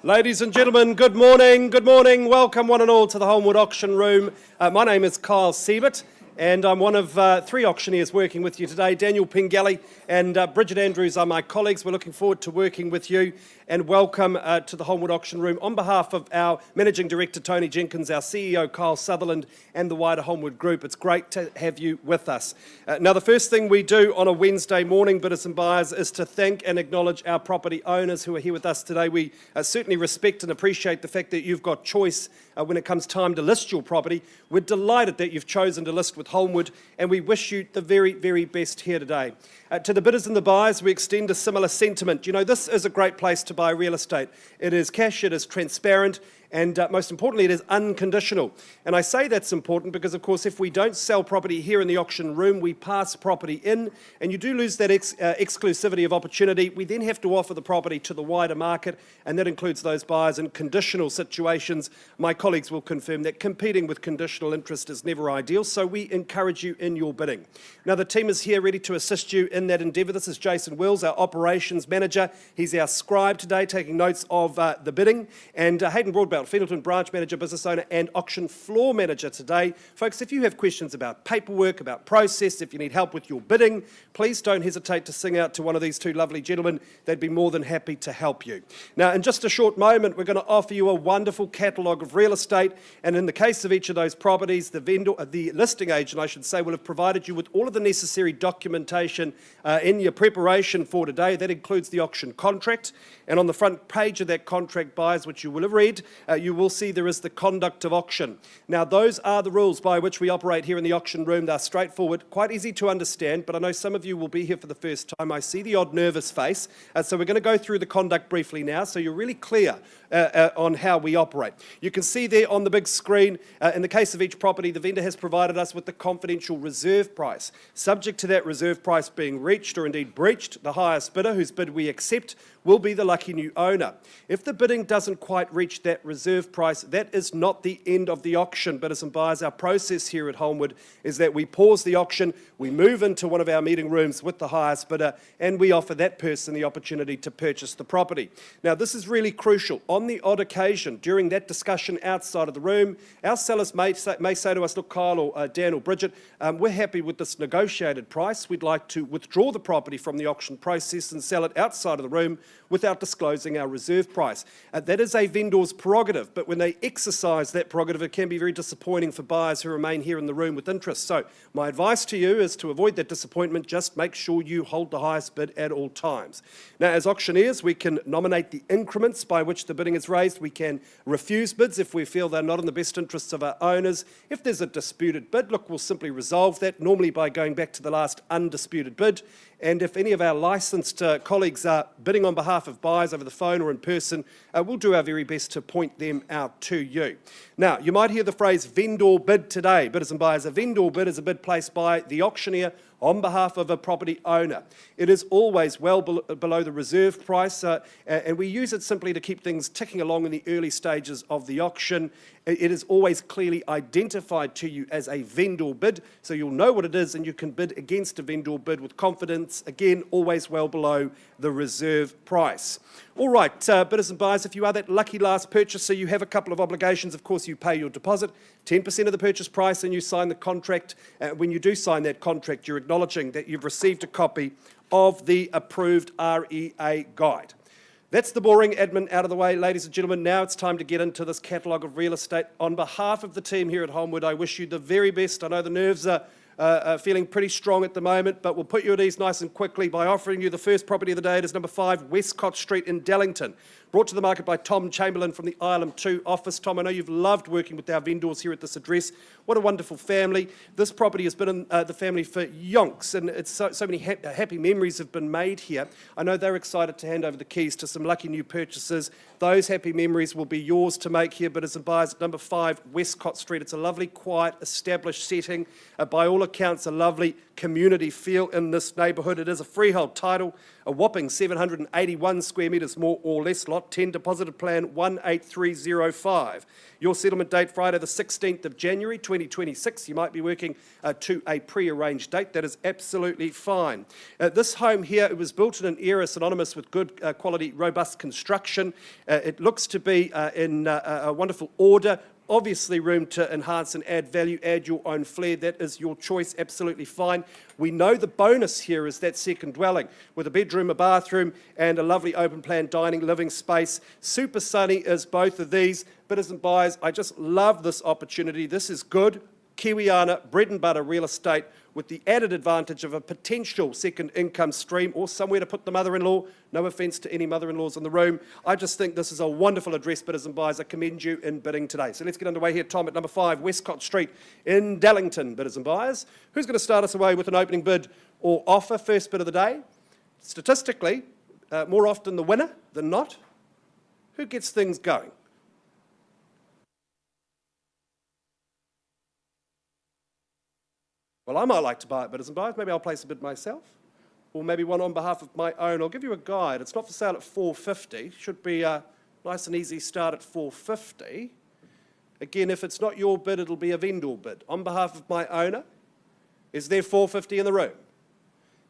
Ladies and gentlemen, good morning, good morning. Welcome one and all to the Holmwood auction room. My name is Kyle Siebert and I'm one of three auctioneers working with you today. Daniel Pengelly and Bridget Andrews are my colleagues. We're looking forward to working with you and welcome to the Holmwood auction room on behalf of our Managing Director Tony Jenkins, our CEO Kyle Sutherland and the wider Holmwood Group. It's great to have you with us. Now the first thing we do on a Wednesday morning, bidders and buyers, is to thank and acknowledge our property owners who are here with us today. We certainly respect and appreciate the fact that you've got choice when it comes time to list your property. We're delighted that you've chosen to list with Holmwood and we wish you the very, very best here today. To the bidders and the buyers, we extend a similar sentiment. You know, this is a great place to buy real estate. It is cash, it is transparent, and most importantly, it is unconditional. And I say that's important because, of course, if we don't sell property here in the auction room, we pass property in, and you do lose that exclusivity of opportunity. We then have to offer the property to the wider market, and that includes those buyers in conditional situations. My colleagues will confirm that competing with conditional interest is never ideal, so we encourage you in your bidding. Now, the team is here ready to assist you in that endeavour. This is Jason Wills, our operations manager. He's our scribe today, taking notes of the bidding, and Hayden Broadbelt, Fendleton branch manager, business owner and auction floor manager today. Folks, if you have questions about paperwork, about process, if you need help with your bidding, please don't hesitate to sing out to one of these two lovely gentlemen. They'd be more than happy to help you. Now, in just a short moment, we're going to offer you a wonderful catalogue of real estate, and in the case of each of those properties, the listing agent, I should say, will have provided you with all of the necessary documentation in your preparation for today. That includes the auction contract, and on the front page of that contract, buyers, which you will have read, you will see there is the conduct of auction. Now, those are the rules by which we operate here in the auction room. They're straightforward, quite easy to understand, but I know some of you will be here for the first time. I see the odd nervous face, so we're going to go through the conduct briefly now, so you're really clear on how we operate. You can see there on the big screen, in the case of each property, the vendor has provided us with the confidential reserve price. Subject to that reserve price being reached or indeed breached, the highest bidder, whose bid we accept, will be the lucky new owner. If the bidding doesn't quite reach that reserve price, that is not the end of the auction. Bidders and buyers, our process here at Holmwood is that we pause the auction, we move into one of our meeting rooms with the highest bidder, and we offer that person the opportunity to purchase the property. Now, this is really crucial. On the odd occasion, during that discussion outside of the room, our sellers may say to us, look, Kyle or Dan or Bridget, we're happy with this negotiated price. We'd like to withdraw the property from the auction process and sell it outside of the room without disclosing our reserve price. That is a vendor's prerogative, but when they exercise that prerogative, it can be very disappointing for buyers who remain here in the room with interest. So my advice to you is to avoid that disappointment. Just make sure you hold the highest bid at all times. Now, as auctioneers, we can nominate the increments by which the bidding is raised. We can refuse bids if we feel they're not in the best interests of our owners. If there's a disputed bid, look, we'll simply resolve that, normally by going back to the last undisputed bid. And if any of our licensed colleagues are bidding on behalf of buyers over the phone or in person, we'll do our very best to point them out to you. Now, you might hear the phrase vendor bid today. Bidders and buyers, a vendor bid is a bid placed by the auctioneer on behalf of a property owner. It is always well below the reserve price, and we use it simply to keep things ticking along in the early stages of the auction. It is always clearly identified to you as a vendor bid, so you'll know what it is and you can bid against a vendor bid with confidence, again, always well below the reserve price. All right, bidders and buyers, if you are that lucky last purchaser, you have a couple of obligations. Of course, you pay your deposit, 10% of the purchase price, and you sign the contract. When you do sign that contract, you're acknowledging that you've received a copy of the approved REA guide. That's the boring admin out of the way, ladies and gentlemen. Now it's time to get into this catalogue of real estate. On behalf of the team here at Holmwood, I wish you the very best. I know the nerves are feeling pretty strong at the moment, but we'll put you at ease nice and quickly by offering you the first property of the day. It is number 5 Westcott Street in Dallington. Brought to the market by Tom Chamberlain from the Ireland 2 office. Tom, I know you've loved working with our vendors here at this address. What a wonderful family. This property has been in the family for yonks, and it's so many happy memories have been made here. I know they're excited to hand over the keys to some lucky new purchasers. Those happy memories will be yours to make here, bidders and buyers, at number 5 Westcott Street. It's a lovely, quiet, established setting. By all accounts, a lovely, community feel in this neighbourhood. It is a freehold title, a whopping 781 square metres more or less, lot 10, deposited plan 18305. Your settlement date Friday the 16th of January 2026. You might be working to a pre-arranged date. That is absolutely fine. This home here, it was built in an era synonymous with good quality, robust construction. It looks to be in a wonderful order. Obviously room to enhance and add value, add your own flair. That is your choice, absolutely fine. We know the bonus here is that second dwelling with a bedroom, a bathroom and a lovely open plan dining living space. Super sunny as both of these. Bidders and buyers, I just love this opportunity. This is good Kiwiana bread and butter real estate with the added advantage of a potential second income stream or somewhere to put the mother-in-law. No offence to any mother-in-laws in the room. I just think this is a wonderful address, bidders and buyers. I commend you in bidding today. So let's get underway here, Tom, at number 5, Westcott Street in Dallington, bidders and buyers. Who's going to start us away with an opening bid or offer? First bid of the day. Statistically, more often the winner than not. Who gets things going? Well, I might like to buy it, bidders and buyers. Maybe I'll place a bid myself, or maybe one on behalf of my own. I'll give you a guide. It's not for sale at $450. Should be a nice and easy start at $450. Again, if it's not your bid, it'll be a vendor bid. On behalf of my owner, is there $450 in the room?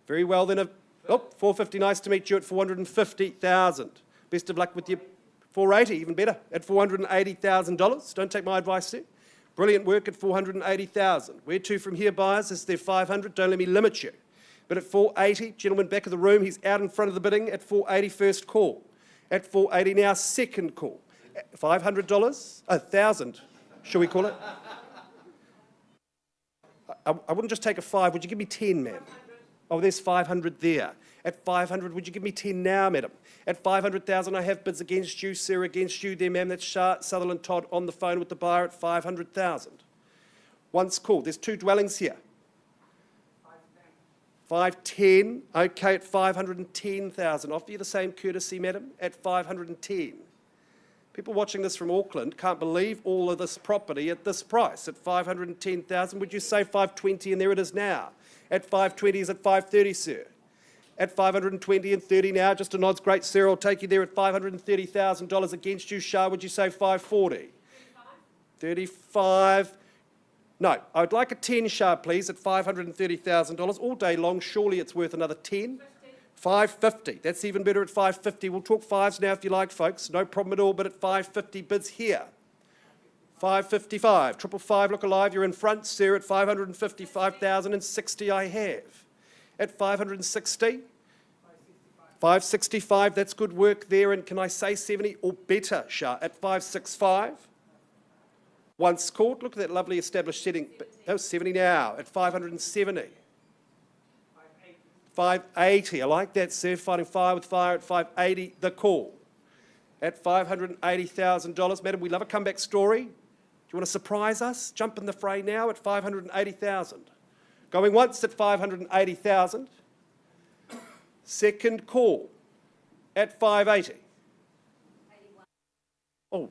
Very well then. $450. Nice to meet you at $450,000. Best of luck with your $480. Even better at $480,000. Don't take my advice there. Brilliant work at $480,000. Where to from here, buyers? Is there $500? Don't let me limit you. But at $480, gentleman back of the room, he's out in front of the bidding at $480, first call. At $480 now, second call. $500? $1,000, shall we call it? I wouldn't just take a 5. Would you give me 10, ma'am? Oh, there's 500 there. At 500, would you give me 10 now, madam? At 500,000, I have bids against you, sir, against you there, ma'am. That's Sutherland Todd on the phone with the buyer at 500,000. Once called. There's 2 dwellings here. 510. Okay, at 510,000. Offer you the same courtesy, madam, at 510. People watching this from Auckland can't believe all of this property at this price, at 510,000. Would you say 520, and there it is now. At 520 is at 530, sir. At 520 and 30 now, just a nod's great, sir. I'll take you there at $530,000 against you. Shah, would you say 540? 35. No, I'd like a 10, Shah, please, at $530,000 all day long. Surely it's worth another 10. 550. That's even better at 550. We'll talk 5s now if you like, folks. No problem at all, but at 550 bids here. 555. 555, look alive. You're in front, sir, at 555,060 I have. At 560, 565, that's good work there. And can I say 70 or better, Shah? At 565, once caught, look at that lovely established setting. Oh, 70 now, at 570. 580, I like that, sir. Fighting fire with fire at 580, the call. At $580,000, madam, we love a comeback story. Do you want to surprise us? Jump in the fray now at 580,000. Going once at 580,000. Second call at 580. Oh,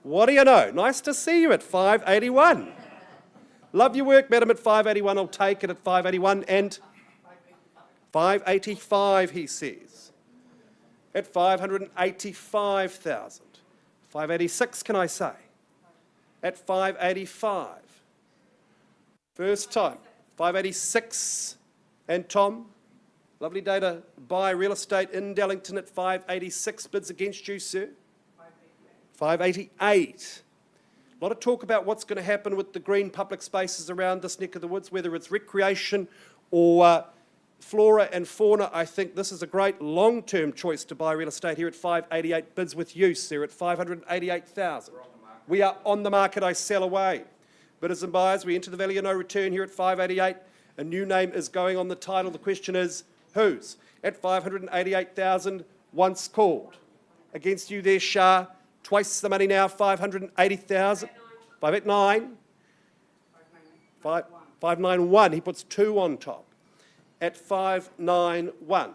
what do you know? Nice to see you at 581. Love your work, madam, at 581. I'll take it at 581 and 585, he says. At 585,000. 586, can I say? At 585. First time. 586. And Tom, lovely day to buy real estate in Dallington at 586. Bids against you, sir. 588. A lot of talk about what's going to happen with the green public spaces around this neck of the woods, whether it's recreation or flora and fauna. I think this is a great long-term choice to buy real estate here at 588. Bids with you, sir, at 588,000. We are on the market. I sell away. Bidders and buyers, we enter the valley of no return here at 588. A new name is going on the title. The question is, whose? At 588,000, once called. Against you there, Shah. Twice the money now, 580,000. 589. 591. He puts 2 on top. At 591.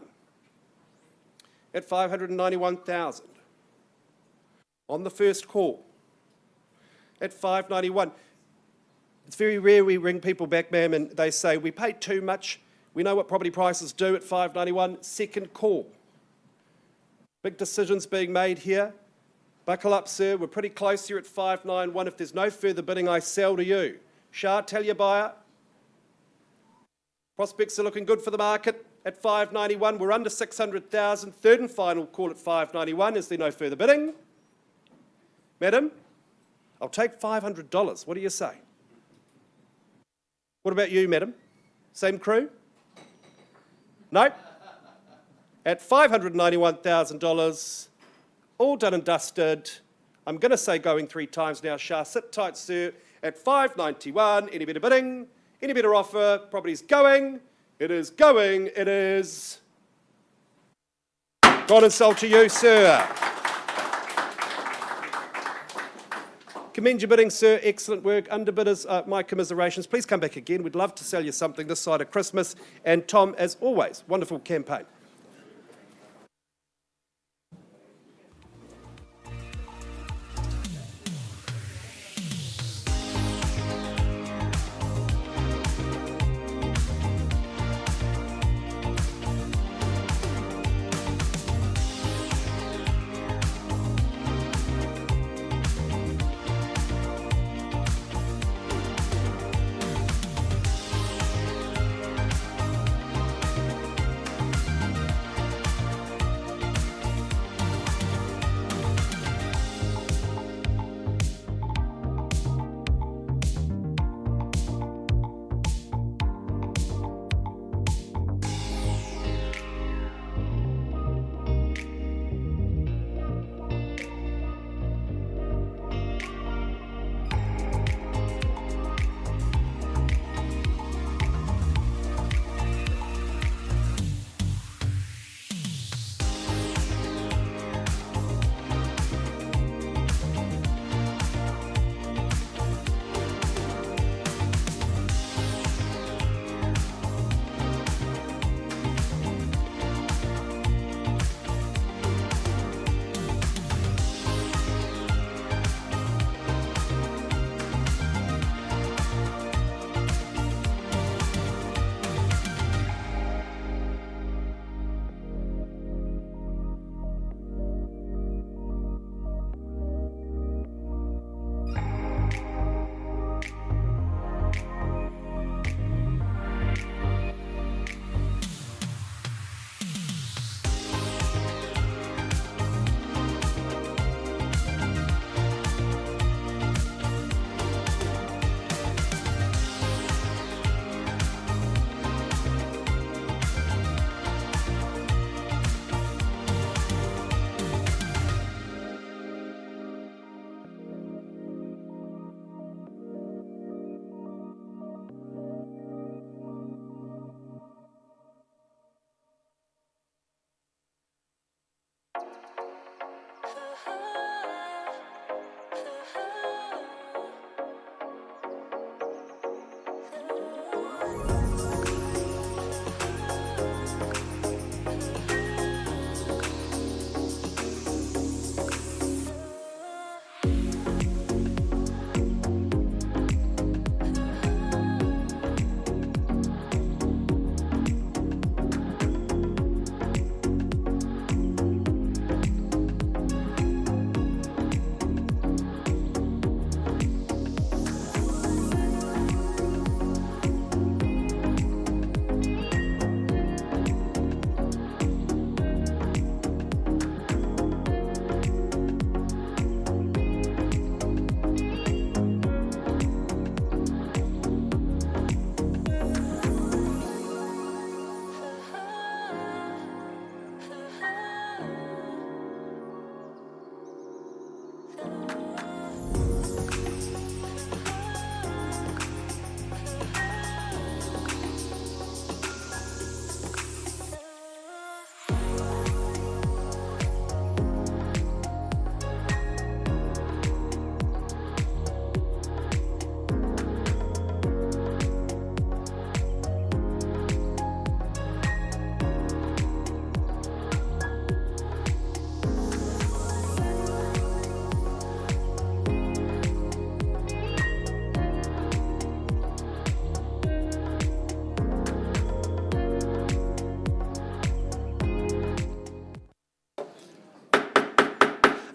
At 591,000. On the first call. At 591. It's very rare we ring people back, ma'am, and they say, we paid too much. We know what property prices do at $5.91. Second call. Big decisions being made here. Buckle up, sir. We're pretty close here at $5.91. If there's no further bidding, I sell to you. Shah, tell your buyer. Prospects are looking good for the market at $5.91. We're under 600,000. Third and final call at $5.91. Is there no further bidding? Madam, I'll take $500. What do you say? What about you, madam? Same crew? No? At $591,000, all done and dusted. I'm going to say going 3 times now. Shah, sit tight, sir. At $5.91, any better bidding? Any better offer? Property's going. It is going. It is gone and sold to you, sir. Commend your bidding, sir. Excellent work. Underbidders, my commiserations. Please come back again. We'd love to sell you something this side of Christmas. And Tom, as always, wonderful campaign.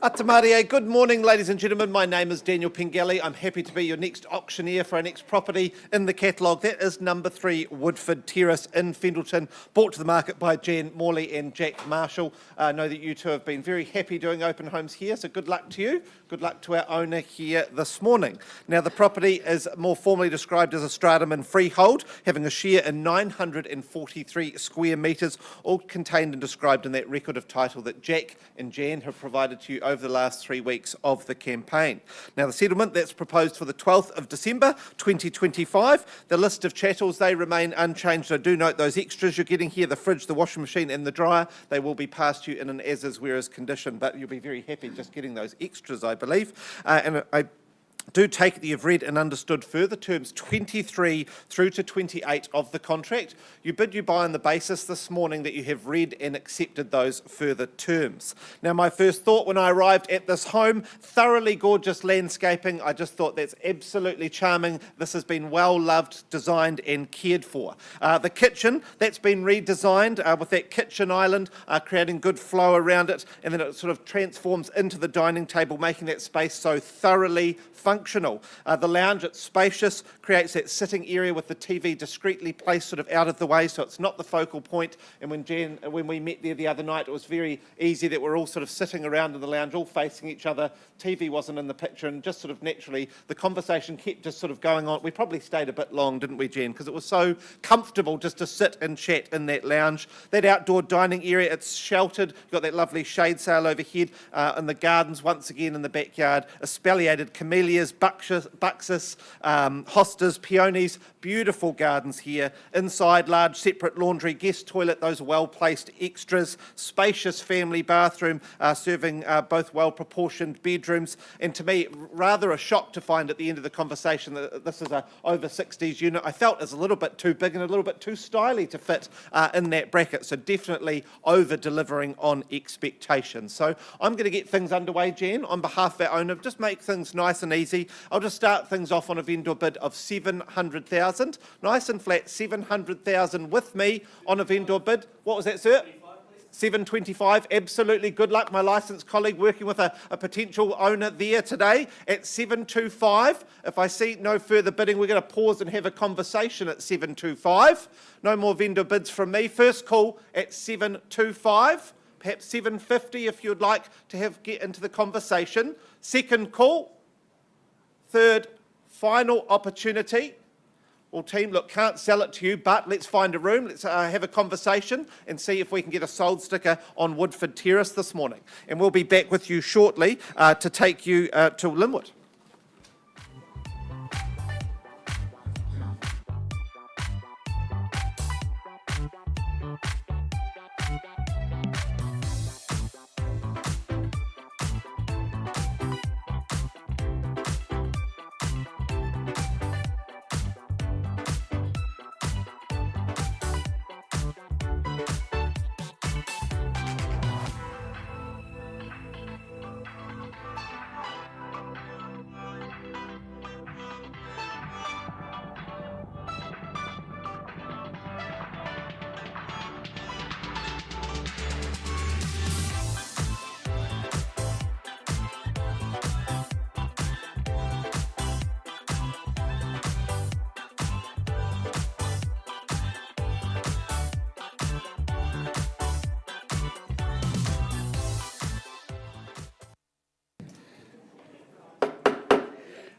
Atamarie, good morning, ladies and gentlemen. My name is Daniel Pengelly. I'm happy to be your next auctioneer for our next property in the catalogue. That is number 3 Woodford Terrace in Fendleton, brought to the market by Jen Morley and Jack Marshall. I know that you two have been very happy doing open homes here, so good luck to you. Good luck to our owner here this morning. Now, the property is more formally described as a stratum and freehold, having a share in 943 square metres, all contained and described in that record of title that Jack and Jan have provided to you over the last 3 weeks of the campaign. Now, the settlement that's proposed for the 12th of December 2025, the list of chattels, they remain unchanged. I do note those extras you're getting here, the fridge, the washing machine and the dryer, they will be passed to you in an as-is, whereas condition, but you'll be very happy just getting those extras, I believe. And I do take it that you've read and understood further terms 23 through to 28 of the contract. You bid, you buy on the basis this morning that you have read and accepted those further terms. Now, my first thought when I arrived at this home, thoroughly gorgeous landscaping. I just thought that's absolutely charming. This has been well loved, designed and cared for. The kitchen, that's been redesigned with that kitchen island, creating good flow around it, and then it sort of transforms into the dining table, making that space so thoroughly functional. The lounge, it's spacious, creates that sitting area with the TV discreetly placed sort of out of the way, so it's not the focal point. And when we met there the other night, it was very easy that we're all sort of sitting around in the lounge, all facing each other. TV wasn't in the picture, and just sort of naturally, the conversation kept just sort of going on. We probably stayed a bit long, didn't we, Jen? Because it was so comfortable just to sit and chat in that lounge. That outdoor dining area, it's sheltered. You've got that lovely shade sail overhead, and the gardens once again in the backyard, espaliated camellias, buxus, hostas, peonies, beautiful gardens here. Inside, large separate laundry, guest toilet, those well-placed extras, spacious family bathroom, serving both well-proportioned bedrooms. And to me, rather a shock to find at the end of the conversation that this is a over 60s unit. I felt it's a little bit too big and a little bit too stylish to fit in that bracket. So definitely over-delivering on expectations. So I'm going to get things underway, Jen, on behalf of our owner. Just make things nice and easy. I'll just start things off on a vendor bid of 700,000. Nice and flat, 700,000 with me on a vendor bid. What was that, sir? 725, absolutely. Good luck, my licensed colleague working with a potential owner there today at 725. If I see no further bidding, we're going to pause and have a conversation at 725. No more vendor bids from me. First call at 725, perhaps 750 if you'd like to get into the conversation. Second call. Third, final opportunity. Well, team, look, can't sell it to you, but let's find a room. Let's have a conversation and see if we can get a sold sticker on Woodford Terrace this morning. And we'll be back with you shortly to take you to Linwood.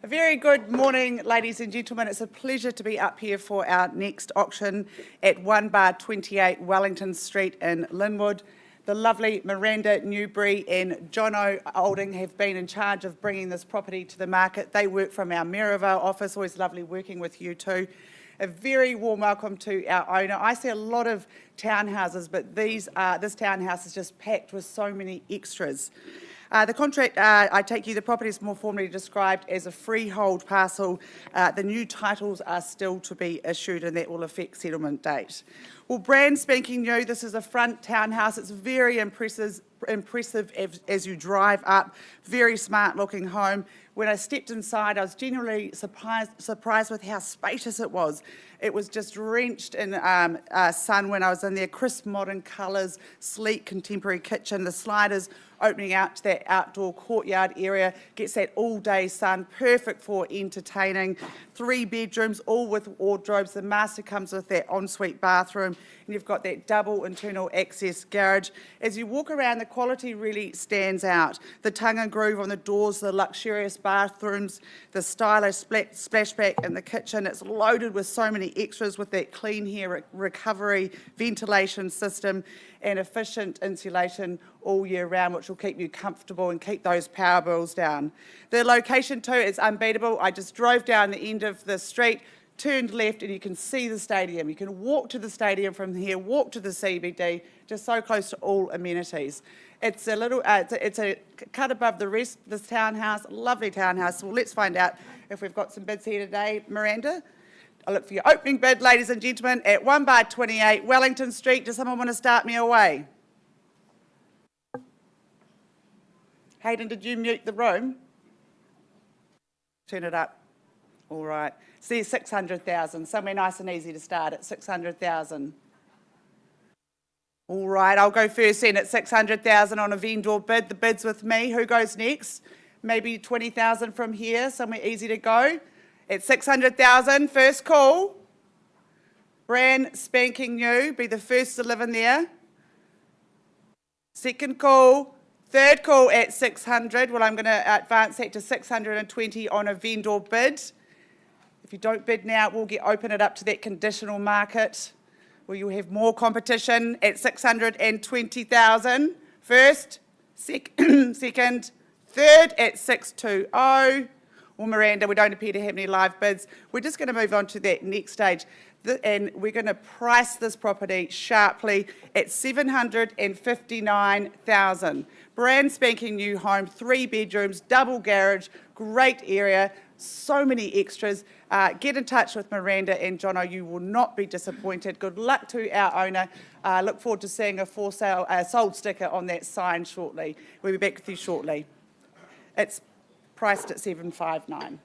A very good morning, ladies and gentlemen. It's a pleasure to be up here for our next auction at 1 bar 28 Wellington Street in Linwood. The lovely Miranda Newbury and Jono Olding have been in charge of bringing this property to the market. They work from our Maryvale office. Always lovely working with you too. A very warm welcome to our owner. I see a lot of townhouses, but this townhouse is just packed with so many extras. The contract, I take you, the property is more formally described as a freehold parcel. The new titles are still to be issued and that will affect settlement date. Well, brand spanking new, this is a front townhouse. It's very impressive as you drive up. Very smart looking home. When I stepped inside, I was genuinely surprised with how spacious it was. It was just drenched in sun when I was in there. Crisp modern colours, sleek contemporary kitchen, the sliders opening out to that outdoor courtyard area, gets that all-day sun, perfect for entertaining. 3 bedrooms, all with wardrobes. The master comes with that ensuite bathroom, and you've got that double internal access garage. As you walk around, the quality really stands out. The tongue and groove on the doors, the luxurious bathrooms, the stylish splashback in the kitchen. It's loaded with so many extras with that clean air recovery ventilation system and efficient insulation all year round, which will keep you comfortable and keep those power bills down. The location too is unbeatable. I just drove down the end of the street, turned left, and you can see the stadium. You can walk to the stadium from here, walk to the CBD, just so close to all amenities. It's a little, it's a cut above the rest of this townhouse, lovely townhouse. Well, let's find out if we've got some bids here today, Miranda. I look for your opening bid, ladies and gentlemen, at 1 bar 28 Wellington Street. Does someone want to start me away? Hayden, did you mute the room? Turn it up. All right. See, 600,000. Somewhere nice and easy to start at 600,000. All right, I'll go first then at 600,000 on a vendor bid. The bid's with me. Who goes next? Maybe 20,000 from here. Somewhere easy to go. At 600,000, first call. Brand spanking new. Be the first to live in there. Second call. Third call at 600. Well, I'm going to advance that to 620 on a vendor bid. If you don't bid now, we'll open it up to that conditional market where you'll have more competition at 620,000. First, second, third at 620. Well, Miranda, we don't appear to have any live bids. We're just going to move on to that next stage. And we're going to price this property sharply at 759,000. Brand spanking new home, 3 bedrooms, double garage, great area, so many extras. Get in touch with Miranda and Jono. You will not be disappointed. Good luck to our owner. Look forward to seeing a for sale, sold sticker on that sign shortly. We'll be back with you shortly. It's priced at 759.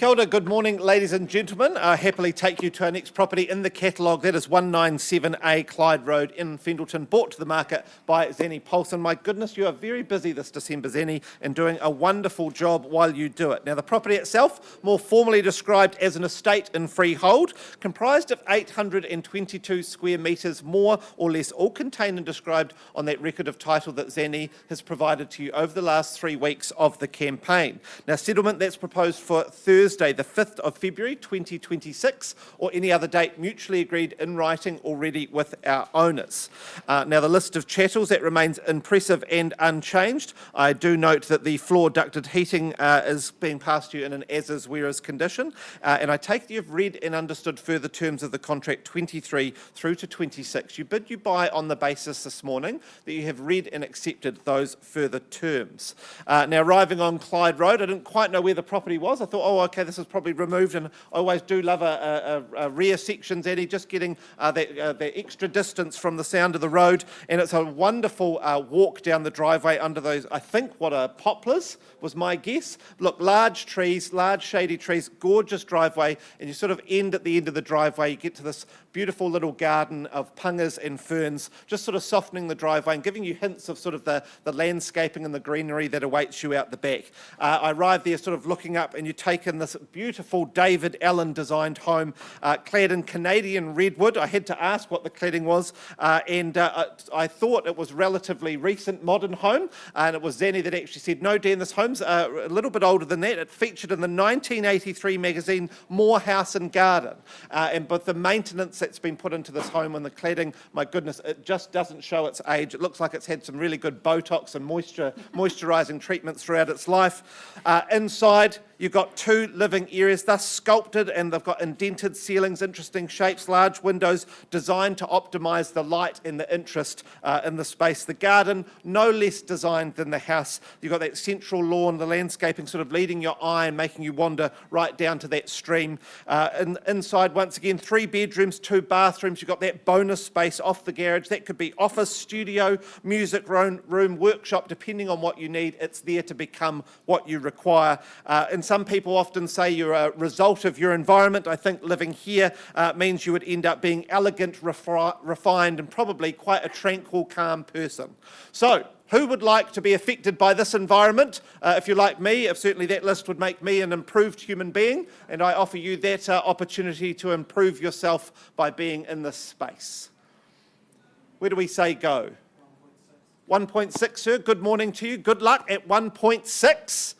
Kia ora, good morning, ladies and gentlemen. I happily take you to our next property in the catalogue. That is 197A Clyde Road in Fendleton, brought to the market by Zenny Paulson. My goodness, you are very busy this December, Zenny, and doing a wonderful job while you do it. Now, the property itself, more formally described as an estate in freehold, comprised of 822 square metres, more or less, all contained and described on that record of title that Zenny has provided to you over the last 3 weeks of the campaign. Now, settlement that's proposed for Thursday, the 5th of February 2026, or any other date mutually agreed in writing already with our owners. Now, the list of chattels, that remains impressive and unchanged. I do note that the floor ducted heating is being passed to you in an as-is, whereas condition, and I take that you've read and understood further terms of the contract 23 through to 26. You bid, you buy on the basis this morning that you have read and accepted those further terms. Now, arriving on Clyde Road, I didn't quite know where the property was. I thought, oh, okay, this is probably removed, and I always do love a rear section, Eddie, just getting that extra distance from the sound of the road, and it's a wonderful walk down the driveway under those, I think, what are poplars, was my guess. Look, large trees, large shady trees, gorgeous driveway, and you sort of end at the end of the driveway, you get to this beautiful little garden of pungas and ferns, just sort of softening the driveway and giving you hints of sort of the landscaping and the greenery that awaits you out the back. I arrived there sort of looking up, and you take in this beautiful David Allen designed home, clad in Canadian redwood. I had to ask what the cladding was, and I thought it was relatively recent modern home, and it was Zenny that actually said, no, Dan, this home's a little bit older than that. It featured in the 1983 magazine More House and Garden, and but the maintenance that's been put into this home and the cladding, my goodness, it just doesn't show its age. It looks like it's had some really good Botox and moisturising treatments throughout its life. Inside, you've got 2 living areas, thus sculpted, and they've got indented ceilings, interesting shapes, large windows designed to optimise the light and the interest in the space. The garden, no less designed than the house. You've got that central lawn, the landscaping sort of leading your eye and making you wander right down to that stream. And inside, once again, 3 bedrooms, 2 bathrooms. You've got that bonus space off the garage. That could be office, studio, music room, workshop, depending on what you need. It's there to become what you require. And some people often say you're a result of your environment. I think living here means you would end up being elegant, refined, and probably quite a tranquil, calm person. So, who would like to be affected by this environment? If you're like me, certainly that list would make me an improved human being, and I offer you that opportunity to improve yourself by being in this space. Where do we say go? 1.6, sir. Good morning to you. Good luck at 1.6.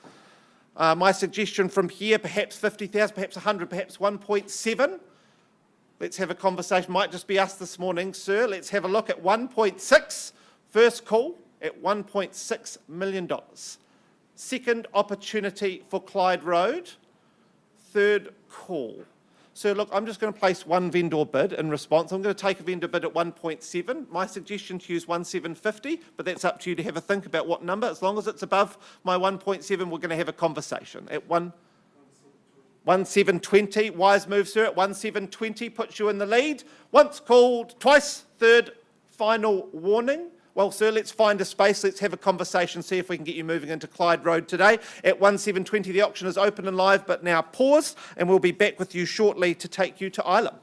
My suggestion from here, perhaps 50,000, perhaps 100, perhaps 1.7. Let's have a conversation. Might just be us this morning, sir. Let's have a look at 1.6. First call at $1.6 million. Second opportunity for Clyde Road. Third call. So look, I'm just going to place one vendor bid in response. I'm going to take a vendor bid at 1.7. My suggestion to you is 1.750, but that's up to you to have a think about what number. As long as it's above my 1.7, we're going to have a conversation. At 1.720, wise move, sir. At 1.720 puts you in the lead. Once called, twice, third, final warning. Well, sir, let's find a space, let's have a conversation, see if we can get you moving into Clyde Road today. At 1.720, the auction is open and live, but now paused, and we'll be back with you shortly to take you to Ilam.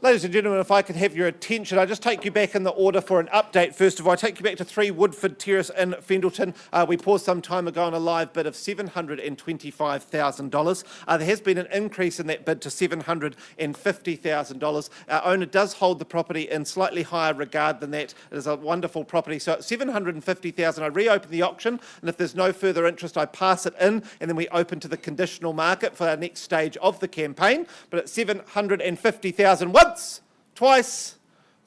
Ladies and gentlemen, if I could have your attention, I'll just take you back in the order for an update. First of all, I take you back to 3 Woodford Terrace in Fendleton. We paused some time ago on a live bid of $725,000. There has been an increase in that bid to $750,000. Our owner does hold the property in slightly higher regard than that. It is a wonderful property. So at $750,000, I reopen the auction, and if there's no further interest, I pass it in, and then we open to the conditional market for our next stage of the campaign. But at $750,000, once, twice,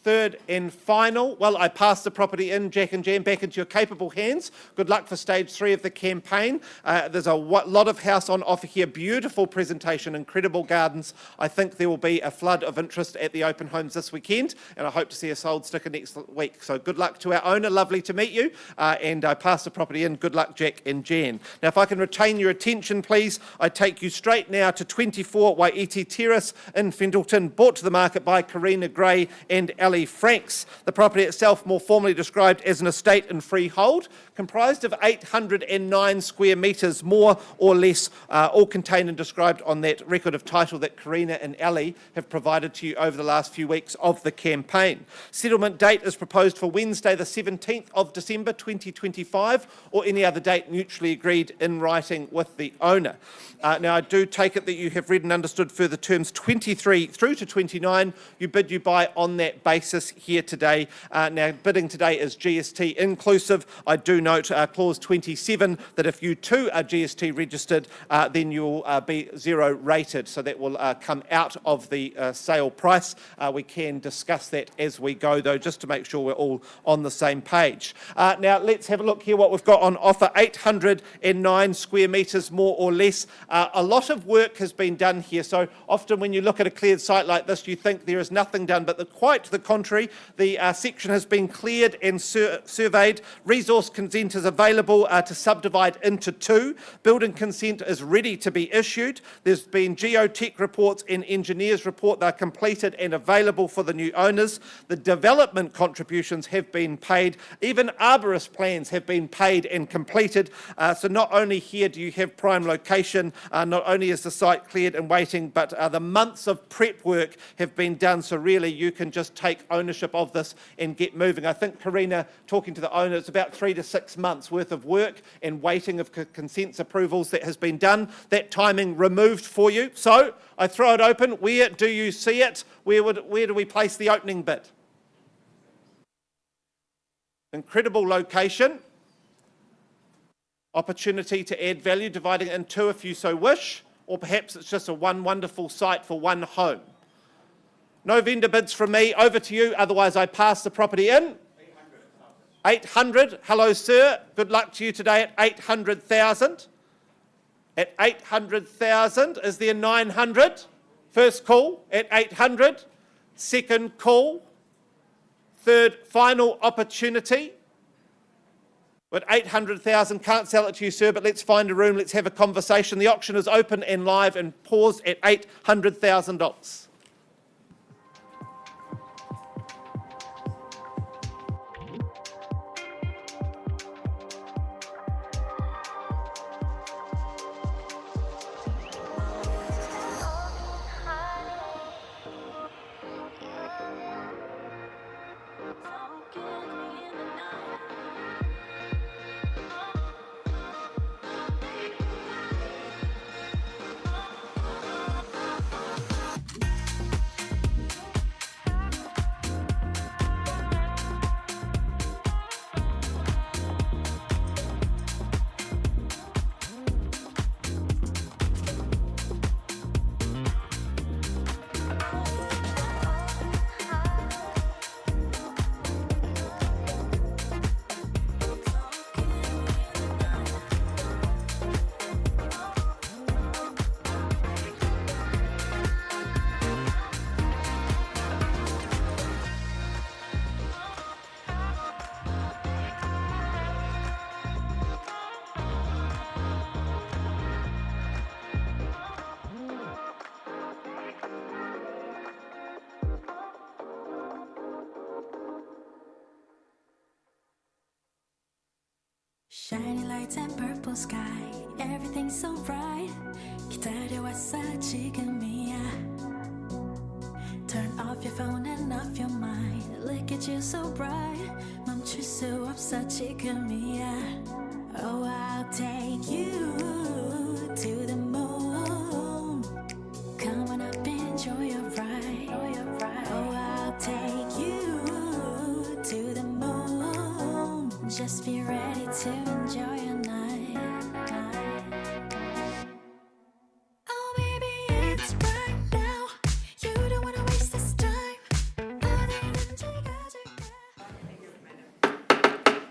third and final. Well, I pass the property in, Jack and Jan, back into your capable hands. Good luck for stage 3 of the campaign. There's a lot of house on offer here. Beautiful presentation, incredible gardens. I think there will be a flood of interest at the open homes this weekend, and I hope to see a sold sticker next week. So good luck to our owner. Lovely to meet you. And I pass the property in. Good luck, Jack and Jan. Now, if I can retain your attention, please, I take you straight now to 24 Waiti Terrace in Fendleton, brought to the market by Karina Gray and Ali Franks. The property itself, more formally described as an estate in freehold, comprised of 809 square metres, more or less, all contained and described on that record of title that Karina and Ali have provided to you over the last few weeks of the campaign. Settlement date is proposed for Wednesday the 17th of December 2025, or any other date mutually agreed in writing with the owner. Now, I do take it that you have read and understood further terms 23 through to 29. You bid, you buy on that basis here today. Now, bidding today is GST inclusive. I do note clause 27 that if you too are GST registered, then you'll be 0 rated. So that will come out of the sale price. We can discuss that as we go, though, just to make sure we're all on the same page. Now, let's have a look here what we've got on offer. 809 square metres, more or less. A lot of work has been done here. So often when you look at a cleared site like this, you think there is nothing done, but quite to the contrary. The section has been cleared and surveyed. Resource consent is available to subdivide into 2. Building consent is ready to be issued. There's been geotech reports and engineers report. They're completed and available for the new owners. The development contributions have been paid. Even arborist plans have been paid and completed. So not only here do you have prime location, not only is the site cleared and waiting, but the months of prep work have been done. So really you can just take ownership of this and get moving. I think, Karina, talking to the owner, it's about 3 to 6 months worth of work and waiting of consents approvals that has been done. That timing removed for you. So I throw it open. Where do you see it? Where do we place the opening bid? Incredible location. Opportunity to add value, dividing it in 2 if you so wish, or perhaps it's just a one wonderful site for one home. No vendor bids from me. Over to you. Otherwise, I pass the property in. 800. Hello, sir. Good luck to you today at 800,000. At 800,000. Is there 900? First call at 800. Second call. Third final opportunity. At 800,000, can't sell it to you, sir, but let's find a room, let's have a conversation. The auction is open and live and paused at $800,000. Shiny lights and purple sky, everything's so bright. 기다려왔어 지금이야. Turn off your so bright 멈출 수 없어 지금이야 Oh I'll take you to the moon Come on up enjoy your ride Oh I'll take you to the moon Just be ready to enjoy your night Oh baby it's right now You don't wanna waste this time 어디든지 가줄게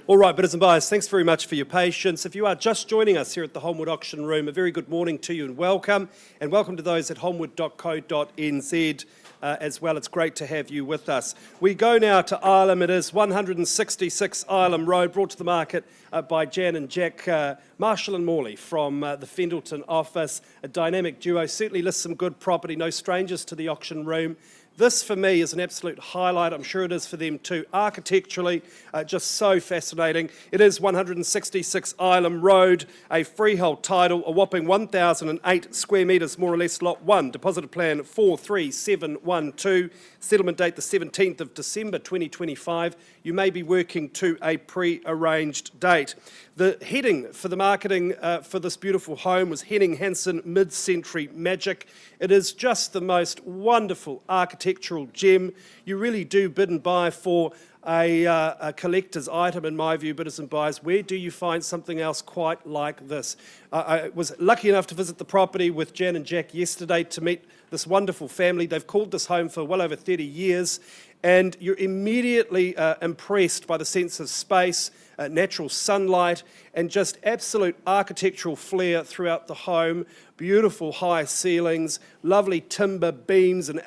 All right, bidders and buyers, thanks very much for your patience. If you are just joining us here at the Holmwood Auction Room, a very good morning to you and welcome to those at holmwood.co.nz as well. It's great to have you with us. We go now to Ilam. It is 166 Ilam Road, brought to the market by Jan and Jack, Marshall and Morley from the Fendleton office. A dynamic duo, certainly lists some good property, no strangers to the auction room. This, for me, is an absolute highlight. I'm sure it is for them too. Architecturally, just so fascinating. It is 166 Ilam Road, a freehold title, a whopping 1,008 square metres, more or less, lot 1. Deposited plan 43712. Settlement date the 17th of December 2025. You may be working to a pre-arranged date. The heading for the marketing for this beautiful home was Henning Hansen Mid-Century Magic. It is just the most wonderful architectural gem. You really do bid and buy for a collector's item, in my view, bidders and buyers. Where do you find something else quite like this? I was lucky enough to visit the property with Jan and Jack yesterday to meet this wonderful family. They've called this home for well over 30 years, and you're immediately impressed by the sense of space, natural sunlight, and just absolute architectural flair throughout the home. Beautiful high ceilings, lovely timber beams and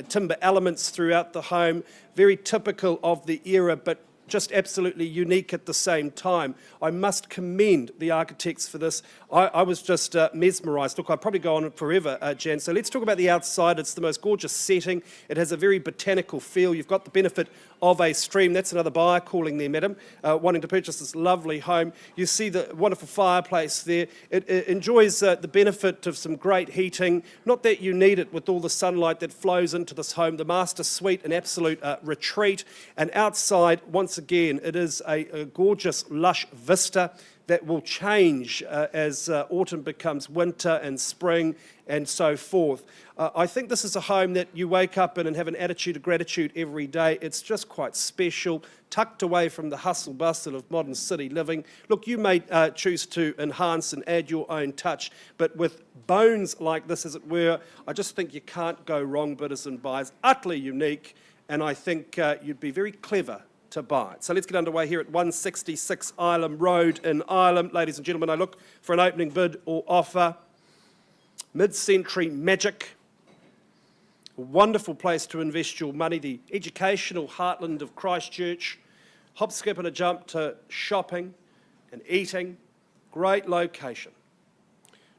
timber elements throughout the home. Very typical of the era, but just absolutely unique at the same time. I must commend the architects for this. I was just mesmerised. Look, I'd probably go on forever, Jan. So let's talk about the outside. It's the most gorgeous setting. It has a very botanical feel. You've got the benefit of a stream. That's another buyer calling there, madam, wanting to purchase this lovely home. You see the wonderful fireplace there. It enjoys the benefit of some great heating. Not that you need it with all the sunlight that flows into this home. The master suite, an absolute retreat. And outside, once again, it is a gorgeous, lush vista that will change as autumn becomes winter and spring and so forth. I think this is a home that you wake up in and have an attitude of gratitude every day. It's just quite special, tucked away from the hustle bustle of modern city living. Look, you may choose to enhance and add your own touch, but with bones like this, as it were, I just think you can't go wrong, bidders and buyers. Utterly unique, and I think you'd be very clever to buy it. So let's get underway here at 166 Ilam Road in Ilam. Ladies and gentlemen, I look for an opening bid or offer. Mid-Century Magic. A wonderful place to invest your money. The educational heartland of Christchurch. Hop, skip and a jump to shopping and eating. Great location.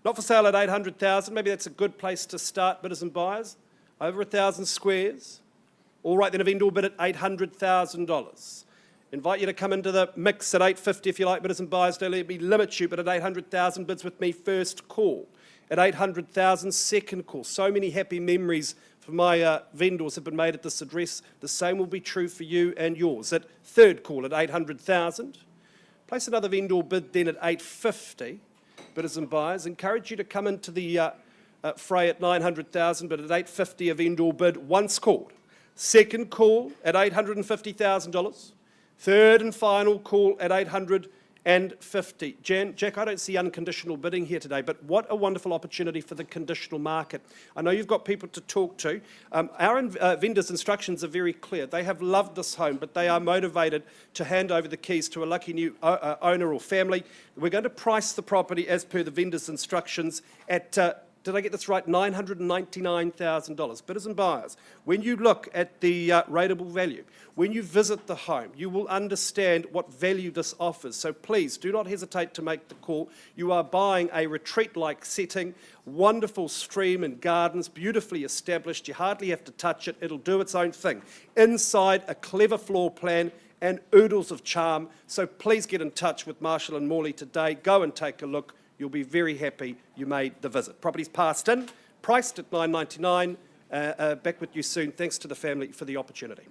Not for sale at 800,000. Maybe that's a good place to start, bidders and buyers. Over 1,000 squares. All right, then a vendor bid at $800,000. Invite you to come into the mix at 850 if you like, bidders and buyers. Don't let me limit you, but at 800,000 bids with me, first call. At 800,000, second call. So many happy memories for my vendors have been made at this address. The same will be true for you and yours. At third call at 800,000. Place another vendor bid then at 850, bidders and buyers. Encourage you to come into the fray at 900,000, but at 850 a vendor bid once called. Second call at $850,000. Third and final call at $850,000. Jan, Jack, I don't see unconditional bidding here today, but what a wonderful opportunity for the conditional market. I know you've got people to talk to. Our vendors' instructions are very clear. They have loved this home, but they are motivated to hand over the keys to a lucky new owner or family. We're going to price the property as per the vendors' instructions at did I get this right? $999,000. Bidders and buyers, when you look at the rateable value, when you visit the home, you will understand what value this offers. So please do not hesitate to make the call. You are buying a retreat-like setting, wonderful stream and gardens, beautifully established. You hardly have to touch it. It'll do its own thing. Inside, a clever floor plan and oodles of charm. So please get in touch with Marshall and Morley today. Go and take a look. You'll be very happy you made the visit. Property's passed in, priced at $999. Back with you soon. Thanks to the family for the opportunity.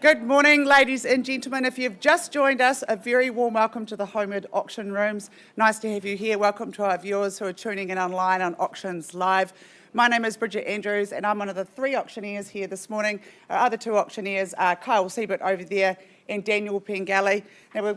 Good morning, ladies and gentlemen. If you've just joined us, a very warm welcome to the Holmwood Auction Rooms. Nice to have you here. Welcome to our viewers who are tuning in online on Auctions Live. My name is Bridget Andrews and I'm one of the 3 auctioneers here this morning. Our other 2 auctioneers are Kyle Siebert over there and Daniel Pengelly. Now,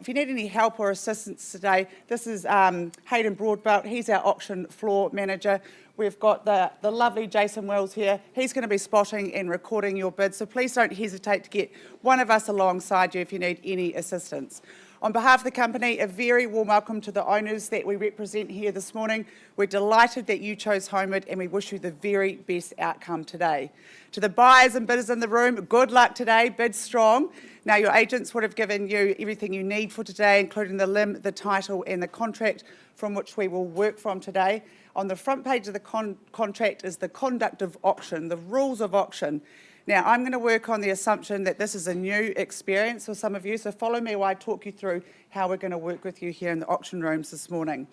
if you need any help or assistance today, this is Hayden Broadbelt. He's our auction floor manager. We've got the lovely Jason Wells here. He's going to be spotting and recording your bids, so please don't hesitate to get one of us alongside you if you need any assistance. On behalf of the company, a very warm welcome to the owners that we represent here this morning. We're delighted that you chose Holmwood and we wish you the very best outcome today. To the buyers and bidders in the room, good luck today, bid strong. Now your agents would have given you everything you need for today, including the limb, the title and the contract from which we will work from today. On the front page of the contract is the conduct of auction, the rules of auction. Now, I'm going to work on the assumption that this is a new experience for some of you, so follow me while I talk you through how we're going to work with you here in the auction rooms this morning.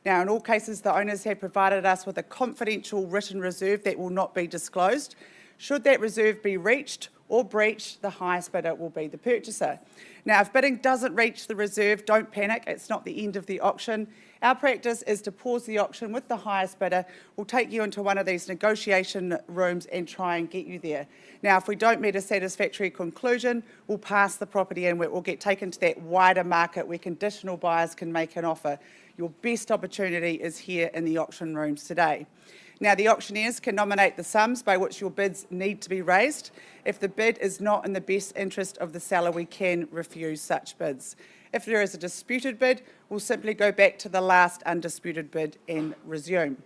Now, in all cases, the owners have provided us with a confidential written reserve that will not be disclosed. Should that reserve be reached or breached, the highest bidder will be the purchaser. Now, if bidding doesn't reach the reserve, don't panic, it's not the end of the auction. Our practice is to pause the auction with the highest bidder. We'll take you into one of these negotiation rooms and try and get you there. Now, if we don't meet a satisfactory conclusion, we'll pass the property and we'll get taken to that wider market where conditional buyers can make an offer. Your best opportunity is here in the auction rooms today. Now, the auctioneers can nominate the sums by which your bids need to be raised. If the bid is not in the best interest of the seller, we can refuse such bids. If there is a disputed bid, we'll simply go back to the last undisputed bid and resume.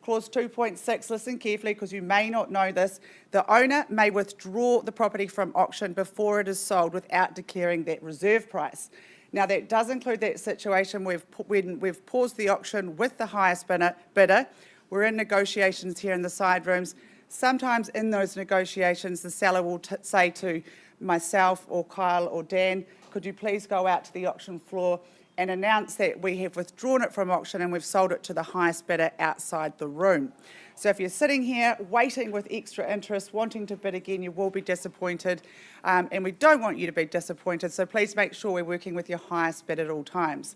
Clause 2.6, listen carefully because you may not know this. The owner may withdraw the property from auction before it is sold without declaring that reserve price. Now, that does include that situation when we've paused the auction with the highest bidder. We're in negotiations here in the side rooms. Sometimes in those negotiations, the seller will say to myself or Kyle or Dan, could you please go out to the auction floor and announce that we have withdrawn it from auction and we've sold it to the highest bidder outside the room. So if you're sitting here waiting with extra interest, wanting to bid again, you will be disappointed. And we don't want you to be disappointed, so please make sure we're working with your highest bid at all times.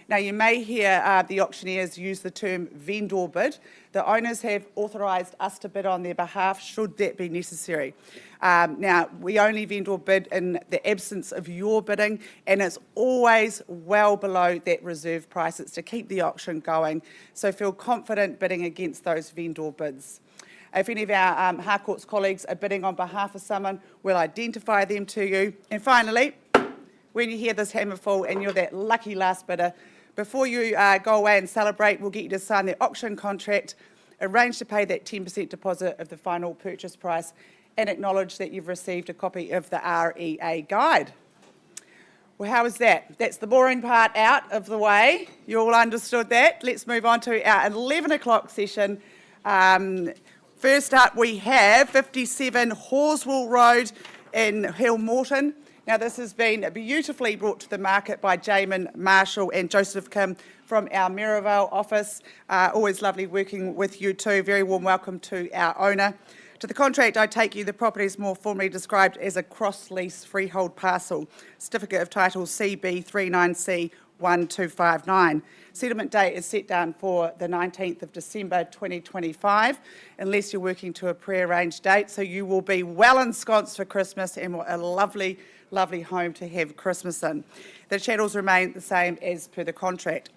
Now, you may hear the auctioneers use the term vendor bid. The owners have authorised us to bid on their behalf should that be necessary. Now, we only vendor bid in the absence of your bidding, and it's always well below that reserve price. It's to keep the auction going, so feel confident bidding against those vendor bids. If any of our Harcourts colleagues are bidding on behalf of someone, we'll identify them to you. And finally, when you hear this hammer fall and you're that lucky last bidder, before you go away and celebrate, we'll get you to sign the auction contract, arrange to pay that 10% deposit of the final purchase price, and acknowledge that you've received a copy of the REA guide. Well, how was that? That's the boring part out of the way. You all understood that. Let's move on to our 11 o'clock session. First up, we have 57 Horswell Road in Hillmorton. Now, this has been beautifully brought to the market by Jamin Marshall and Joseph Kim from our Merivale office. Always lovely working with you too. Very warm welcome to our owner. To the contract, I take you the property is more formally described as a cross-lease freehold parcel. Certificate of title CB39C1259. Settlement date is set down for the 19th of December 2025, unless you're working to a pre-arranged date. So you will be well ensconced for Christmas and a lovely home to have Christmas in. The chattels remain the same as per the contract.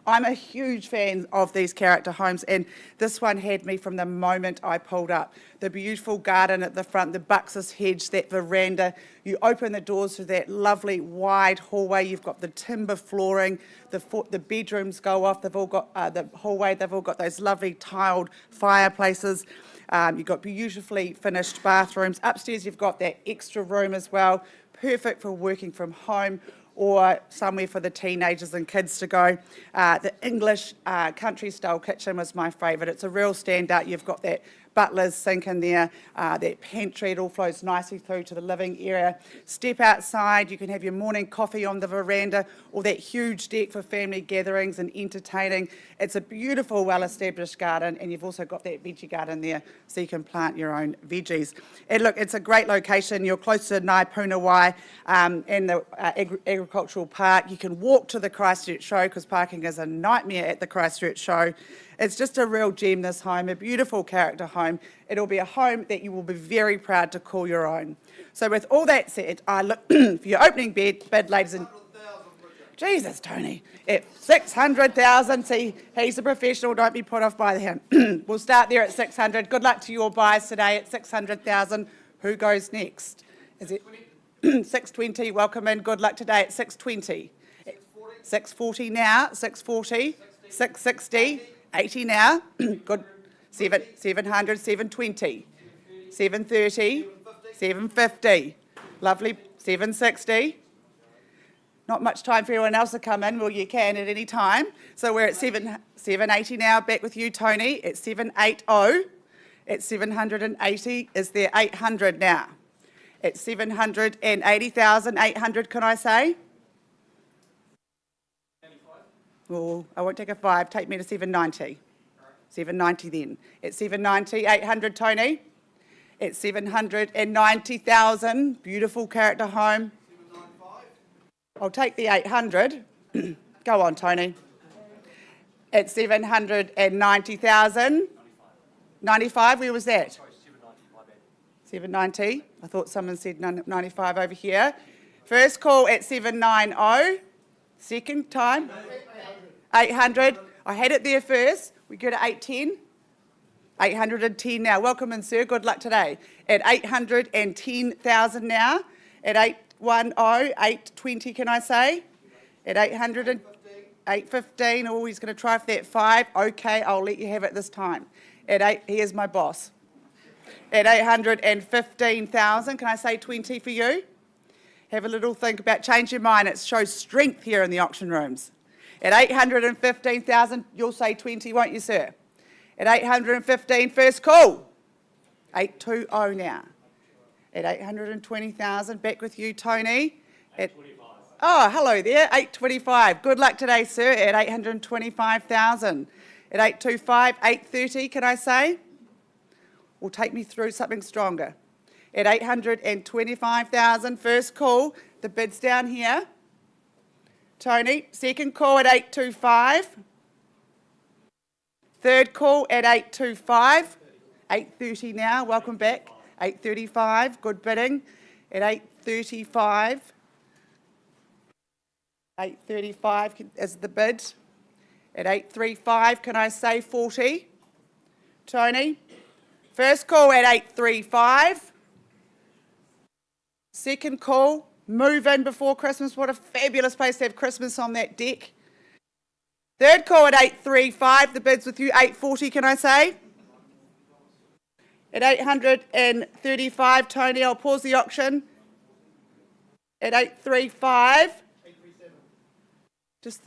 I'm a huge fan of these character homes, and this one had me from the moment I pulled up. The beautiful garden at the front, the buxus hedge, that veranda. You open the doors to that lovely wide hallway. You've got the timber flooring. The bedrooms go off. They've all got the hallway. They've all got those lovely tiled fireplaces. You've got beautifully finished bathrooms. Upstairs, you've got that extra room as well. Perfect for working from home or somewhere for the teenagers and kids to go. The English country-style kitchen was my favourite. It's a real standout. You've got that butler's sink in there, that pantry, it all flows nicely through to the living area. Step outside, you can have your morning coffee on the veranda or that huge deck for family gatherings and entertaining. It's a beautiful, well-established garden, and you've also got that veggie garden there so you can plant your own veggies. And look, it's a great location. You're close to Naipunawai and the agricultural park. You can walk to the Christchurch show because parking is a nightmare at the Christchurch show. It's just a real gem, this home, a beautiful character home. It'll be a home that you will be very proud to call your own. So with all that said, I look for your opening bid, ladies and... Jesus, Tony, at 600,000. See, he's a professional, don't be put off by him. We'll start there at 600. Good luck to your buyers today at 600,000. Who goes next? Is it 620? Welcome in. Good luck today at 620. 640 now, 640, 660, 80 now. Good. 700, 720, 730, 750. Lovely. 760. Not much time for anyone else to come in. Well, you can at any time. So we're at 780 now. Back with you, Tony. At 780. At 780. Is there 800 now? At 780,000. 800, can I say? Well, I won't take a 5. Take me to 790. 790 then. At 790. 800, Tony. At 790,000. Beautiful character home. I'll take the 800. Go on, Tony. At 790,000. 95, where was that? Sorry, 790. I thought someone said 95 over here. First call at 790. Second time? 800. I had it there first. We go to 810. 810 now. Welcome in, sir. Good luck today. At 810,000 now. At 810, 820, can I say? At 800 815. Oh, he's going to try for that 5. Okay, I'll let you have it this time. At 8, here's my boss. At 815,000, can I say 20 for you? Have a little think about, change your mind. It shows strength here in the auction rooms. At 815,000, you'll say 20, won't you, sir? At 815, first call. 820 now. At 820,000, back with you, Tony. At 825. Oh, hello there, 825. Good luck today, sir, at 825,000. At 825, 830, can I say? Will take me through something stronger. At 825,000, first call. The bid's down here. Tony, second call at 825. Third call at 825. 830 now, welcome back. 835, good bidding. At 835. 835 is the bid. At 835, can I say 40? Tony? First call at 835. Second call, move in before Christmas. What a fabulous place to have Christmas on that deck. Third call at 835. The bid's with you. 840, can I say? At 835, Tony, I'll pause the auction. At 835. 837. Just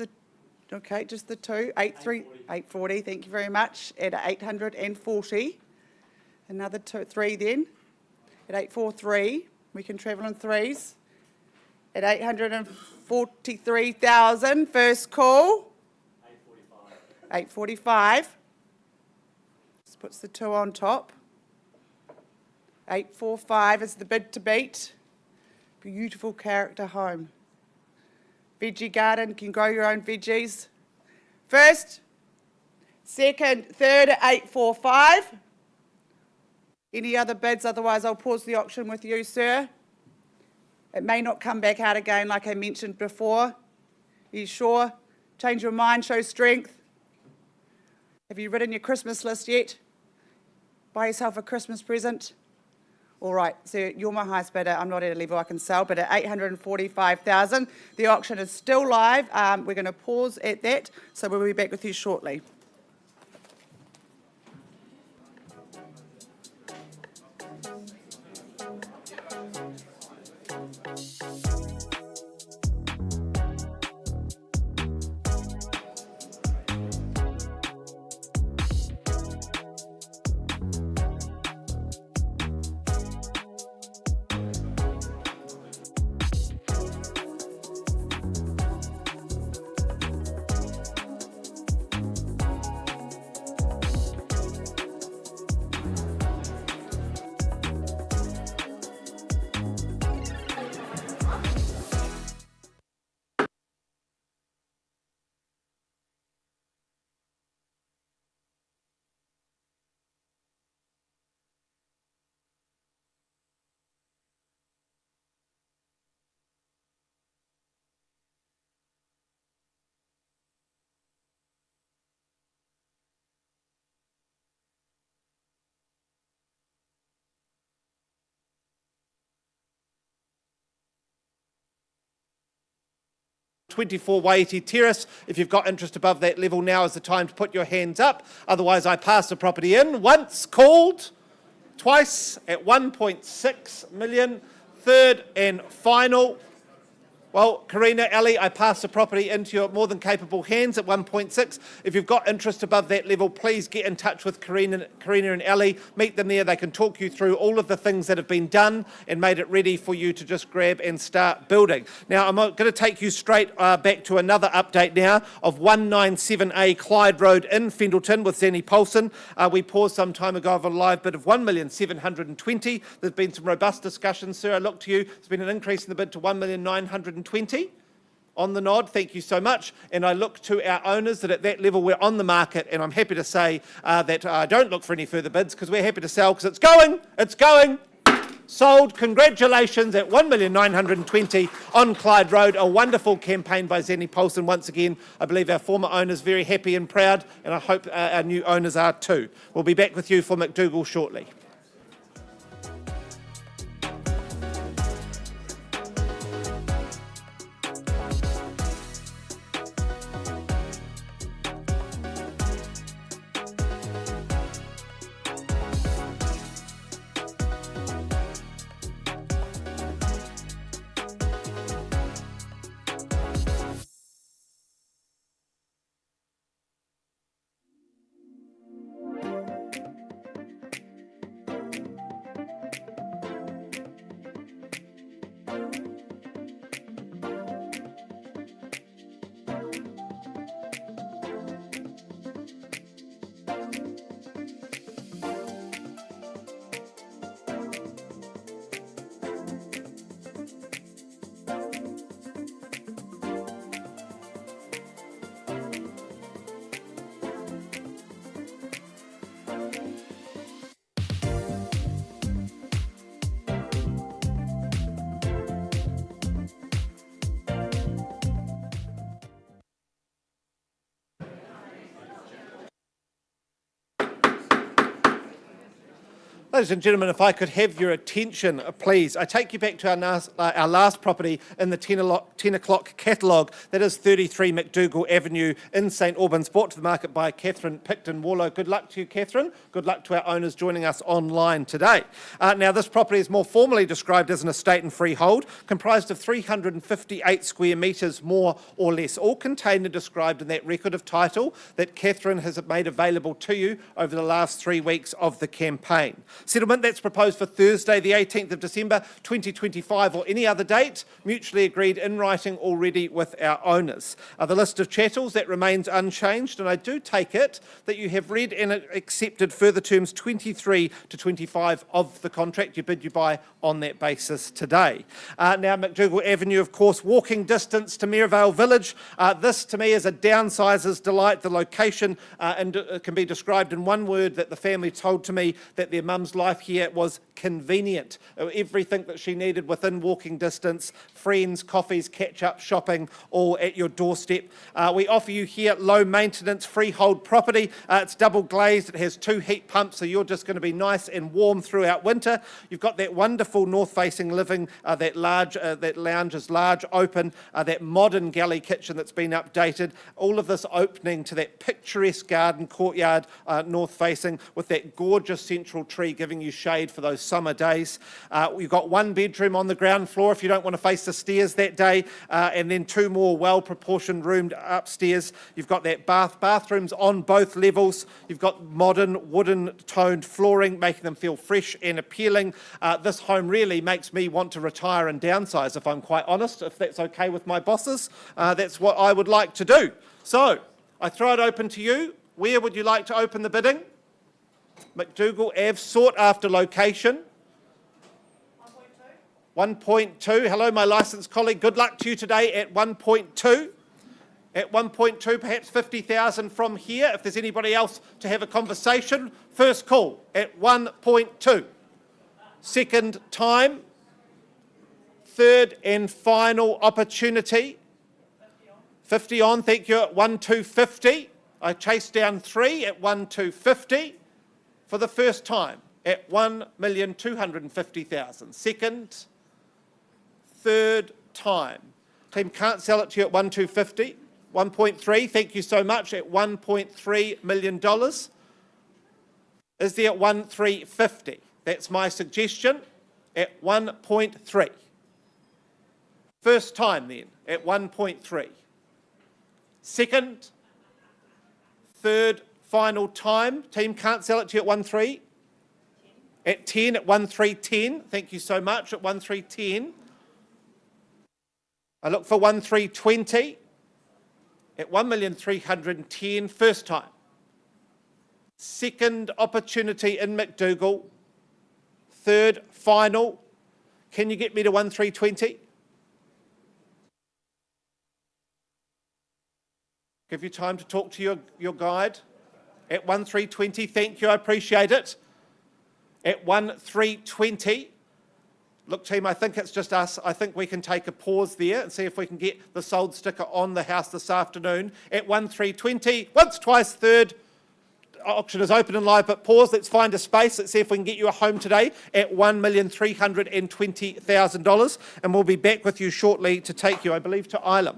the two. 840, thank you very much. At 840. Another 3 then. At 843, we can travel in threes. At 843,000, first call. 845. This puts the 2 on top. 845 is the bid to beat. Beautiful character home. Veggie garden, you can grow your own veggies. First, second, third at 845. Any other bids? Otherwise, I'll pause the auction with you, sir. It may not come back out again like I mentioned before. Are you sure? Change your mind, show strength. Have you written your Christmas list yet? Buy yourself a Christmas present. All right, so you're my highest bidder. I'm not at a level I can sell, but at 845,000, the auction is still live. We're going to pause at that, so we'll be back with you shortly. 24 Waiheke Terrace. If you've got interest above that level, now is the time to put your hands up. Otherwise, I pass the property in. Once called, twice at 1.6 million. Third and final. Well, Karina, Ali, I pass the property into your more than capable hands at 1.6. If you've got interest above that level, please get in touch with Karina and Ali. Meet them there. They can talk you through all of the things that have been done and made it ready for you to just grab and start building. Now, I'm going to take you straight back to another update now of 197A Clyde Road in Fendleton with Zanny Paulson. We paused some time ago of a live bid of 1,720,000. There's been some robust discussions, sir. I look to you. There's been an increase in the bid to 1,920,000. On the nod, thank you so much. And I look to our owners that at that level we're on the market, and I'm happy to say that I don't look for any further bids because we're happy to sell because it's going. Sold. Congratulations at 1,920,000 on Clyde Road. A wonderful campaign by Zanny Paulson. Once again, I believe our former owners very happy and proud, and I hope our new owners are too. We'll be back with you for McDougall shortly. Ladies and gentlemen, if I could have your attention, please. I take you back to our last property in the 10 o'clock catalogue. That is 33 McDougall Avenue in St Albans, brought to the market by Catherine Picton-Warlow. Good luck to you, Catherine. Good luck to our owners joining us online today. Now, this property is more formally described as an estate and freehold, comprised of 358 square metres, more or less, all contained and described in that record of title that Catherine has made available to you over the last 3 weeks of the campaign. Settlement that's proposed for Thursday, the 18th of December 2025, or any other date, mutually agreed in writing already with our owners. The list of chattels, that remains unchanged, and I do take it that you have read and accepted further terms 23 to 25 of the contract. You bid, you buy on that basis today. Now, McDougall Avenue, of course, walking distance to Maryvale Village. This, to me, is a downsider's delight. The location can be described in one word that the family told to me that their mum's life here was convenient. Everything that she needed within walking distance, friends, coffees, catch-up, shopping, all at your doorstep. We offer you here low maintenance freehold property. It's double glazed, it has 2 heat pumps, so you're just going to be nice and warm throughout winter. You've got that wonderful north-facing living, that lounge is large, open, that modern galley kitchen that's been updated, all of this opening to that picturesque garden courtyard, north-facing, with that gorgeous central tree giving you shade for those summer days. You've got 1 bedroom on the ground floor if you don't want to face the stairs that day, and then 2 more well-proportioned roomed upstairs. You've got that bathrooms on both levels. You've got modern wooden toned flooring, making them feel fresh and appealing. This home really makes me want to retire and downsize, if I'm quite honest. If that's okay with my bosses, that's what I would like to do. So I throw it open to you. Where would you like to open the bidding? McDougall Ave, sought after location. 1.2. Hello, my licensed colleague. Good luck to you today at 1.2. At 1.2, perhaps 50,000 from here. If there's anybody else to have a conversation, first call at 1.2. Second time. Third and final opportunity. 50 on, thank you, at 1.250. I chased down 3 at 1.250. For the first time at 1,250,000. Second, third time. Team can't sell it to you at 1,250. 1.3, thank you so much, at $1.3 million. Is there at 1,350? That's my suggestion, at 1.3. First time then, at 1.3. Second, third, final time. Team can't sell it to you at 1.3. At 10, at 1,310. Thank you so much, at 1,310. I look for 1,320 at 1,310,000 first time. Second opportunity in McDougall. Third, final. Can you get me to 1,320? Give you time to talk to your guide. At 1,320, thank you, I appreciate it. At 1,320, look team, I think it's just us. I think we can take a pause there and see if we can get the sold sticker on the house this afternoon. At 1,320, once, twice, third. Auction is open and live, but pause. Let's find a space. Let's see if we can get you a home today at $1,320,000. And we'll be back with you shortly to take you, I believe, to Ilam.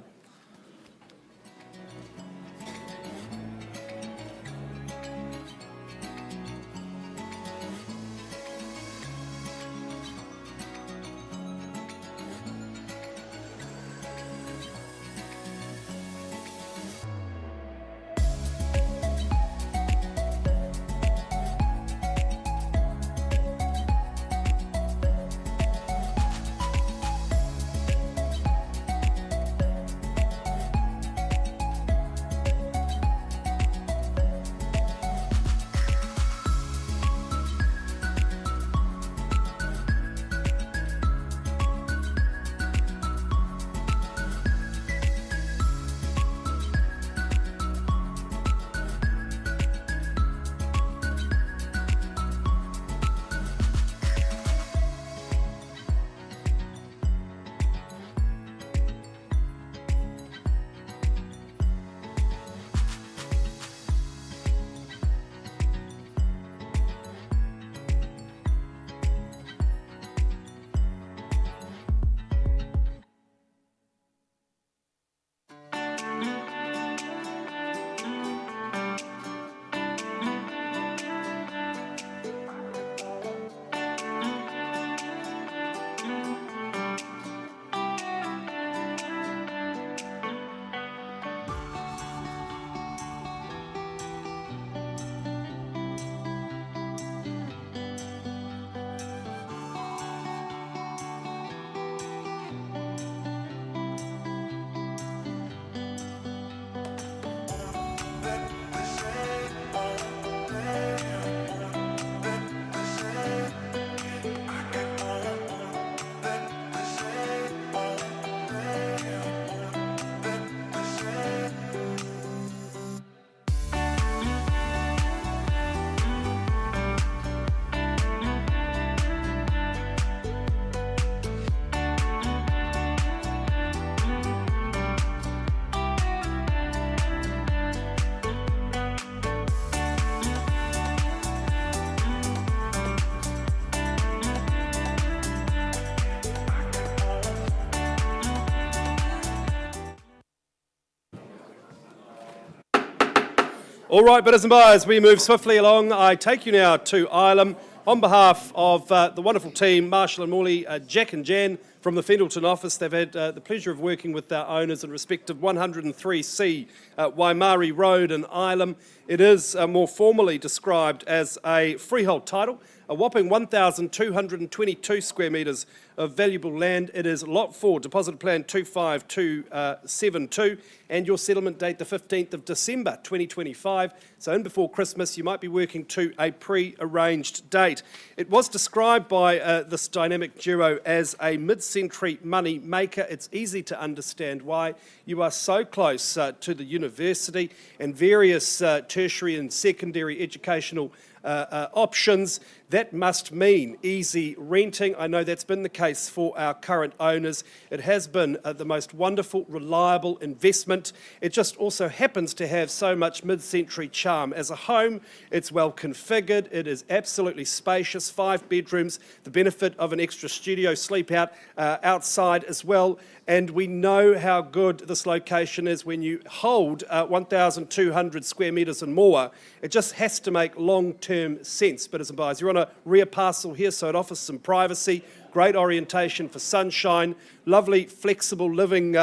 All right, bidders and buyers, we move swiftly along. I take you now to Ilam on behalf of the wonderful team, Marshall and Morley, Jack and Jan from the Fendalton office. They've had the pleasure of working with our owners in respect of 103C Waimari Road in Ilam. It is more formally described as a freehold title, a whopping 1,222 square metres of valuable land. It is Lot 4, Deposit Plan 25272, and your settlement date the 15th of December 2025. So in before Christmas, you might be working to a pre-arranged date. It was described by this dynamic duo as a mid-century money maker. It's easy to understand why. You are so close to the university and various tertiary and secondary educational options That must mean easy renting. I know that's been the case for our current owners. It has been the most wonderful, reliable investment. It just also happens to have so much mid-century charm. As a home, it's well configured. It is absolutely spacious, 5 bedrooms, the benefit of an extra studio sleep out outside as well. And we know how good this location is when you hold 1,200 square metres and more. It just has to make long-term sense. Bidders and buyers, you're on a rear parcel here, so it offers some privacy, great orientation for sunshine, lovely flexible living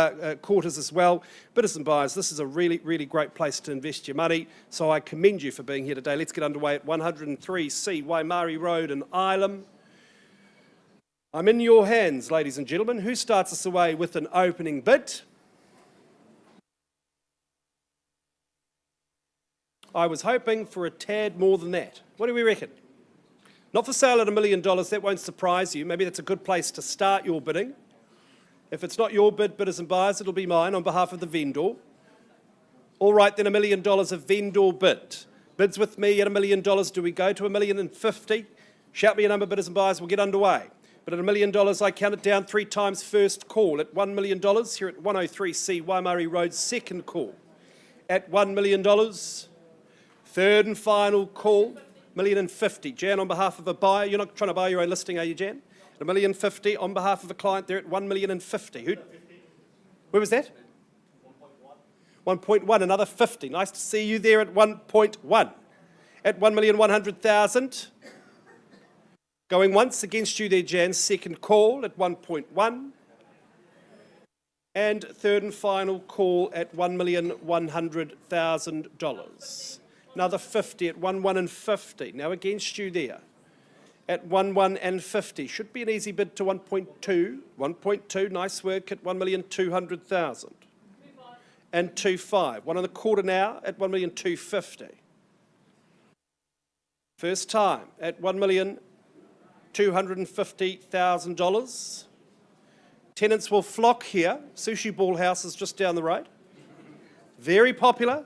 quarters as well. Bidders and buyers, this is a really, really great place to invest your money, so I commend you for being here today. Let's get underway at 103C Waimari Road in Ilam. I'm in your hands, ladies and gentlemen. Who starts us away with an opening bid? I was hoping for a tad more than that. What do we reckon? Not for sale at $1 million, that won't surprise you. Maybe that's a good place to start your bidding. If it's not your bid, bidders and buyers, it'll be mine on behalf of the vendor. All right, then $1 million of vendor bid. Bids with me at $1 million. Do we go to $1,050,000? Shout me a number, bidders and buyers, we'll get underway. But at $1 million, I count it down 3 times first call. At $1 million, here at 103C Waimari Road, second call. At $1 million, third and final call, $1,050,000. Jan, on behalf of a buyer, you're not trying to buy your own listing, are you, Jan? At $1,050,000 on behalf of a client there at $1,050,000. Where was that? 1.1, another 50. Nice to see you there at 1.1. At $1,100,000. Going once against you there, Jan, second call at 1.1. And third and final call at $1,100,000. Another 50 at 1,150. Now against you there at 1,150. Should be an easy bid to 1.2. 1.2, nice work at 1,200,000. And 2.5. 1.25 now at 1,250,000. First time at $1,250,000. Tenants will flock here. Sushi Ball House is just down the road. Very popular.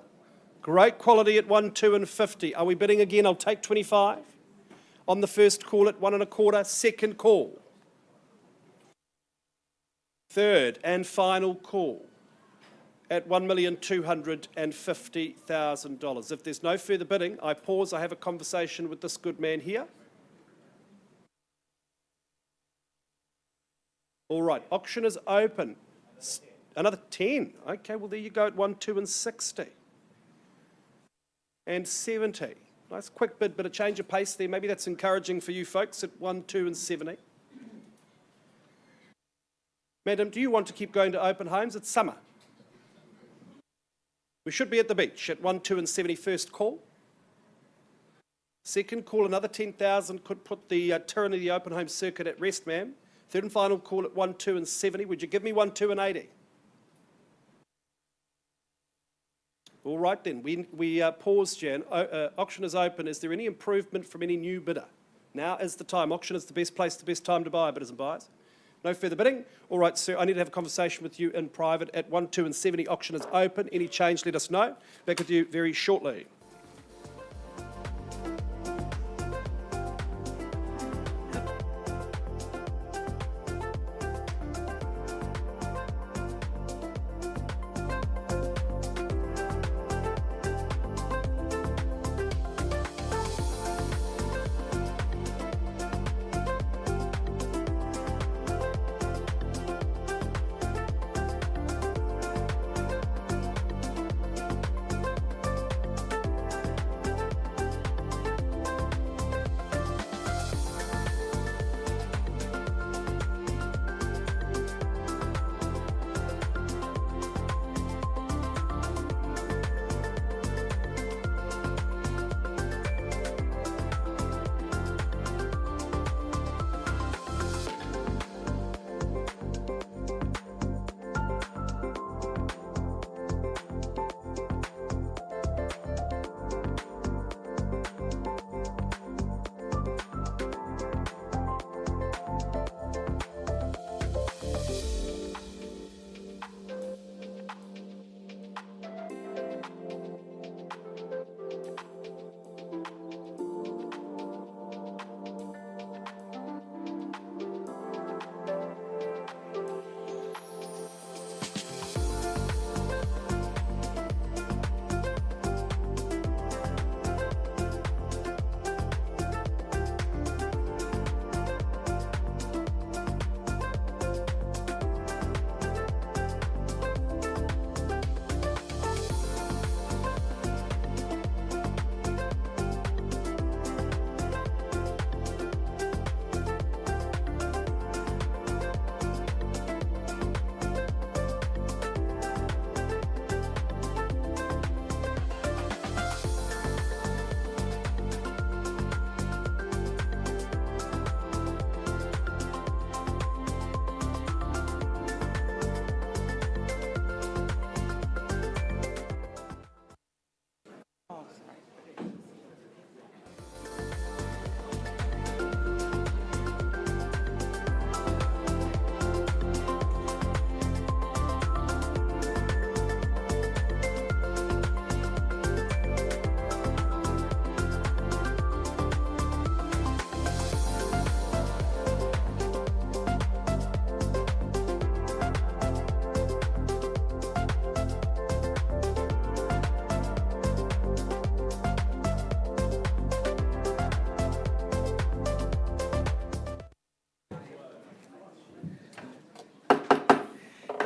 Great quality at 1,250. Are we bidding again? I'll take 25. On the first call at 1.25. Second call. Third and final call at $1,250,000. If there's no further bidding, I pause. I have a conversation with this good man here. All right, auction is open. Another 10. Okay, well, there you go at 1,260. And 70. Nice quick bid, but a change of pace there. Maybe that's encouraging for you folks at 1,270. Madam, do you want to keep going to open homes? It's summer. We should be at the beach at 1,270 first call. Second call, another 10,000 could put the tyranny of the open home circuit at rest, ma'am. Third and final call at 1,270. Would you give me 1,280? All right then, we pause, Jan. Auction is open. Is there any improvement from any new bidder? Now is the time. Auction is the best place, the best time to buy, bidders and buyers. No further bidding? All right, sir, I need to have a conversation with you in private at 1,270. Auction is open. Any change, let us know. Back with you very shortly.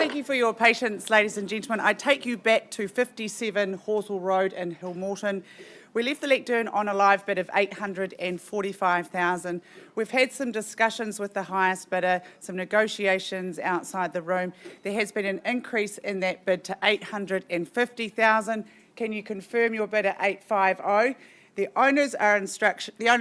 thank you for your patience, ladies and gentlemen. I take you back to 57 Horsell Road in Hillmorton. We left the lectern on a live bid of $845,000. We've had some discussions with the highest bidder, some negotiations outside the room. There has been an increase in that bid to $850,000. Can you confirm your bid at $850,000? The owner's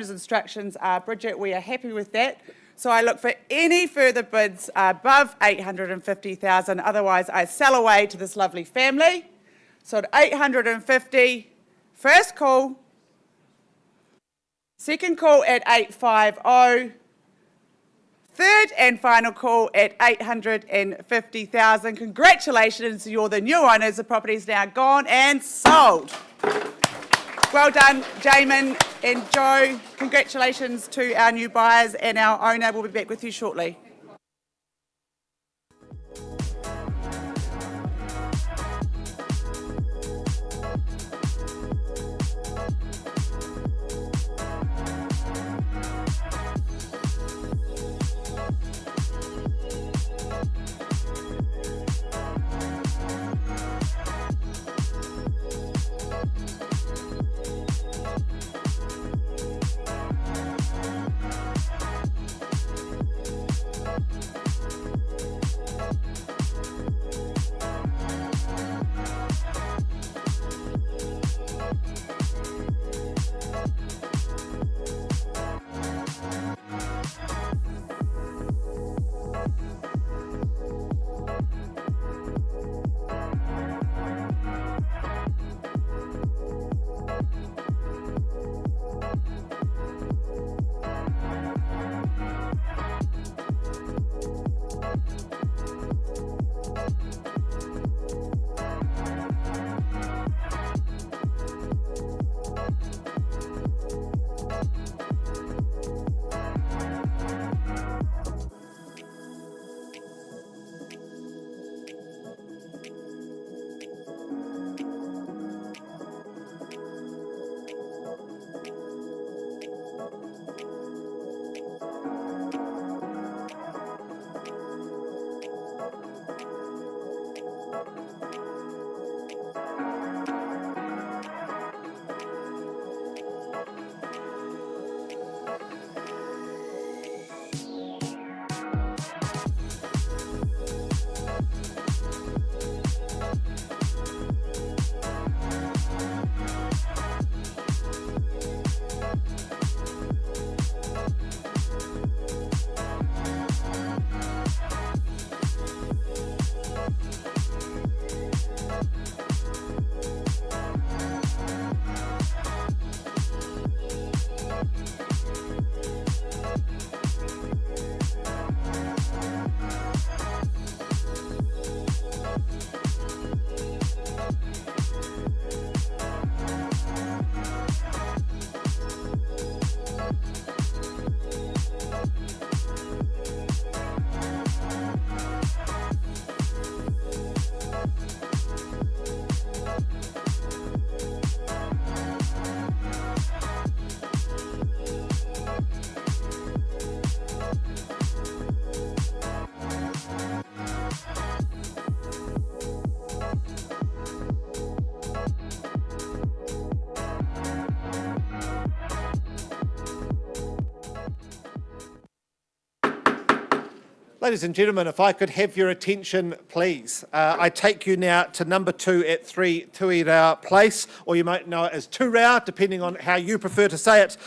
instructions are, Bridget, we are happy with that. So I look for any further bids above $850,000. Otherwise, I sell away to this lovely family. So at $850,000. First call, second call at $850,000, third and final call at $850,000. Congratulations, you're the new owners. The property is now gone and sold. Well done, Jamin and Joe. Congratulations to our new buyers and our owner. We'll be back with you shortly. Ladies and gentlemen, if I could have your attention, please. I take you now to number 2 at 3 Tuirau Place, or you might know it as Turau, depending on how you prefer to say it,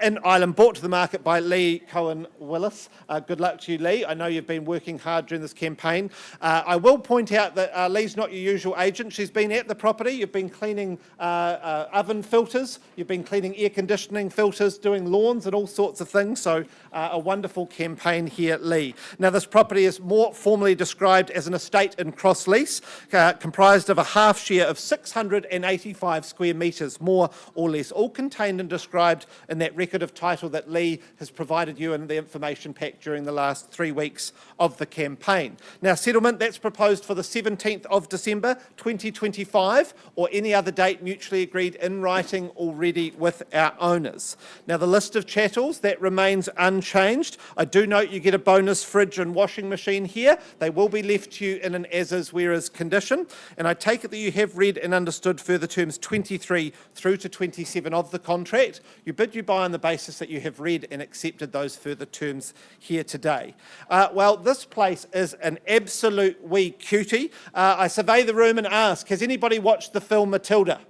in Ireland, brought to the market by Lee Cohen-Willis. Good luck to you, Lee. I know you've been working hard during this campaign. I will point out that Lee's not your usual agent. She's been at the property. You've been cleaning oven filters. You've been cleaning air conditioning filters, doing lawns and all sorts of things. So a wonderful campaign here, Lee. Now, this property is more formally described as an estate in cross lease, comprised of a half share of 685 square metres, more or less, all contained and described in that record of title that Lee has provided you in the information pack during the last 3 weeks of the campaign. Now, settlement, that's proposed for the 17th of December 2025, or any other date mutually agreed in writing already with our owners. Now, the list of chattels, that remains unchanged. I do note you get a bonus fridge and and washing machine here. They will be left to you in an as-is, where-is condition. And I take it that you have read and understood further terms 23 through to 27 of the contract. You bid, you buy on the basis that you have read and accepted those further terms here today. Well, this place is an absolute wee cutie. I survey the room and ask, has anybody watched the film Matilda?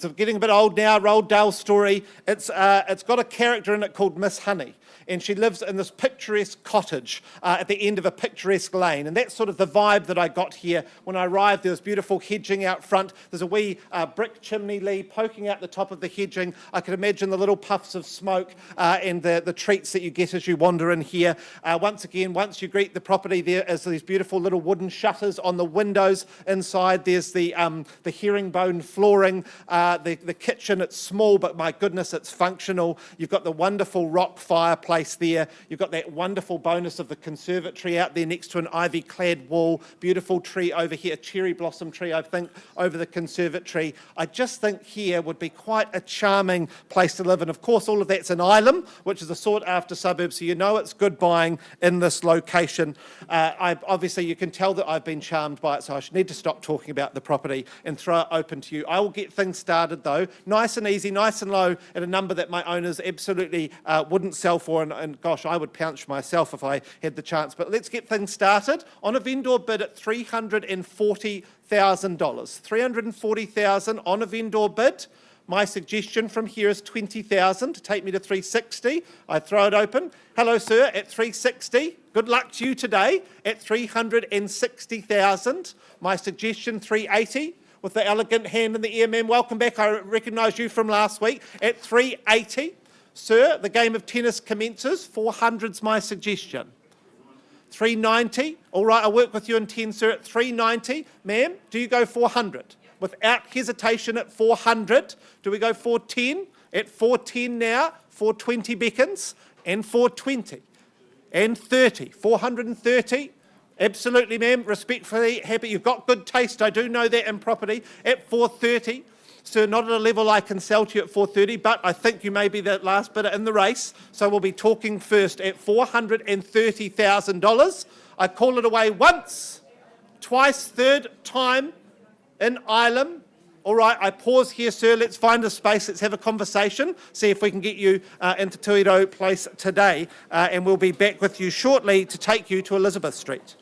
It's getting a bit old now, Roald Dahl story. It's got a character in it called Miss Honey, and she lives in this picturesque cottage at the end of a picturesque lane. And that's sort of the vibe that I got here when I arrived. There was beautiful hedging out front. There's a wee brick chimney lee poking out the top of the hedging. I could imagine the little puffs of smoke and the treats that you get as you wander in here. Once again, once you greet the property, there is these beautiful little wooden shutters on the windows. Inside, there's the herringbone flooring. The kitchen, it's small, but my goodness, it's functional. You've got the wonderful rock fireplace there. You've got that wonderful bonus of the conservatory out there next to an ivy-clad wall. Beautiful tree over here, a cherry blossom tree, I think, over the conservatory. I just think here would be quite a charming place to live. And of course, all of that's in Ilam, which is a sought-after suburb, so you know it's good buying in this location. Obviously, you can tell that I've been charmed by it, so I should need to stop talking about the property and throw it open to you. I will get things started though, nice and easy, nice and low, at a number that my owners absolutely wouldn't sell for, and gosh, I would pounce myself if I had the chance. But let's get things started on a vendor bid at $340,000. $340,000 on a vendor bid. My suggestion from here is $20,000 to take me to $360,000. I throw it open. Hello, sir, at $360,000. Good luck to you today at $360,000. My suggestion, $380,000. With the elegant hand in the air, ma'am. Welcome back. I recognise you from last week at $380,000. Sir, the game of tennis commences. 400's my suggestion. $390,000. All right, I'll work with you in 10, sir, at $390,000. Ma'am, do you go 400? Without hesitation at 400. Do we go 410? At 410 now, 420 beckons, and 420. And 30. 430. Absolutely, ma'am. Respectfully, happy. You've got good taste. I do know that in property. At 430. Sir, not at a level I can sell to you at 430, but I think you may be the last bidder in the race. So we'll be talking first at $430,000. I call it away once, twice, third time in Ilam. All right, I pause here, sir. Let's find a space. Let's have a conversation. See if we can get you into Tuiro Place today. And we'll be back with you shortly to take you to Elizabeth Street.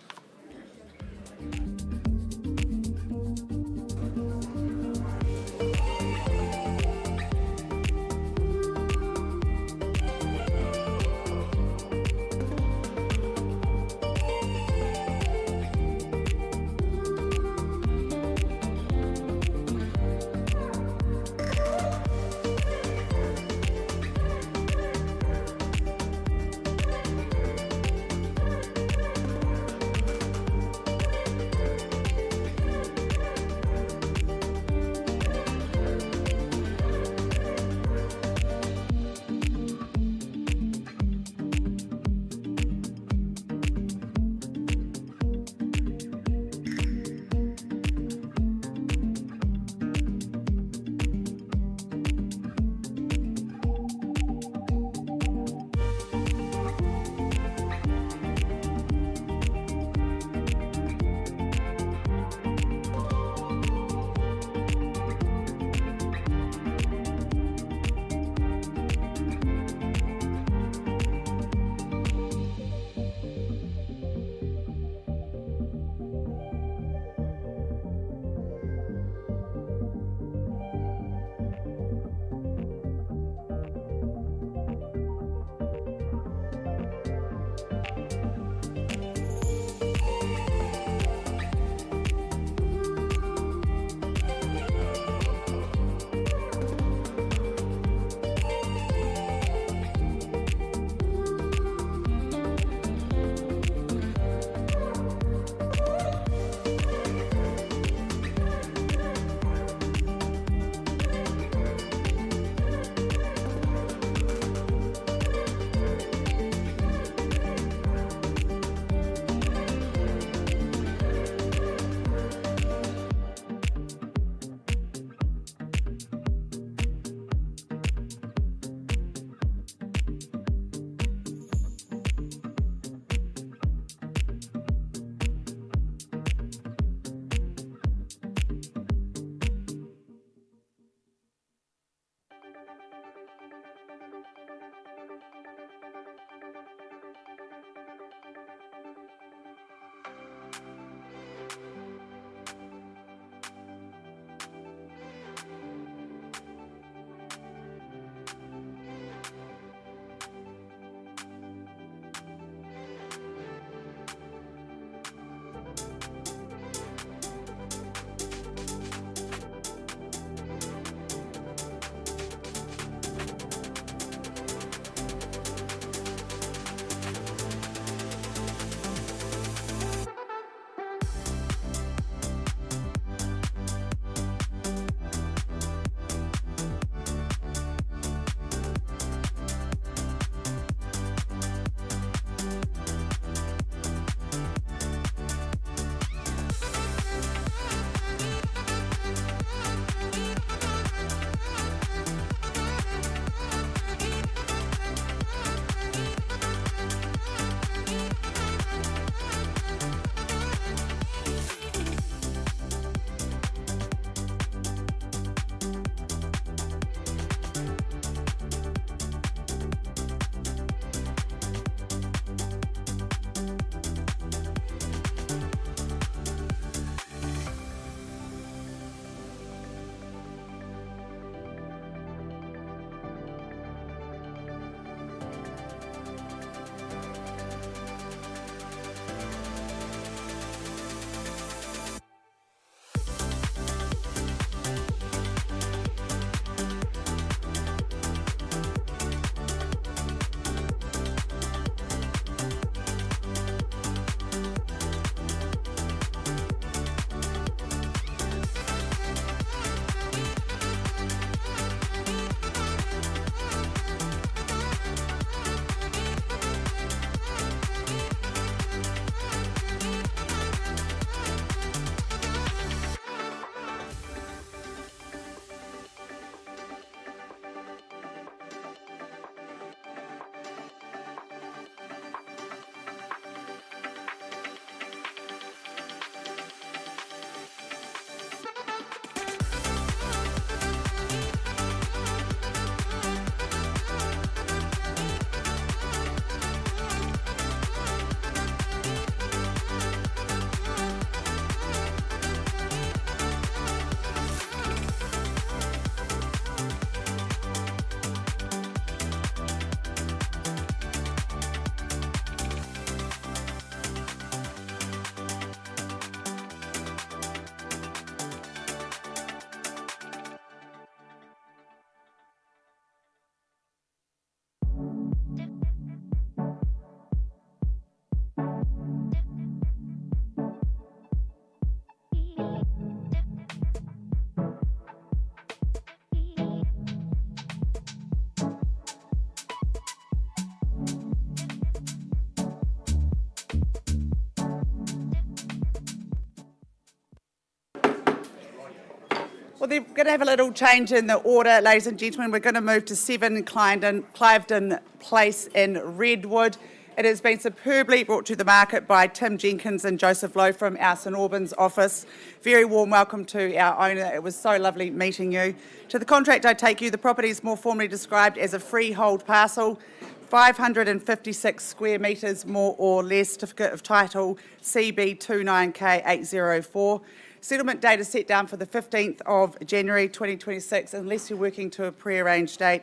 Well, they're going to have a little change in the order, ladies and gentlemen. We're going to move to 7 Cliveden Place in Redwood. It has been superbly brought to the market by Tim Jenkins and Joseph Lowe from our St Albans office. Very warm welcome to our owner. It was so lovely meeting you. To the contract I take you, the property is more formally described as a freehold parcel, 556 square metres more or less, certificate of title CB29K804. Settlement date is set down for the 15th of January 2026 unless you're working to a pre-arranged date,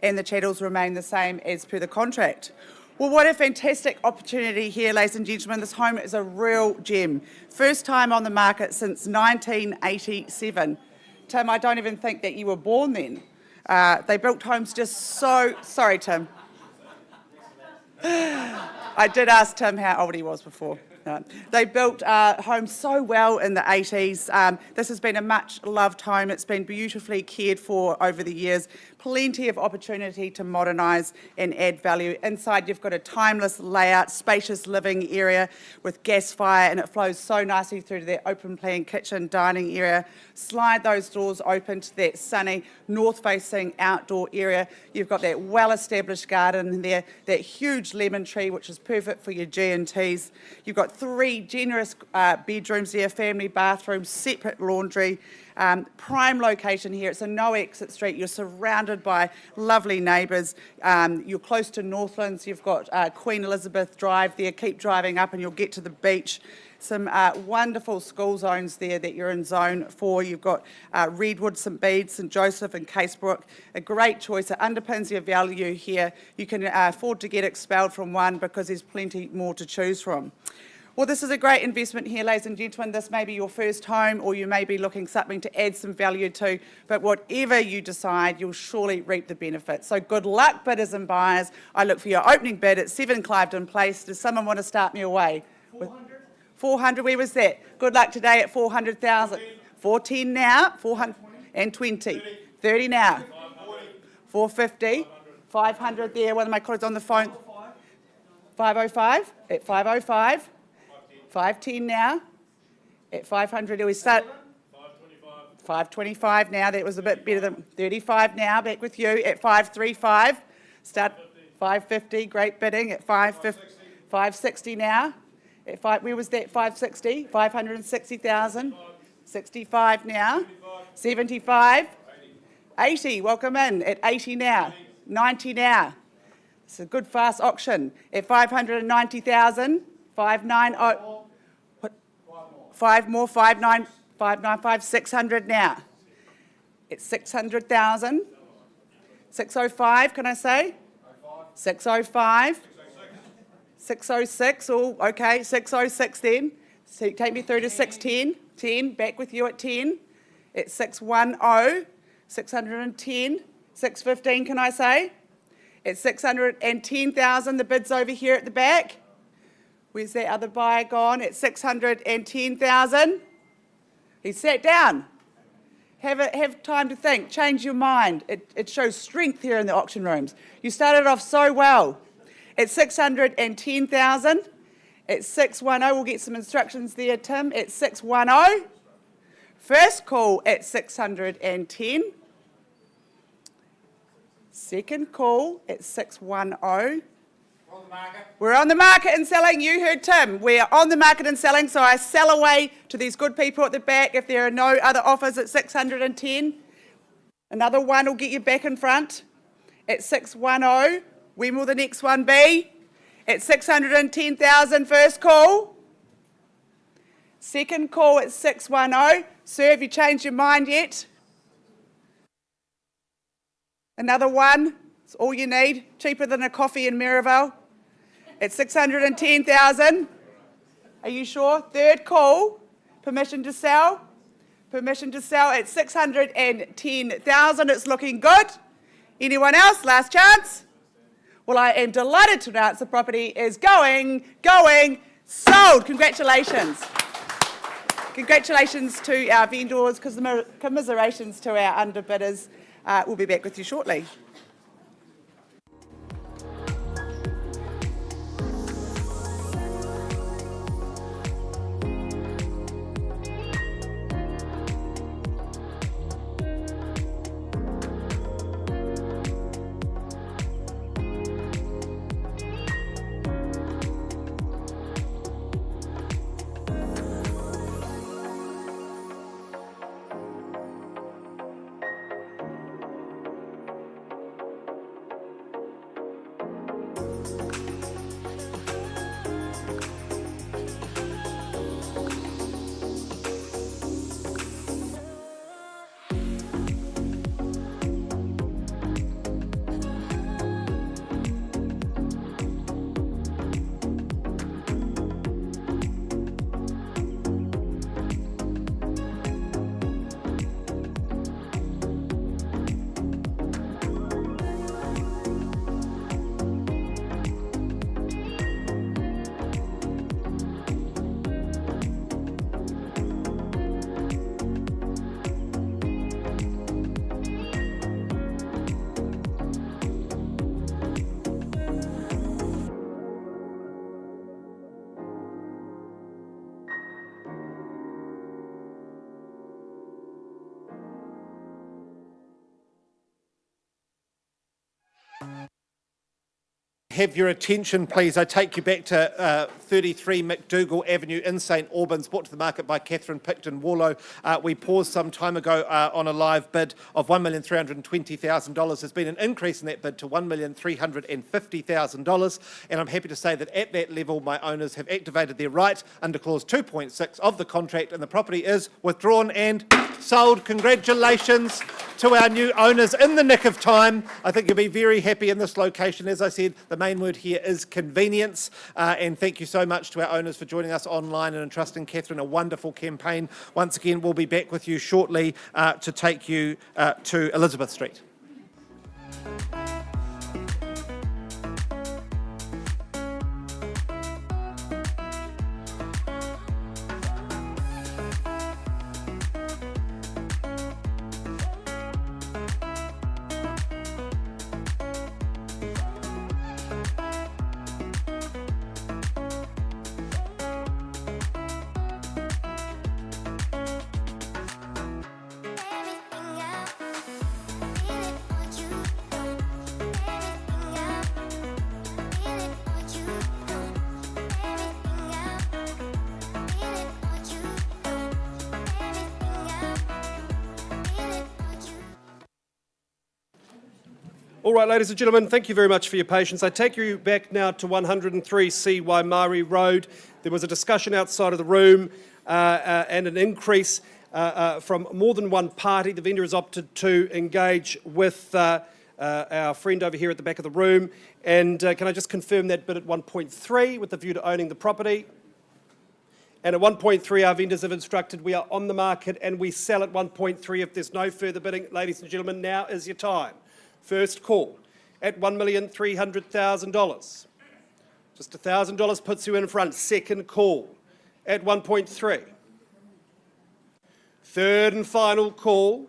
and the chattels remain the same as per the contract. Well, what a fantastic opportunity here, ladies and gentlemen. This home is a real gem. First time on the market since 1987. Tim, I don't even think that you were born then. They built homes just so... Sorry, Tim. I did ask Tim how old he was before. No. They built homes so well in the 80s. This has been a much-loved home. It's been beautifully cared for over the years. Plenty of opportunity to modernise and add value. Inside, you've got a timeless layout, spacious living area with gas fire, and it flows so nicely through to that open-plan kitchen dining area. Slide those doors open to that sunny, north-facing outdoor area. You've got that well-established garden there, that huge lemon tree, which is perfect for your G&Ts. You've got 3 generous bedrooms there, family bathrooms, separate laundry. Prime location here. It's a no-exit street. You're surrounded by lovely neighbours. You're close to Northlands. You've got Queen Elizabeth Drive there. Keep driving up and you'll get to the beach. Some wonderful school zones there that you're in zone 4. You've got Redwood, St Bede's, St Joseph and Casebrook. A great choice. It underpins your value here. You can afford to get expelled from one because there's plenty more to choose from. Well, this is a great investment here, ladies and gentlemen. This may be your first home or you may be looking something to add some value to, but whatever you decide, you'll surely reap the benefits. So good luck, bidders and buyers. I look for your opening bid at 7 Cliveden Place. Does someone want to start me away? 400. 400, where was that? Good luck today at 400,000. 410 now, 420. 30 now. 450. 500 there. One of my colleagues on the phone. 505 at 505. 510 now. At 500, we start. 525 now. That was a bit better than 35 now. Back with you at 535. Start 550. Great bidding at 550. 560 now. At where was that? 560. 560,000. 65 now. 75. 80. Welcome in at 80 now. 90 now. It's a good fast auction at 590,000. 590. 5 more. 595. 600 now. It's 600,000. 605. Can I say? 605. 606. Oh, okay. 606 then. So take me through to 610. 10. Back with you at 10. It's 610. 610. 615. Can I say? It's 610,000. The bid's over here at the back. Where's that other buyer gone? It's 610,000. He sat down. Have time to think. Change your mind. It shows strength here in the auction rooms. You started off so well. It's 610,000. It's 610. We'll get some instructions there, Tim. It's 610. First call at 610. Second call at 610. We're on the market and selling. You heard Tim. We are on the market and selling, so I sell away to these good people at the back if there are no other offers at 610. Another one will get you back in front at 610. When will the next one be? At 610,000, first call. Second call at 610. Sir, have you changed your mind yet? Another one. It's all you need. Cheaper than a coffee in Maryvale. At 610,000. Are you sure? Third call. Permission to sell. Permission to sell at 610,000. It's looking good. Anyone else? Last chance. Well, I am delighted to announce the property is going, sold. Congratulations. Congratulations to our vendors, commiserations to our underbidders. We'll be back with you shortly. have your attention, please, I take you back to 33 McDougall Avenue in St Albans, brought to the market by Catherine Picton Warlow. We paused some time ago on a live bid of $1,320,000. There's been an increase in that bid to $1,350,000, and I'm happy to say that at that level, my owners have activated their right under clause 2.6 of the contract, and the property is withdrawn and sold. Congratulations to our new owners in the nick of time. I think you'll be very happy in this location. As I said, the main word here is convenience, and thank you so much to our owners for joining us online and entrusting Catherine a wonderful campaign. Once again, we'll be back with you shortly to take you to Elizabeth Street. All right, ladies and gentlemen, thank you very much for your patience. I take you back now to 103C Waimari Road. There was a discussion outside of the room and an increase from more than one party. The vendor has opted to engage with our friend over here at the back of the room. And can I just confirm that bid at 1.3 with the view to owning the property? And at 1.3, our vendors have instructed we are on the market and we sell at 1.3 if there's no further bidding. Ladies and gentlemen, now is your time. First call at $1,300,000. Just $1,000 puts you in front. Second call at 1.3. Third and final call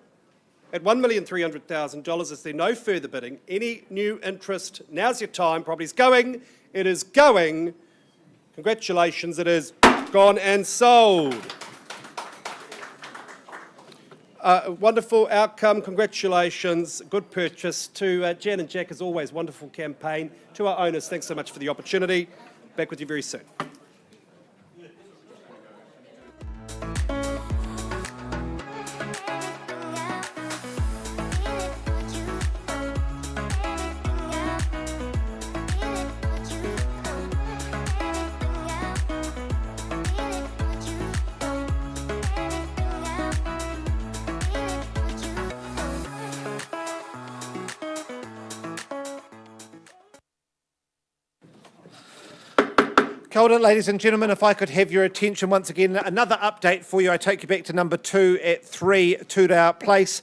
at $1,300,000. Is there no further bidding? Any new interest? Now's your time. Property's going. It is going. Congratulations. It is gone and sold. Wonderful outcome, congratulations, good purchase. To Jan and Jack, as always, wonderful campaign. To our owners, thanks so much for the opportunity. Back with you very soon. Kia ora, ladies and gentlemen, if I could have your attention once again. Another update for you. I take you back to number 2 at 3 Tudor Place.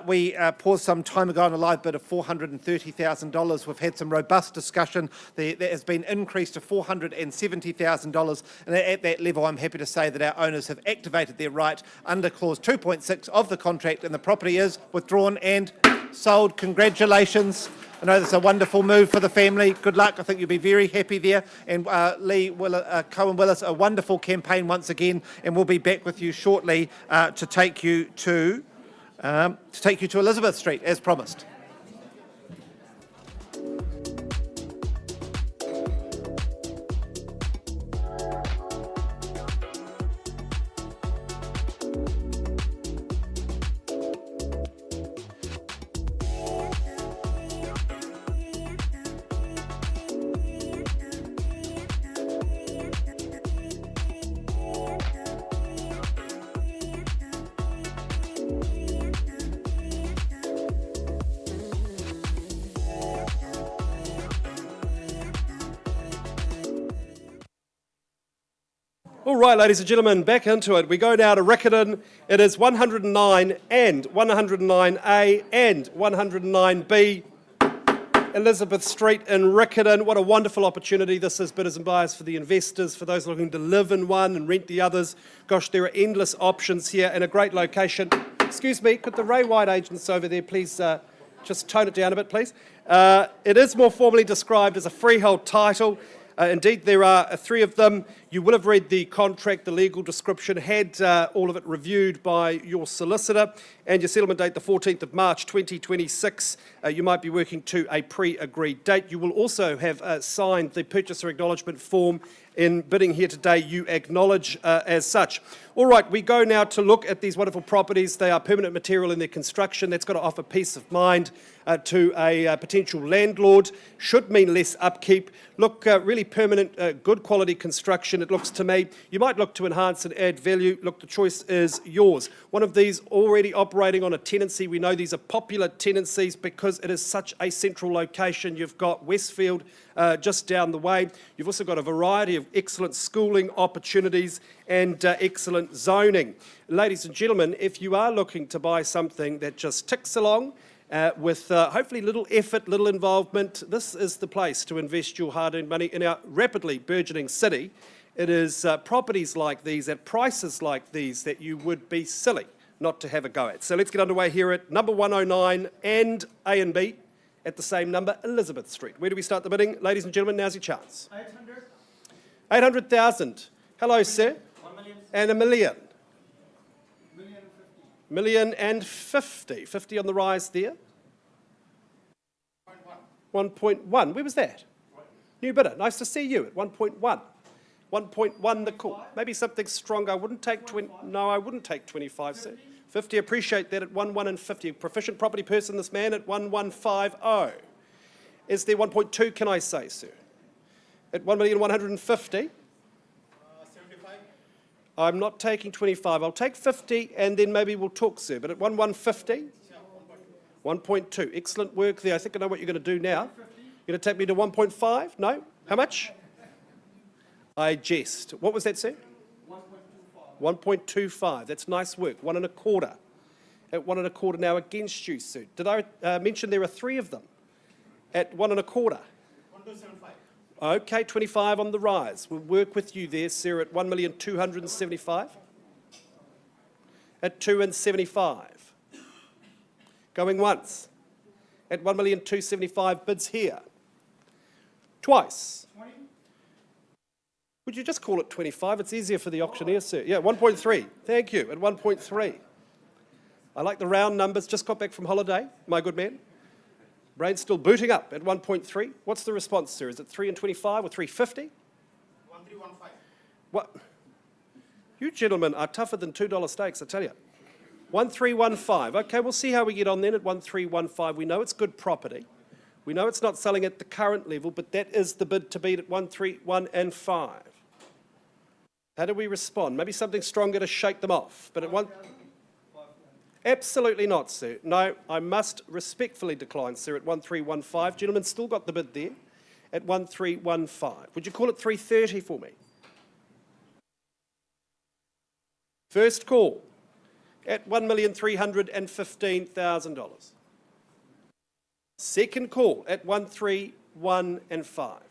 We paused some time ago on a live bid of $430,000. We've had some robust discussion. That has been increased to $470,000. And at that level, I'm happy to say that our owners have activated their right under clause 2.6 of the contract, and the property is withdrawn and sold. Congratulations. I know that's a wonderful move for the family. Good luck. I think you'll be very happy there. And Cohen Willis, a wonderful campaign once again. And we'll be back with you shortly to take you to Elizabeth Street, as promised. All right, ladies and gentlemen, back into it. We go now to Riccarton. It is 109 and 109A and 109B. Elizabeth Street in Riccarton. What a wonderful opportunity this is, bidders and buyers, for the investors, for those looking to live in one and rent the others. Gosh, there are endless options here and a great location. Excuse me, could the Ray White agents over there please just tone it down a bit, please? It is more formally described as a freehold title. Indeed, there are 3 of them. You will have read the contract, the legal description, had all of it reviewed by your solicitor, and your settlement date the 14th of March 2026. You might be working to a pre-agreed date. You will also have signed the purchaser acknowledgement form. In bidding here today, you acknowledge as such. All right, we go now to look at these wonderful properties. They are permanent material in their construction. That's got to offer peace of mind to a potential landlord. Should mean less upkeep. Look, really permanent, good quality construction, it looks to me. You might look to enhance and add value. Look, the choice is yours. One of these already operating on a tenancy. We know these are popular tenancies because it is such a central location. You've got Westfield just down the way. You've also got a variety of excellent schooling opportunities and excellent zoning. Ladies and gentlemen, if you are looking to buy something that just ticks along with hopefully little effort, little involvement, this is the place to invest your hard-earned money in our rapidly burgeoning city. It is properties like these at prices like these that you would be silly not to have a go at. So let's get underway here at number 109 and A and B at the same number, Elizabeth Street. Where do we start the bidding? Ladies and gentlemen, now's your chance. 800. 800,000. Hello, sir. 1 million. And a million. Million 50. 1,050,000. 50 on the rise there. 1.1. Where was that? New bidder. Nice to see you at 1.1. 1.1 the call. Maybe something stronger. I wouldn't take 20. No, I wouldn't take 25, sir. 50, appreciate that at 1.1 and 50. Proficient property person, this man, at 1.150. Is there 1.2, can I say, sir? At 1,150,000. 75. I'm not taking 25. I'll take 50 and then maybe we'll talk, sir. But at 1,150? 1.2. Excellent work there. I think I know what you're going to do now. You're going to take me to 1.5? No? How much? I jest. What was that, sir? 1.25. That's nice work. 1.25. At 1.25 now against you, sir. Did I mention there are three of them? At 1.25. 1275. Okay, 25 on the rise. We'll work with you there, sir, at 1,275,000. At 2.75. Going once. At 1,275,000 bids here. Twice. 20. Would you just call it 25? It's easier for the auctioneer, sir. Yeah, 1.3. Thank you. At 1.3. I like the round numbers. Just got back from holiday, my good man. Brain's still booting up at 1.3. What's the response, sir? Is it 3.25 or 3.50? 1315. What? You gentlemen are tougher than $2 steaks, I tell you. 1315. Okay, we'll see how we get on then at 1315. We know it's good property. We know it's not selling at the current level, but that is the bid to beat at 131 and 5. How do we respond? Maybe something stronger to shake them off. But at one, absolutely not, sir. No, I must respectfully decline, sir, at 1315. Gentlemen, still got the bid there at 1315. Would you call it 330 for me? First call at $1,315,000. Second call at 131 and 5.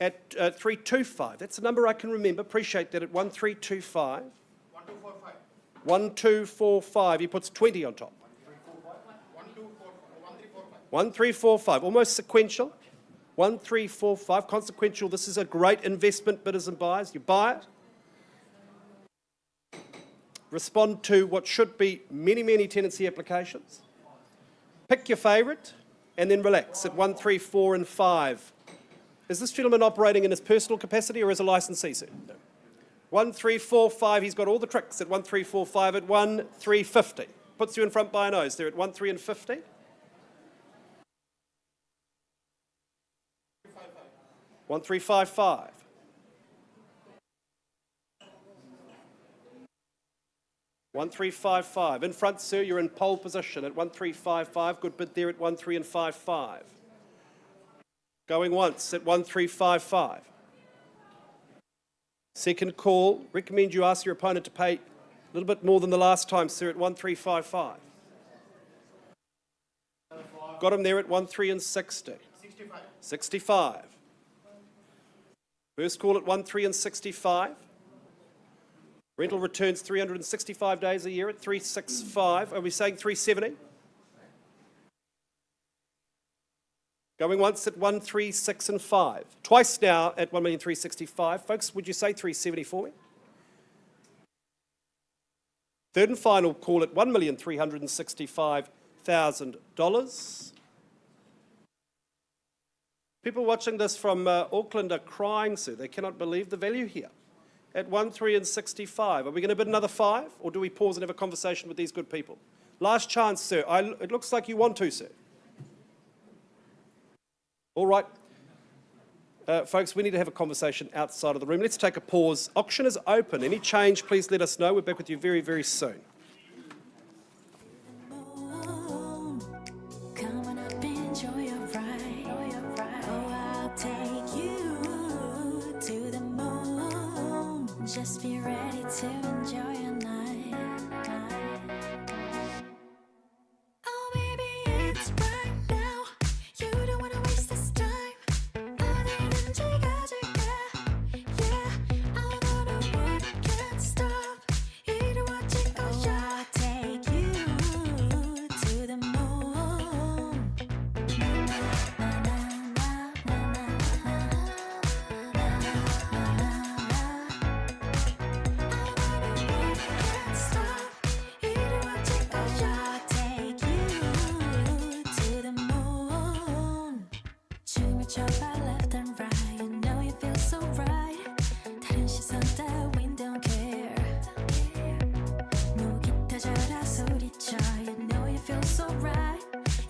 At 325. That's a number I can remember. Appreciate that at 1325. 1245. 1245. He puts 20 on top. 1345. 1345. Almost sequential. 1345. Consequential. This is a great investment, bidders and buyers. You buy it. Respond to what should be many, many tenancy applications. Pick your favourite and then relax at 134 and 5. Is this gentleman operating in his personal capacity or as a licensee, sir? No. 1345, he's got all the tricks at 1345 at 1350. Puts you in front by a nose there at 13 and 50. 1355. 1355. In front, sir, you're in pole position at 1355. Good bid there at 13 and 55. Going once at 1355. Second call. Recommend you ask your opponent to pay a little bit more than the last time, sir, at 1355. Got him there at 13 and 60. 65. 65. First call at 13 and 65. Rental returns 365 days a year at 365. Are we saying 370? Going once at 1,365. Twice now at 1,365,000. Folks, would you say 370 for me? Third and final call at $1,365,000. People watching this from Auckland are crying, sir. They cannot believe the value here. At 1,365. Are we going to bid another 5? Or do we pause and have a conversation with these good people? Last chance, sir. It looks like you want to, sir. All right. Folks, we need to have a conversation outside of the room. Let's take a pause. Auction is open. Any change, please let us know. We're back with you very, very soon. Come on up, enjoy your ride. Oh, I'll take you to the moon. Just be ready to enjoy your night. Oh, baby, it's right now. You don't wanna waste this time. 어디든지 가줄게. Yeah, I know the world can't stop. 이루어질 거야. I'll take you to the moon. Can't stop. 이루어질 거야. I'll take you to the moon. 춤을 춰봐 left and right. You know you feel so right. 다른 시선 따윈 don't care. 목이 터져라 소리쳐. You know you feel so right.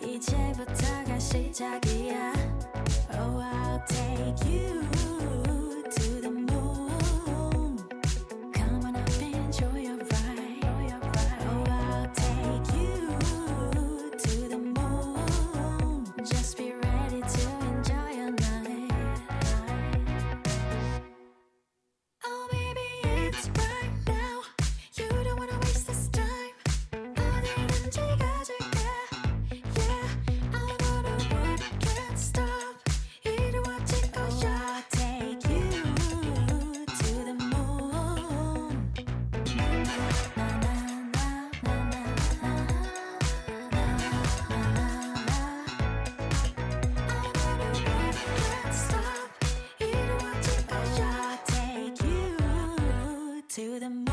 이제부터가 시작이야. Oh, I'll take you to the moon. Come on up, enjoy your ride. Oh, I'll take you to the moon. Just be ready to enjoy your night. Oh, baby, it's right now. You don't wanna waste this time. 어디든지 가줄게. Yeah, I know the world can't stop. 이루어질 거야. I'll take you to the moon. Can't stop. 이루어질 거야. I'll take you to the moon.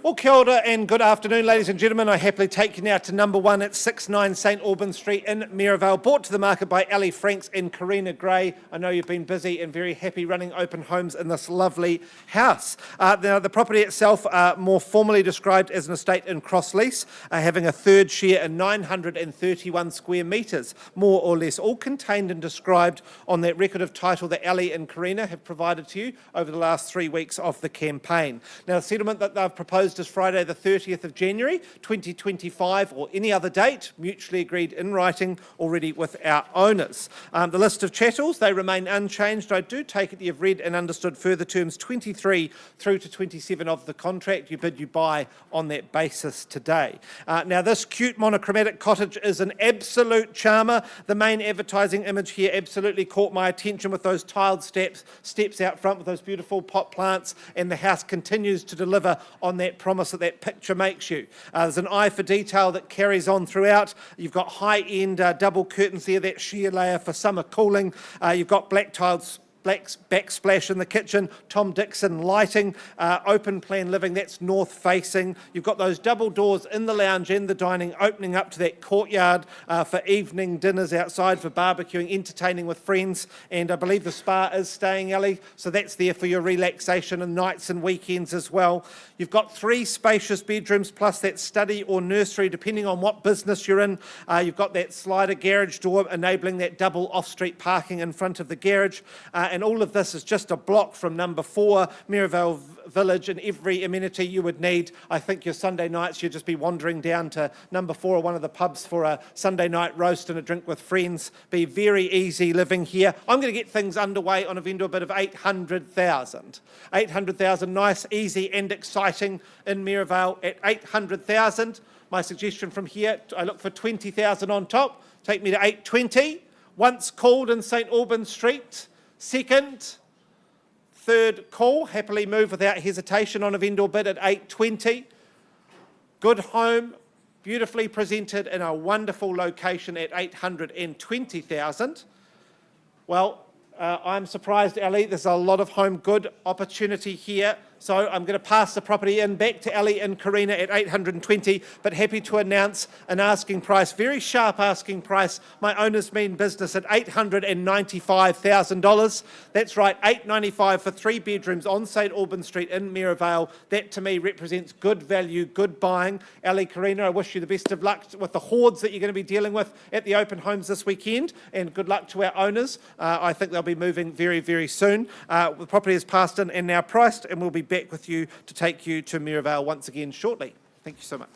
Well, kia ora and good afternoon, ladies and gentlemen. I happily take you now to number 1 at 69 St Albans Street in Maryvale, brought to the market by Ali Franks and Karina Gray. I know you've been busy and very happy running open homes in this lovely house. Now, the property itself, more formally described as an estate in cross-lease, having a third share in 931 square metres, more or less, all contained and described on that record of title that Ali and Karina have provided to you over the last 3 weeks of the campaign. Now, the settlement that they've proposed is Friday the 30th of January 2025 or any other date, mutually agreed in writing already with our owners. The list of chattels, they remain unchanged. I do take it you've read and understood further terms 23 through to 27 of the contract. You bid, you buy on that basis today. Now, this cute monochromatic cottage is an absolute charmer. The main advertising image here absolutely caught my attention with those tiled steps out front with those beautiful pot plants, and the house continues to deliver on that promise that picture makes you. There's an eye for detail that carries on throughout. You've got high-end double curtains there, that sheer layer for summer cooling. You've got black tiled backsplash in the kitchen, Tom Dixon lighting, open plan living, that's north facing. You've got those double doors in the lounge and the dining opening up to that courtyard for evening dinners outside, for barbecuing, entertaining with friends, and I believe the spa is staying, Ali, so that's there for your relaxation and nights and weekends as well. You've got 3 spacious bedrooms plus that study or nursery depending on what business you're in. You've got that slider garage door enabling that double off-street parking in front of the garage. And all of this is just a block from number 4, Maryvale Village, and every amenity you would need. I think your Sunday nights, you'd just be wandering down to number 4 or one of the pubs for a Sunday night roast and a drink with friends. Be very easy living here. I'm going to get things underway on a vendor bid of 800,000. 800,000, nice, easy and exciting in Maryvale at 800,000. My suggestion from here, I look for 20,000 on top. Take me to 820. Once called in St Albans Street. Second, third call. Happily move without hesitation on a vendor bid at 820. Good home, beautifully presented in a wonderful location at 820,000. Well, I'm surprised, Ali, there's a lot of home good opportunity here. So I'm going to pass the property in back to Ali and Karina at 820, but happy to announce an asking price, very sharp asking price. My owners mean business at $895,000. That's right, $895 for 3 bedrooms on St Albans Street in Maryvale. That to me represents good value, good buying. Ali, Karina, I wish you the best of luck with the hordes that you're going to be dealing with at the open homes this weekend, and good luck to our owners. I think they'll be moving very, very soon. The property is passed in and now priced, and we'll be back with you to take you to Maryvale once again shortly. Thank you so much.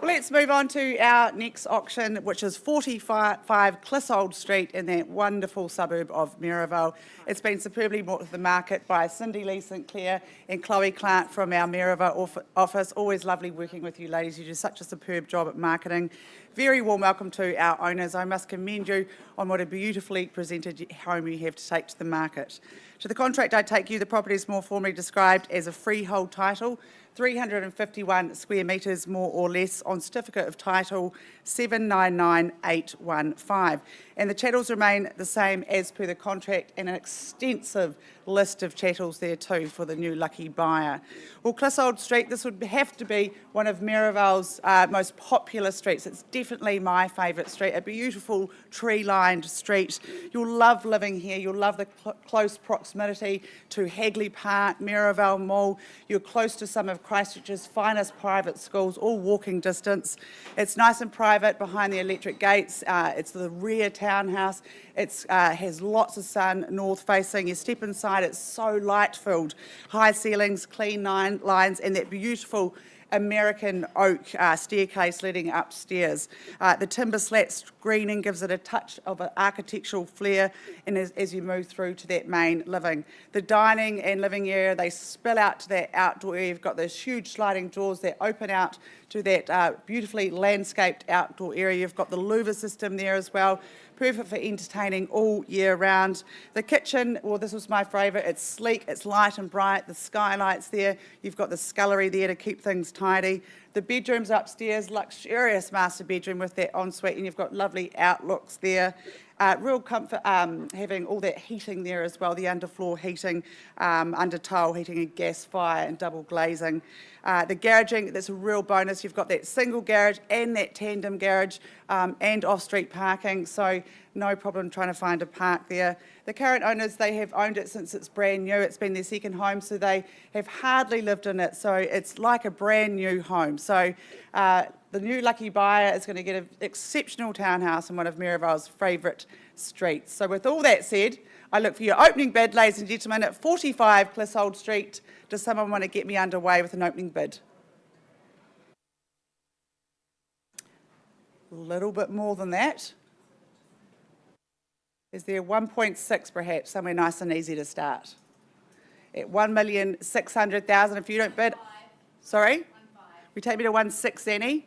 Let's move on to our next auction, which is 45 Clissold Street in that wonderful suburb of Maryvale. It's been superbly brought to the market by Cindy Lee St Clair and Chloe Clark from our Maryvale office. Always lovely working with you ladies. You do such a superb job at marketing. Very warm welcome to our owners. I must commend you on what a beautifully presented home you have to take to the market. To the contract I take you, the property is more formally described as a freehold title, 351 square metres more or less, on certificate of title 799815. And the chattels remain the same as per the contract, and an extensive list of chattels there too for the new lucky buyer. Well, Clissold Street, this would have to be one of Maryvale's most popular streets. It's definitely my favourite street, a beautiful tree-lined street. You'll love living here. You'll love the close proximity to Hagley Park, Maryvale Mall. You're close to some of Christchurch's finest private schools, all walking distance. It's nice and private behind the electric gates. It's the rear townhouse. It has lots of sun, north facing. You step inside, it's so light-filled. High ceilings, clean lines, and that beautiful American oak staircase leading upstairs. The timber slat screening gives it a touch of an architectural flair, and as you move through to that main living. The dining and living area, they spill out to that outdoor area. You've got those huge sliding doors that open out to that beautifully landscaped outdoor area. You've got the louver system there as well. Perfect for entertaining all year round. The kitchen, well, this was my favourite. It's sleek, it's light and bright. The skylights there. You've got the scullery there to keep things tidy. The bedrooms upstairs, luxurious master bedroom with that ensuite, and you've got lovely outlooks there. Real comfort having all that heating there as well, the underfloor heating, under tile heating and gas fire and double glazing. The garaging, that's a real bonus. You've got that single garage and that tandem garage and off-street parking, so no problem trying to find a park there. The current owners, they have owned it since it's brand new. It's been their second home, so they have hardly lived in it, so it's like a brand new home. So the new lucky buyer is going to get an exceptional townhouse in one of Maryvale's favourite streets. So with all that said, I look for your opening bid, ladies and gentlemen, at 45 Clissold Street. Does someone want to get me underway with an opening bid? A little bit more than that. Is there 1.6 perhaps, somewhere nice and easy to start? At 1,600,000 if you don't bid. Sorry? We take me to 1.6, Zanny?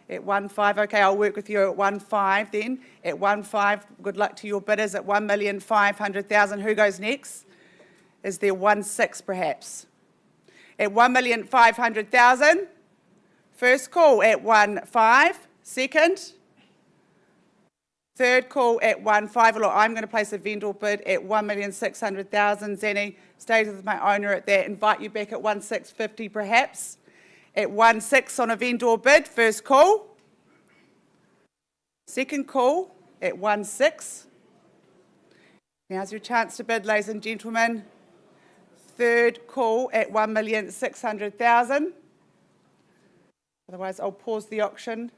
At 1.5, okay, I'll work with you at 1.5 then. At 1.5, good luck to your bidders at 1,500,000. Who goes next? Is there 1.6 perhaps? At 1,500,000. First call at 1.5. Second. Third call at 1.5. Look, I'm going to place a vendor bid at 1,600,000. Zanny stays with my owner at that. Invite you back at 1.650 perhaps. At 1.6 on a vendor bid. First call. Second call at 1.6. Now's your chance to bid, ladies and gentlemen. Third call at 1,600,000. Otherwise, I'll pause the auction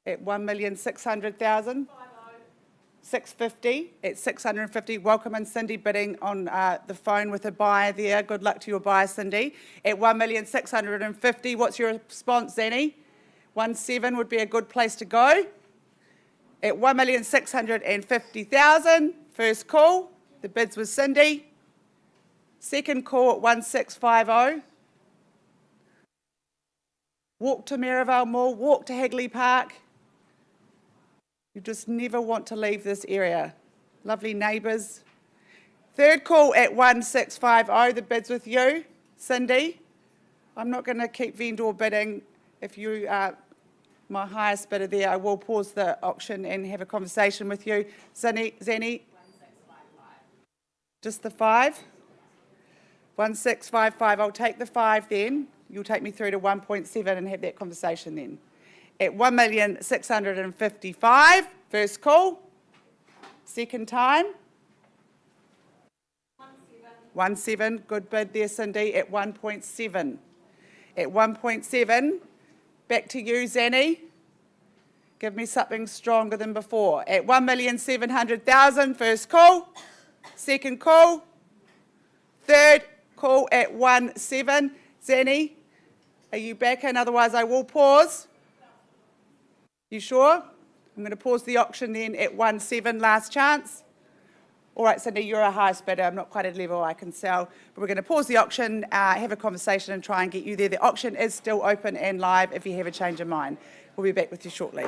at 1,600,000. 650 at 650. Welcome in Cindy bidding on the phone with a buyer there. Good luck to your buyer, Cindy. At 1,650. What's your response, Zanny? 1.7 would be a good place to go. At 1,650,000. First call. The bids with Cindy. Second call at 1.650. Walk to Merivale Mall. Walk to Hagley Park. You just never want to leave this area. Lovely neighbours. Third call at 1.650. The bid's with you, Cindy. I'm not going to keep vendor bidding. If you are my highest bidder there, I will pause the auction and have a conversation with you. Zanny? 1.655. Just the 5? 1.655. I'll take the 5 then. You'll take me through to 1.7 and have that conversation then. At 1,655,000. First call. Second time. 1.7. Good bid there, Cindy, at 1.7. At 1.7, back to you, Zanny. Give me something stronger than before. At 1,700,000. First call. Second call. Third call at 1.7. Zanny, are you back in? Otherwise, I will pause. You sure? I'm going to pause the auction then at 1.7, last chance. All right, Cindy, you're a highest bidder. I'm not quite at a level I can sell, but we're going to pause the auction, have a conversation and try and get you there. The auction is still open and live if you have a change of mind. We'll be back with you shortly.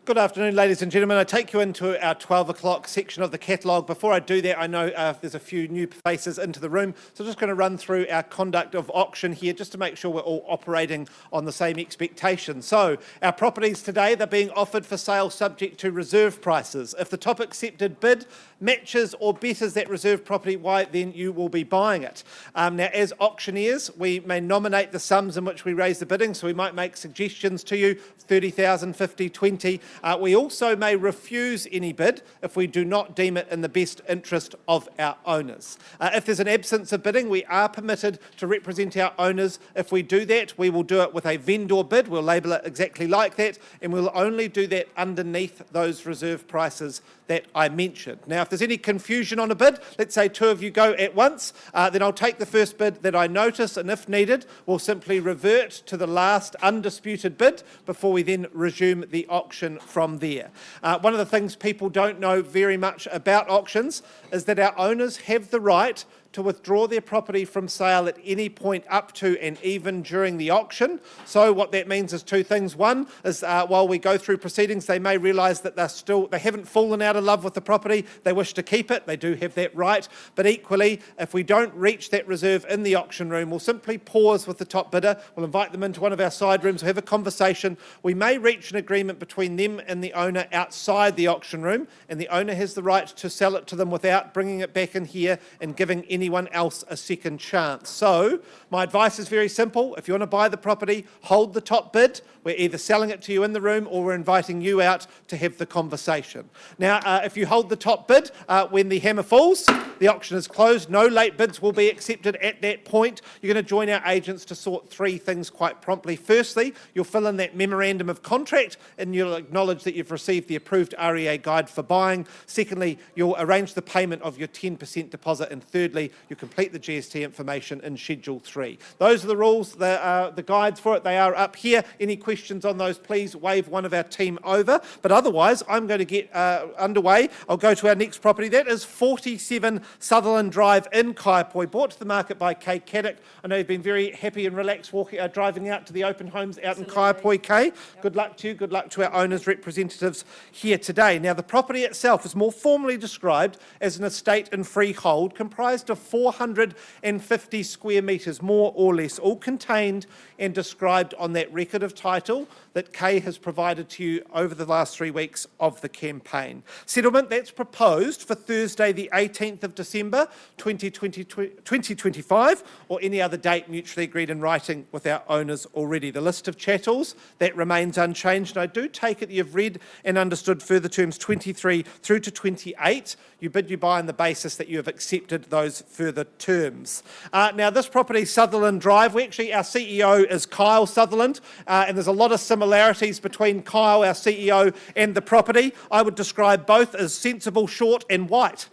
Good afternoon, ladies and gentlemen. I take you into our 12 o'clock section of the catalogue. Before I do that, I know there's a few new faces into the room, so I'm just going to run through our conduct of auction here just to make sure we're all operating on the same expectations. So, our properties today, they're being offered for sale subject to reserve prices. If the top accepted bid matches or betters that reserve property, why, then you will be buying it. Now, as auctioneers, we may nominate the sums in which we raise the bidding, so we might make suggestions to you, 30,000, 50, 20. We also may refuse any bid if we do not deem it in the best interest of our owners. If there's an absence of bidding, we are permitted to represent our owners. If we do that, we will do it with a vendor bid. We'll label it exactly like that, and we'll only do that underneath those reserve prices that I mentioned. Now, if there's any confusion on a bid, let's say two of you go at once, then I'll take the first bid that I notice, and if needed, we'll simply revert to the last undisputed bid before we then resume the auction from there. One of the things people don't know very much about auctions is that our owners have the right to withdraw their property from sale at any point up to and even during the auction. So what that means is two things. One is while we go through proceedings, they may realise that they haven't fallen out of love with the property, they wish to keep it, they do have that right. But equally, if we don't reach that reserve in the auction room, we'll simply pause with the top bidder, we'll invite them into one of our side rooms, we'll have a conversation. We may reach an agreement between them and the owner outside the auction room, and the owner has the right to sell it to them without bringing it back in here and giving anyone else a second chance. So my advice is very simple. If you want to buy the property, hold the top bid. We're either selling it to you in the room or we're inviting you out to have the conversation. Now, if you hold the top bid, when the hammer falls, the auction is closed. No late bids will be accepted at that point. You're going to join our agents to sort three things quite promptly. Firstly, you'll fill in that memorandum of contract and you'll acknowledge that you've received the approved REA guide for buying. Secondly, you'll arrange the payment of your 10% deposit. And thirdly, you complete the GST information in Schedule 3. Those are the rules, the guides for it. They are up here. Any questions on those, please wave one of our team over. But otherwise, I'm going to get underway. I'll go to our next property. That is 47 Sutherland Drive in Kaiapoi, brought to the market by Kay Caddick. I know you've been very happy and relaxed driving out to the open homes out in Kaiapoi, Kay. Good luck to you. Good luck to our owners' representatives here today. Now, the property itself is more formally described as an estate and freehold comprised of 450 square metres, more or less, all contained and described on that record of title that Kay has provided to you over the last 3 weeks of the campaign. Settlement, that's proposed for Thursday the 18th of December 2025 or any other date mutually agreed in writing with our owners already. The list of chattels, that remains unchanged. And I do take it you've read and understood further terms 23 through to 28. You bid, you buy on the basis that you have accepted those further terms. Now, this property, Sutherland Drive, our CEO is Kyle Sutherland, and there's a lot of similarities between Kyle, our CEO, and the property. I would describe both as sensible, short, and white.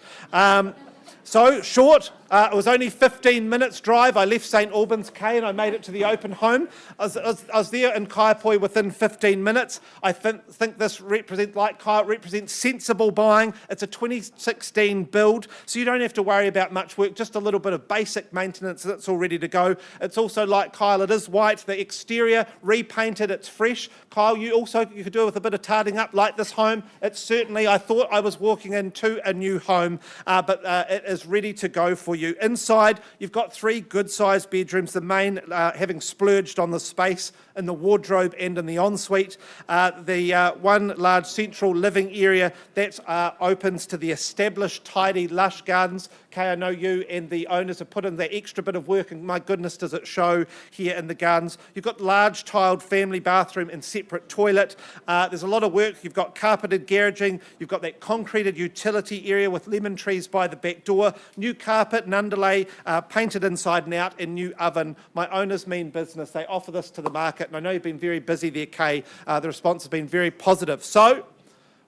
So short, it was only 15 minutes drive. I left St Albans, Kay, and I made it to the open home. I was there in Kaiapoi within 15 minutes. I think this represents, like Kyle, it represents sensible buying. It's a 2016 build, so you don't have to worry about much work, just a little bit of basic maintenance and it's all ready to go. It's also like Kyle, it is white, the exterior repainted, it's fresh. Kyle, you could do it with a bit of tarting up like this home. It's certainly, I thought I was walking into a new home, but it is ready to go for you. Inside, you've got 3 good-sized bedrooms, the main having splurged on the space in the wardrobe and in the ensuite. The one large central living area that opens to the established, tidy, lush gardens. Kay, I know you and the owners have put in that extra bit of work, and my goodness does it show here in the gardens. You've got large tiled family bathroom and separate toilet. There's a lot of work. You've got carpeted garaging. You've got that concreted utility area with lemon trees by the back door. New carpet and underlay, painted inside and out, and new oven. My owners mean business. They offer this to the market, and I know you've been very busy there, Kay. The response has been very positive. So,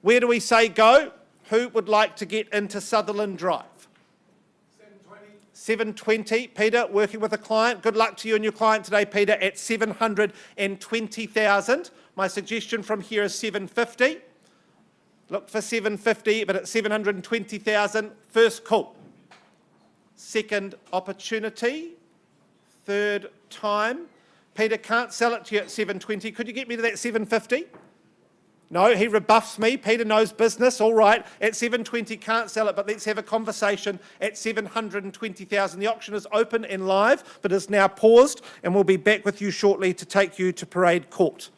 where do we say go? Who would like to get into Sutherland Drive? 720. Peter, working with a client. Good luck to you and your client today, Peter, at 720,000. My suggestion from here is 750. Look for 750, but at 720,000, first call. Second opportunity. Third time. Peter, can't sell it to you at 720. Could you get me to that 750? No, he rebuffs me. Peter knows business. All right, at 720, can't sell it, but let's have a conversation at 720,000. The auction is open and live, but is now paused, and we'll be back with you shortly to take you to Parade Court.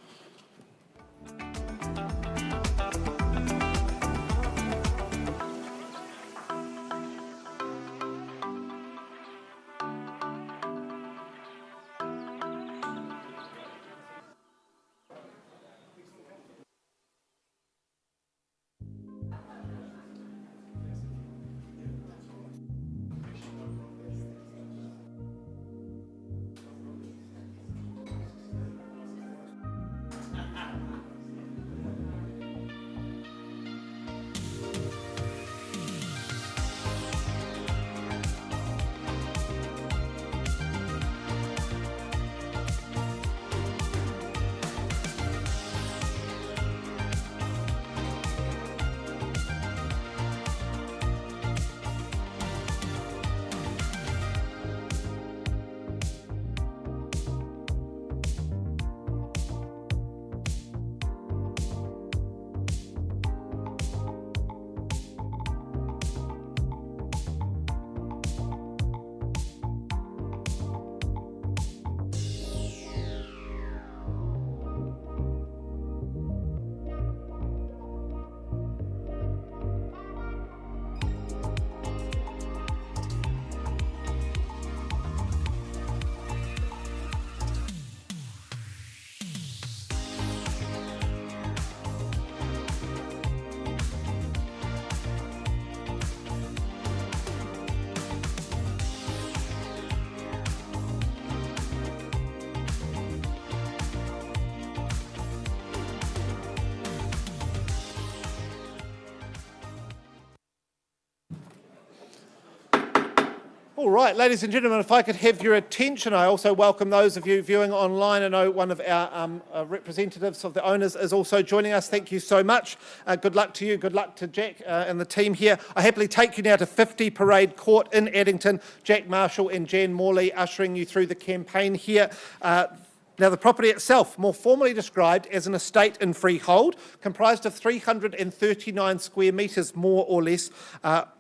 All right, ladies and gentlemen, if I could have your attention, I also welcome those of you viewing online. I know one of our representatives of the owners is also joining us. Thank you so much. Good luck to you. Good luck to Jack and the team here. I happily take you now to 50 Parade Court in Addington. Jack Marshall and Jan Morley ushering you through the campaign here. Now, the property itself, more formally described as an estate in freehold, comprised of 339 square metres, more or less,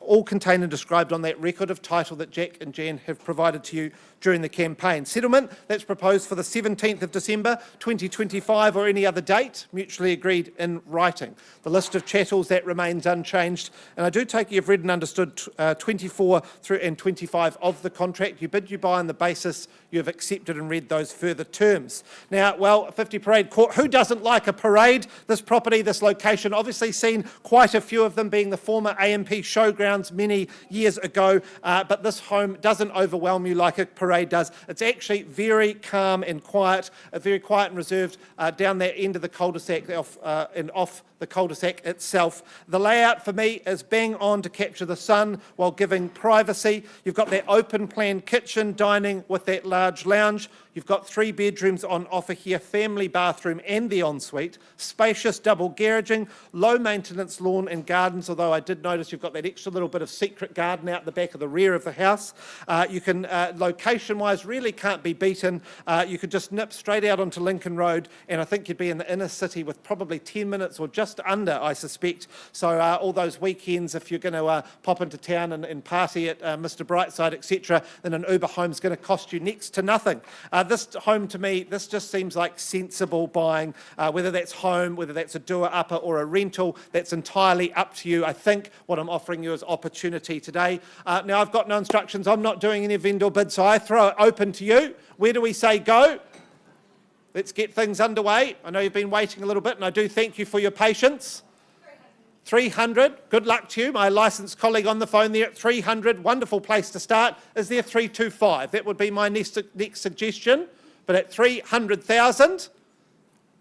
all contained and described on that record of title that Jack and Jan have provided to you during the campaign. Settlement, that's proposed for the 17th of December 2025 or any other date, mutually agreed in writing. The list of chattels, that remains unchanged. And I do take you've read and understood 24 through and 25 of the contract. You bid, you buy on the basis you have accepted and read those further terms. Now, well, 50 Parade Court, who doesn't like a parade? This property, this location, obviously seen quite a few of them, being the former AMP showgrounds many years ago, but this home doesn't overwhelm you like a parade does. It's actually very calm and quiet, very quiet and reserved down that end of the cul-de-sac and off the cul-de-sac itself. The layout for me is bang on to capture the sun while giving privacy. You've got that open plan kitchen, dining with that large lounge. You've got 3 bedrooms on offer here, family bathroom and the ensuite, spacious double garaging, low maintenance lawn and gardens, although I did notice you've got that extra little bit of secret garden out the back of the rear of the house. You can, location-wise, really can't be beaten. You could just nip straight out onto Lincoln Road and I think you'd be in the inner city with probably 10 minutes or just under, I suspect. So all those weekends, if you're going to pop into town and party at Mr Brightside, etc., then an Uber home's going to cost you next to nothing. This home, to me, this just seems like sensible buying, whether that's home, whether that's a doer-upper or a rental, that's entirely up to you. I think what I'm offering you is opportunity today. Now, I've got no instructions. I'm not doing any vendor bids, so I throw it open to you. Where do we say go? Let's get things underway. I know you've been waiting a little bit, and I do thank you for your patience. 300, good luck to you. My licensed colleague on the phone there at 300, wonderful place to start. Is there 325? That would be my next suggestion, but at 300,000.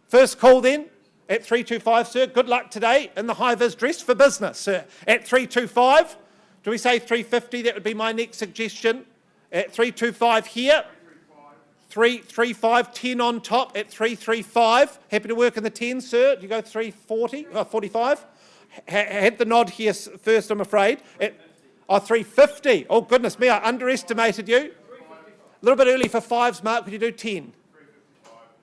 First call then, at 325, sir. Good luck today in the high-vis dress for business, sir. At 325, do we say 350? That would be my next suggestion. At 325 here. 335, 10 on top at 335. Happy to work in the 10, sir. Do you go 340, 45? Had the nod here first, I'm afraid. 350. Oh, goodness me, I underestimated you. A little bit early for 5s, Mark. Would you do 10?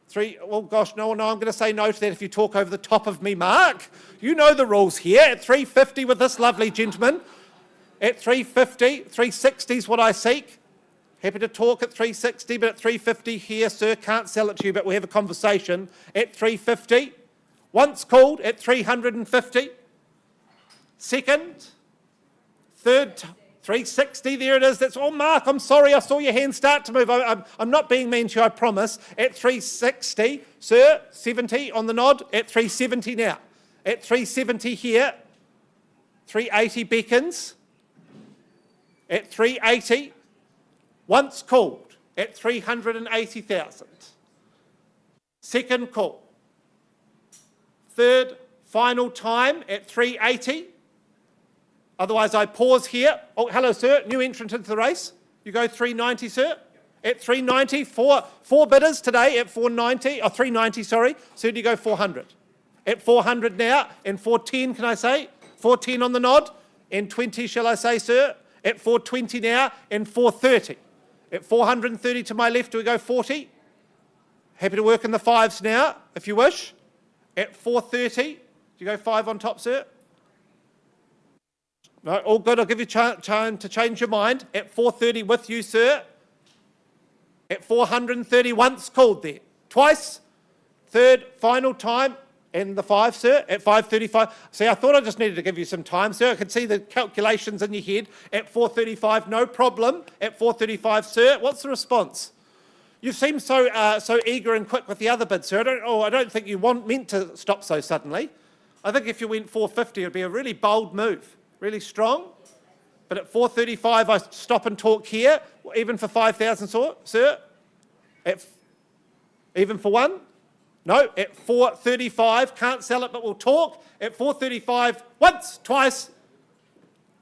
3. Oh, gosh, no, I'm going to say no to that if you talk over the top of me, Mark. You know the rules here. At 350 with this lovely gentleman. At 350, 360 is what I seek. Happy to talk at 360, but at 350 here, sir. Can't sell it to you, but we have a conversation. At 350. Once called at 350. Second. Third. 360, there it is. That's all, Mark. I'm sorry, I saw your hand start to move. I'm not being mean to you, I promise. At 360, sir. 70 on the nod. At 370 now. At 370 here. 380 beckons. At 380. Once called at 380,000. Second call. Third, final time at 380. Otherwise, I pause here. Oh, hello, sir. New entrant into the race. You go 390, sir. At 390, four bidders today at 490. Oh, 390, sorry. So do you go 400? At 400 now, and 410, can I say? 410 on the nod, and 20, shall I say, sir? At 420 now, and 430. At 430 to my left, do we go 40? Happy to work in the 5s now, if you wish. At 430, do you go 5 on top, sir? No, all good. I'll give you time to change your mind. At 430 with you, sir. At 430, once called there. Twice. Third, final time. And the 5, sir, at 535. See, I thought I just needed to give you some time, sir. I could see the calculations in your head. At 435, no problem. At 435, sir, what's the response? You seem so eager and quick with the other bid, sir. I don't think you meant to stop so suddenly. I think if you went 450, it would be a really bold move, really strong. But at 435, I stop and talk here, even for 5,000, sir. Even for one? No, at 435, can't sell it, but we'll talk. At 435, once, twice.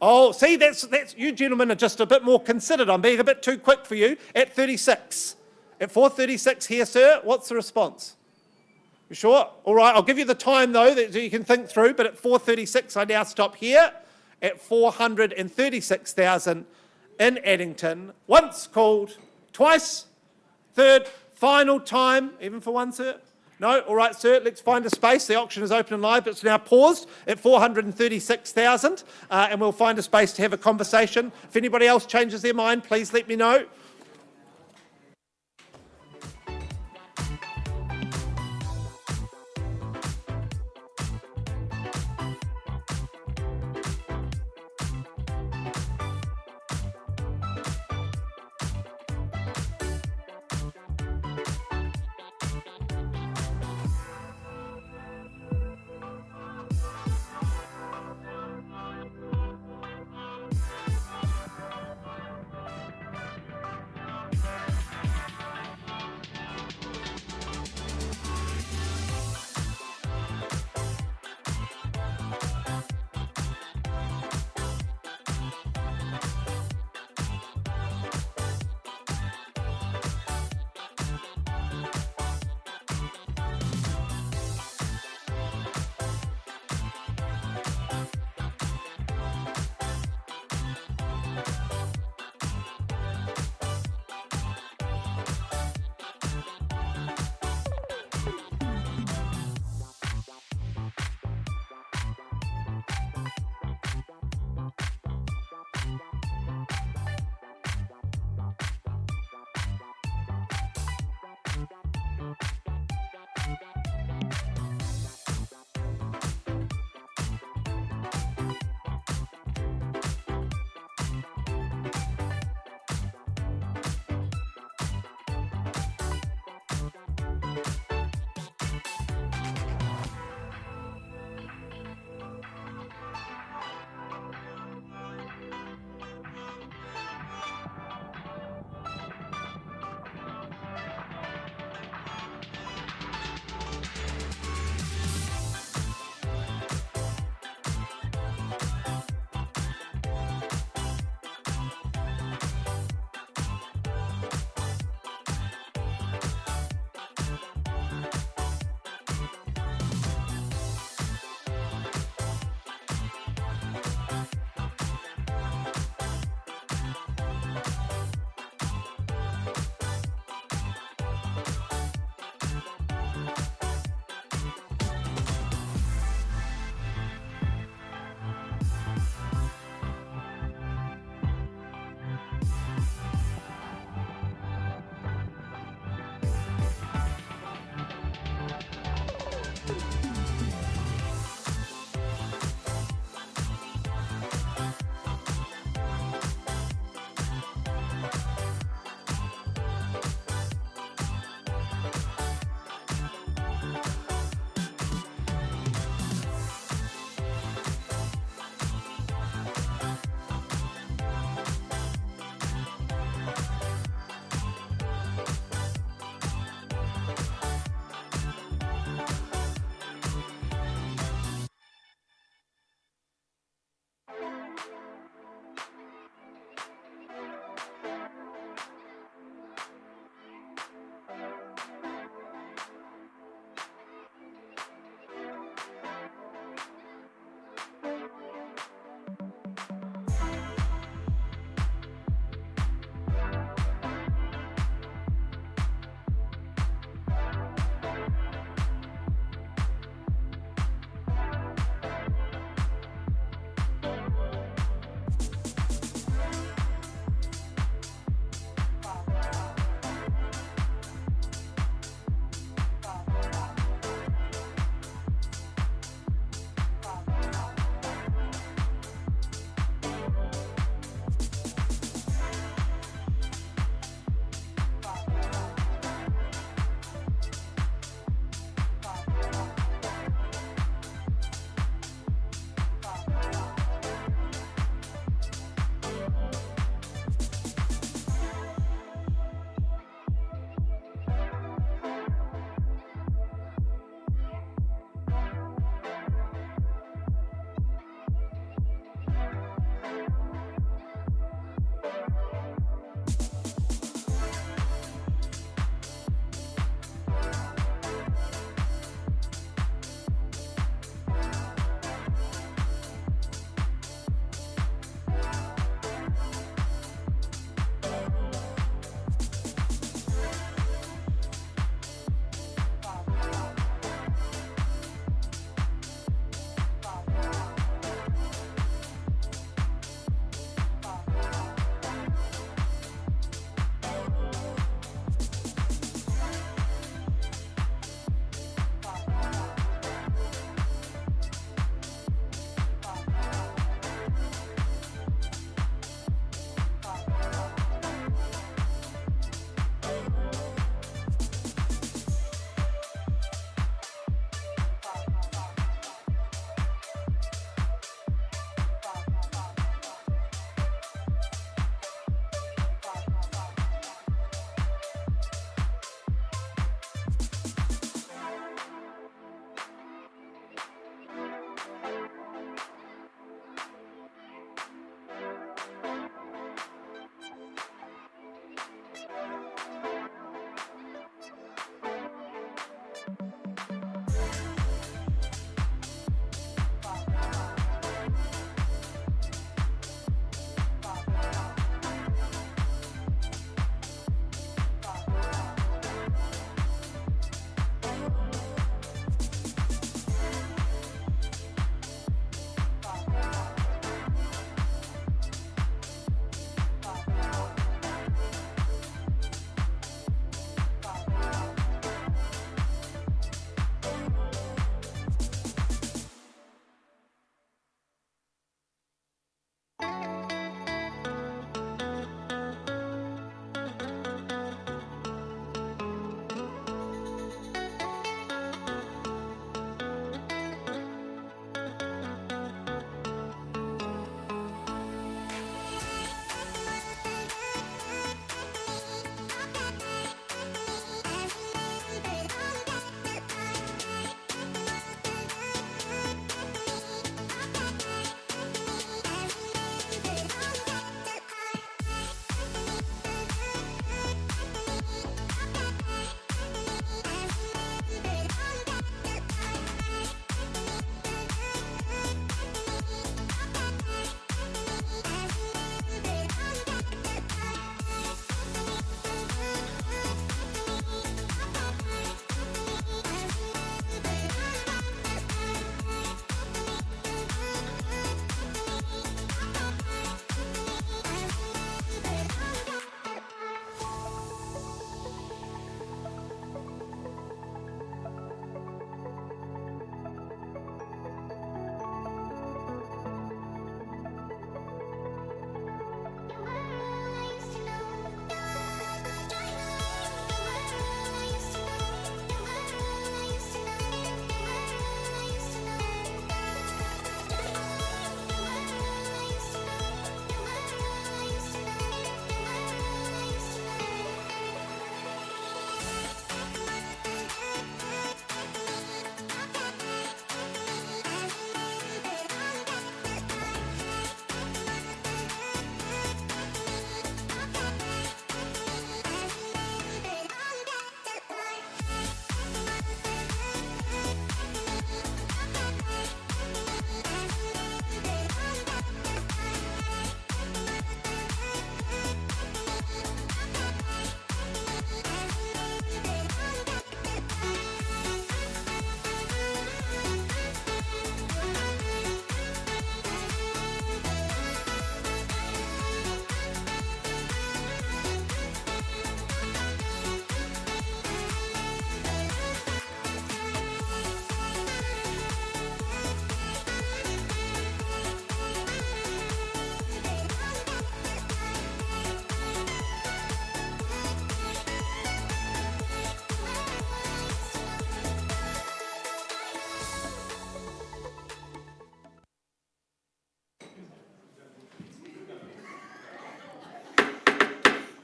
Oh, see, that's you gentlemen are just a bit more considered. I'm being a bit too quick for you. At 36. At 4:36 here, sir, what's the response? You sure? All right, I'll give you the time, though, that you can think through, but at 4:36, I now stop here at 436,000 in Addington. Once called, twice, third, final time, even for one, sir? No? All right, sir, let's find a space. The auction is open and live, but it's now paused at 436,000, and we'll find a space to have a conversation. If anybody else changes their mind, please let me know.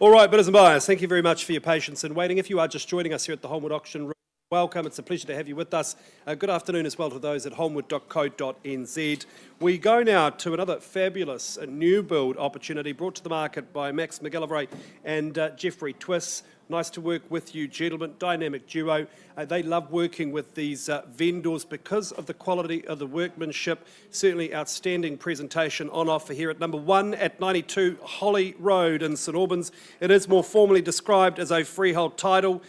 All right, bidders and buyers, thank you very much for your patience in waiting. If you are just joining us here at the Holmwood Auction Room, welcome. It's a pleasure to have you with us. Good afternoon as well to those at holmwood.co.nz. We go now to another fabulous new build opportunity brought to the market by Max McGillivray and Jeffrey Twiss. Nice to work with you, gentlemen. Dynamic duo. They love working with these vendors because of the quality of the workmanship. Certainly outstanding presentation on offer here at number 1 at 92 Holly Road in St Albans. It is more formally described as a freehold title.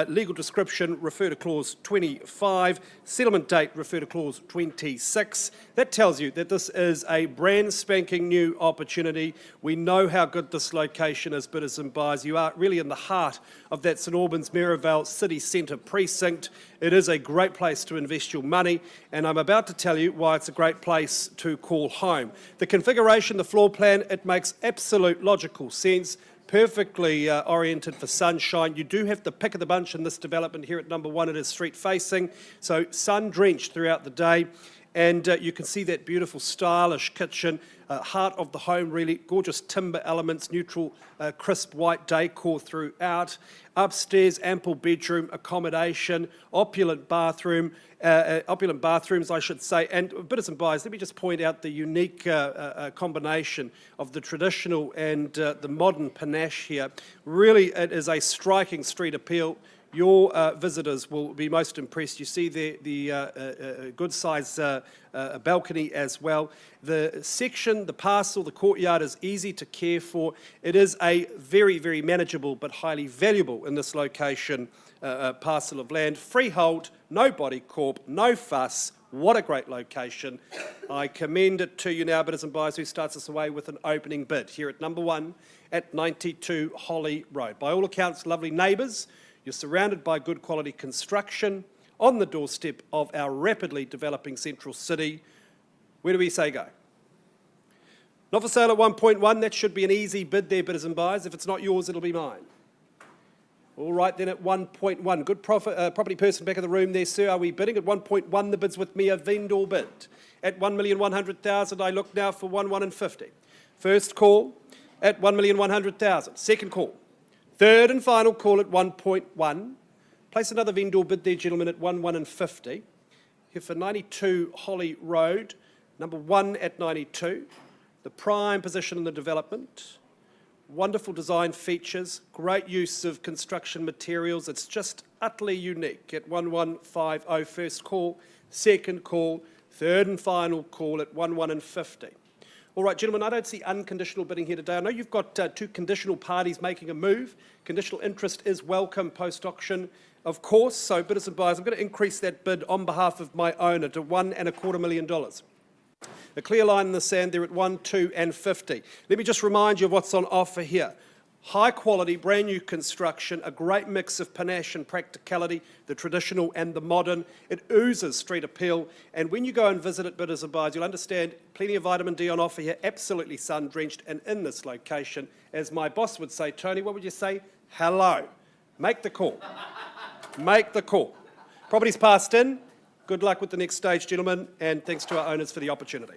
Legal description, refer to clause 25. Settlement date, refer to clause 26. That tells you that this is a brand spanking new opportunity. We know how good this location is, bidders and buyers. You are really in the heart of that St Albans Maryvale city centre precinct. It is a great place to invest your money, and I'm about to tell you why it's a great place to call home. The configuration, the floor plan, it makes absolute logical sense. Perfectly oriented for sunshine. You do have the pick of the bunch in this development here at number 1. It is street facing, so sun drenched throughout the day. And you can see that beautiful stylish kitchen, heart of the home really, gorgeous timber elements, neutral crisp white decor throughout. Upstairs, ample bedroom accommodation, opulent bathrooms I should say. And bidders and buyers, let me just point out the unique combination of the traditional and the modern panache here. Really it is a striking street appeal. Your visitors will be most impressed. You see the good size balcony as well. The section, the parcel, the courtyard is easy to care for. It is a very, very manageable but highly valuable in this location parcel of land. Freehold, no body corp, no fuss. What a great location. I commend it to you now, bidders and buyers, who starts us away with an opening bid here at number 1 at 92 Holly Road. By all accounts, lovely neighbours. You're surrounded by good quality construction on the doorstep of our rapidly developing central city. Where do we say go? Not for sale at 1.1. That should be an easy bid there, bidders and buyers. If it's not yours, it'll be mine. All right, then at 1.1. Good property person back of the room there, sir. Are we bidding at 1.1? The bid's with me, a vendor bid. At 1,100,000, I look now for 1,150. First call at 1,100,000. Second call. Third and final call at 1.1. Place another vendor bid there, gentlemen, at 1,150. Here for 92 Holly Road, number 1 at 92. The prime position in the development. Wonderful design features, great use of construction materials. It's just utterly unique at 1,150. First call, second call, third and final call at 1,150. All right, gentlemen, I don't see unconditional bidding here today. I know you've got 2 conditional parties making a move. Conditional interest is welcome post-auction, of course. So, bidders and buyers, I'm going to increase that bid on behalf of my owner to $1.25 million. A clear line in the sand there at 1, 2 and 50. Let me just remind you of what's on offer here. High quality, brand new construction, a great mix of panache and practicality, the traditional and the modern. It oozes street appeal. And when you go and visit it, bidders and buyers, you'll understand plenty of vitamin D on offer here, absolutely sun-drenched. And in this location, as my boss would say, Tony, what would you say? Hello. Make the call. Make the call. Property's passed in. Good luck with the next stage, gentlemen, and thanks to our owners for the opportunity.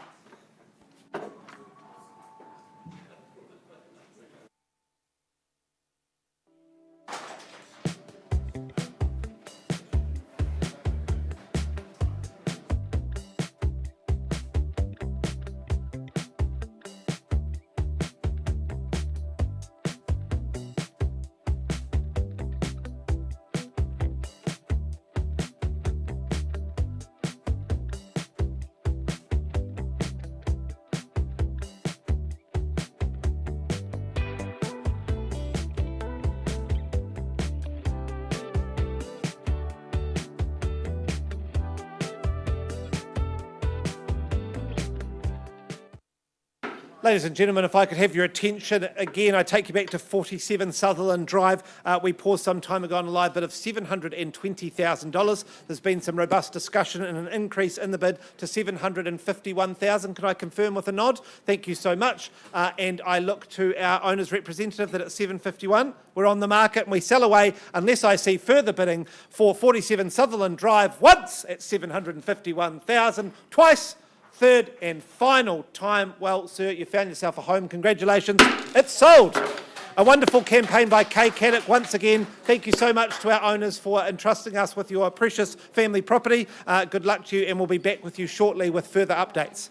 Ladies and gentlemen, if I could have your attention again, I take you back to 47 Sutherland Drive. We paused some time ago on a live bid of $720,000. There's been some robust discussion and an increase in the bid to $751,000. Can I confirm with a nod? Thank you so much. And I look to our owner's representative that at $751, we're on the market and we sell away unless I see further bidding for 47 Sutherland Drive once at $751,000, twice. Third and final time. Well, sir, you found yourself a home. Congratulations. It's sold. A wonderful campaign by Kay Caddick. Once again, thank you so much to our owners for entrusting us with your precious family property. Good luck to you, and we'll be back with you shortly with further updates.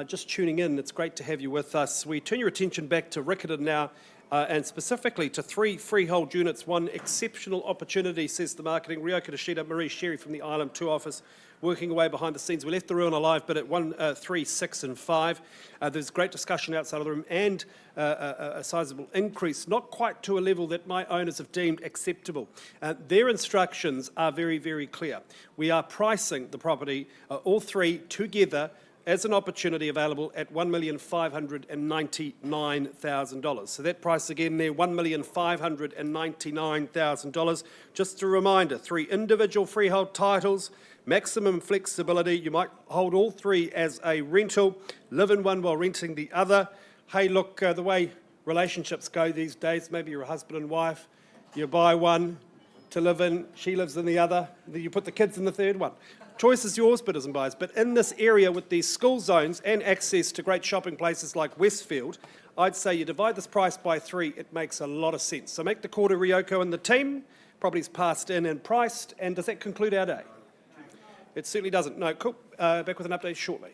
just tuning in, it's great to have you with us. We turn your attention back to Riccarton now, and specifically to 3 freehold units, one exceptional opportunity, says the marketing. Ryoko Nishida, Marie Sherry from the Island 2 office, working away behind the scenes. We left the ruin alive, but at 1, 3, 6 and 5. There's great discussion outside of the room and a sizable increase, not quite to a level that my owners have deemed acceptable. Their instructions are very, very clear. We are pricing the property, all 3 together, as an opportunity available at $1,599,000. So that price again there, $1,599,000. Just a reminder, 3 individual freehold titles, maximum flexibility. You might hold all 3 as a rental, live in one while renting the other. Hey, look, the way relationships go these days, maybe you're a husband and wife, you buy one to live in, she lives in the other, then you put the kids in the third one. Choice is yours, bidders and buyers, but in this area with these school zones and access to great shopping places like Westfield, I'd say you divide this price by 3, it makes a lot of sense. So make the call to Ryoko and the team. Property's passed in and priced, and does that conclude our day? It certainly doesn't. No, cool. Back with an update shortly.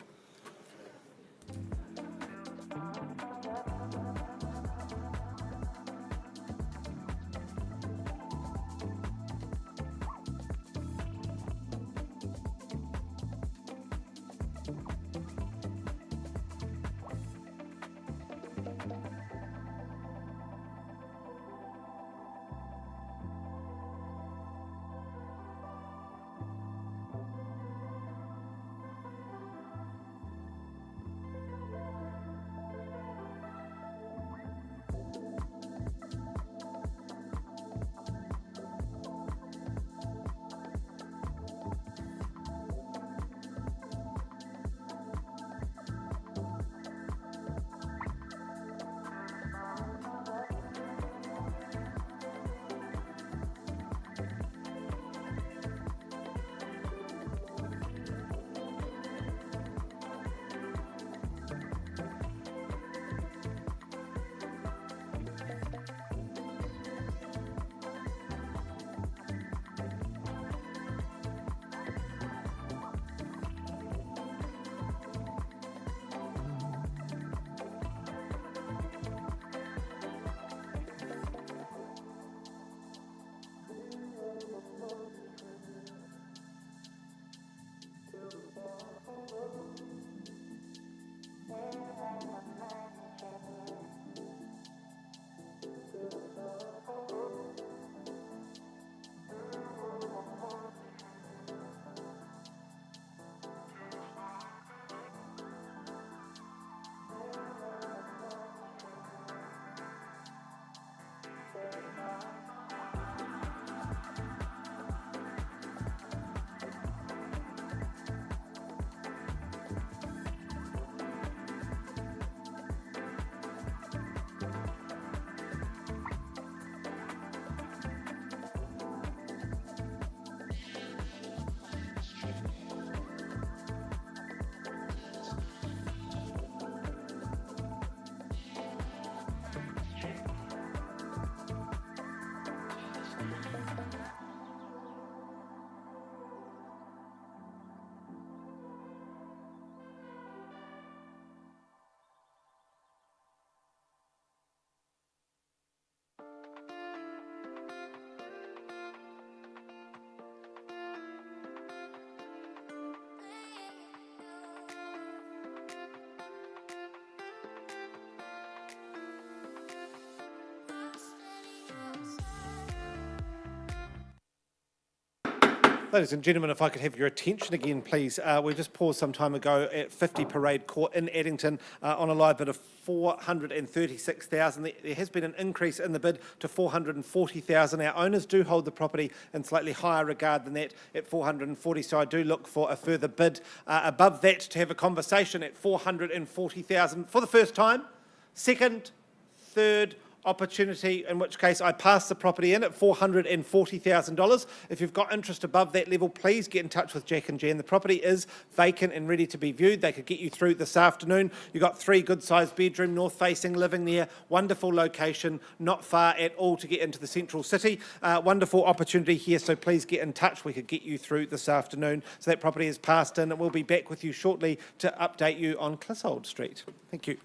Ladies and gentlemen, if I could have your attention again, please. We just paused some time ago at 50 Parade Court in Addington on a live bid of $436,000. There has been an increase in the bid to $440,000. Our owners do hold the property in slightly higher regard than that at $440,000, so I do look for a further bid above that to have a conversation at $440,000 for the first time, second, third, opportunity, in which case I pass the property in at $440,000. If you've got interest above that level, please get in touch with Jack and Jan. The property is vacant and ready to be viewed. They could get you through this afternoon. You've got 3 good-sized bedroom, north-facing living there, wonderful location, not far at all to get into the central city. Wonderful opportunity here, so please get in touch. We could get you through this afternoon. So that property is passed in, and we'll be back with you shortly to update you on Clissold Street. Thank you.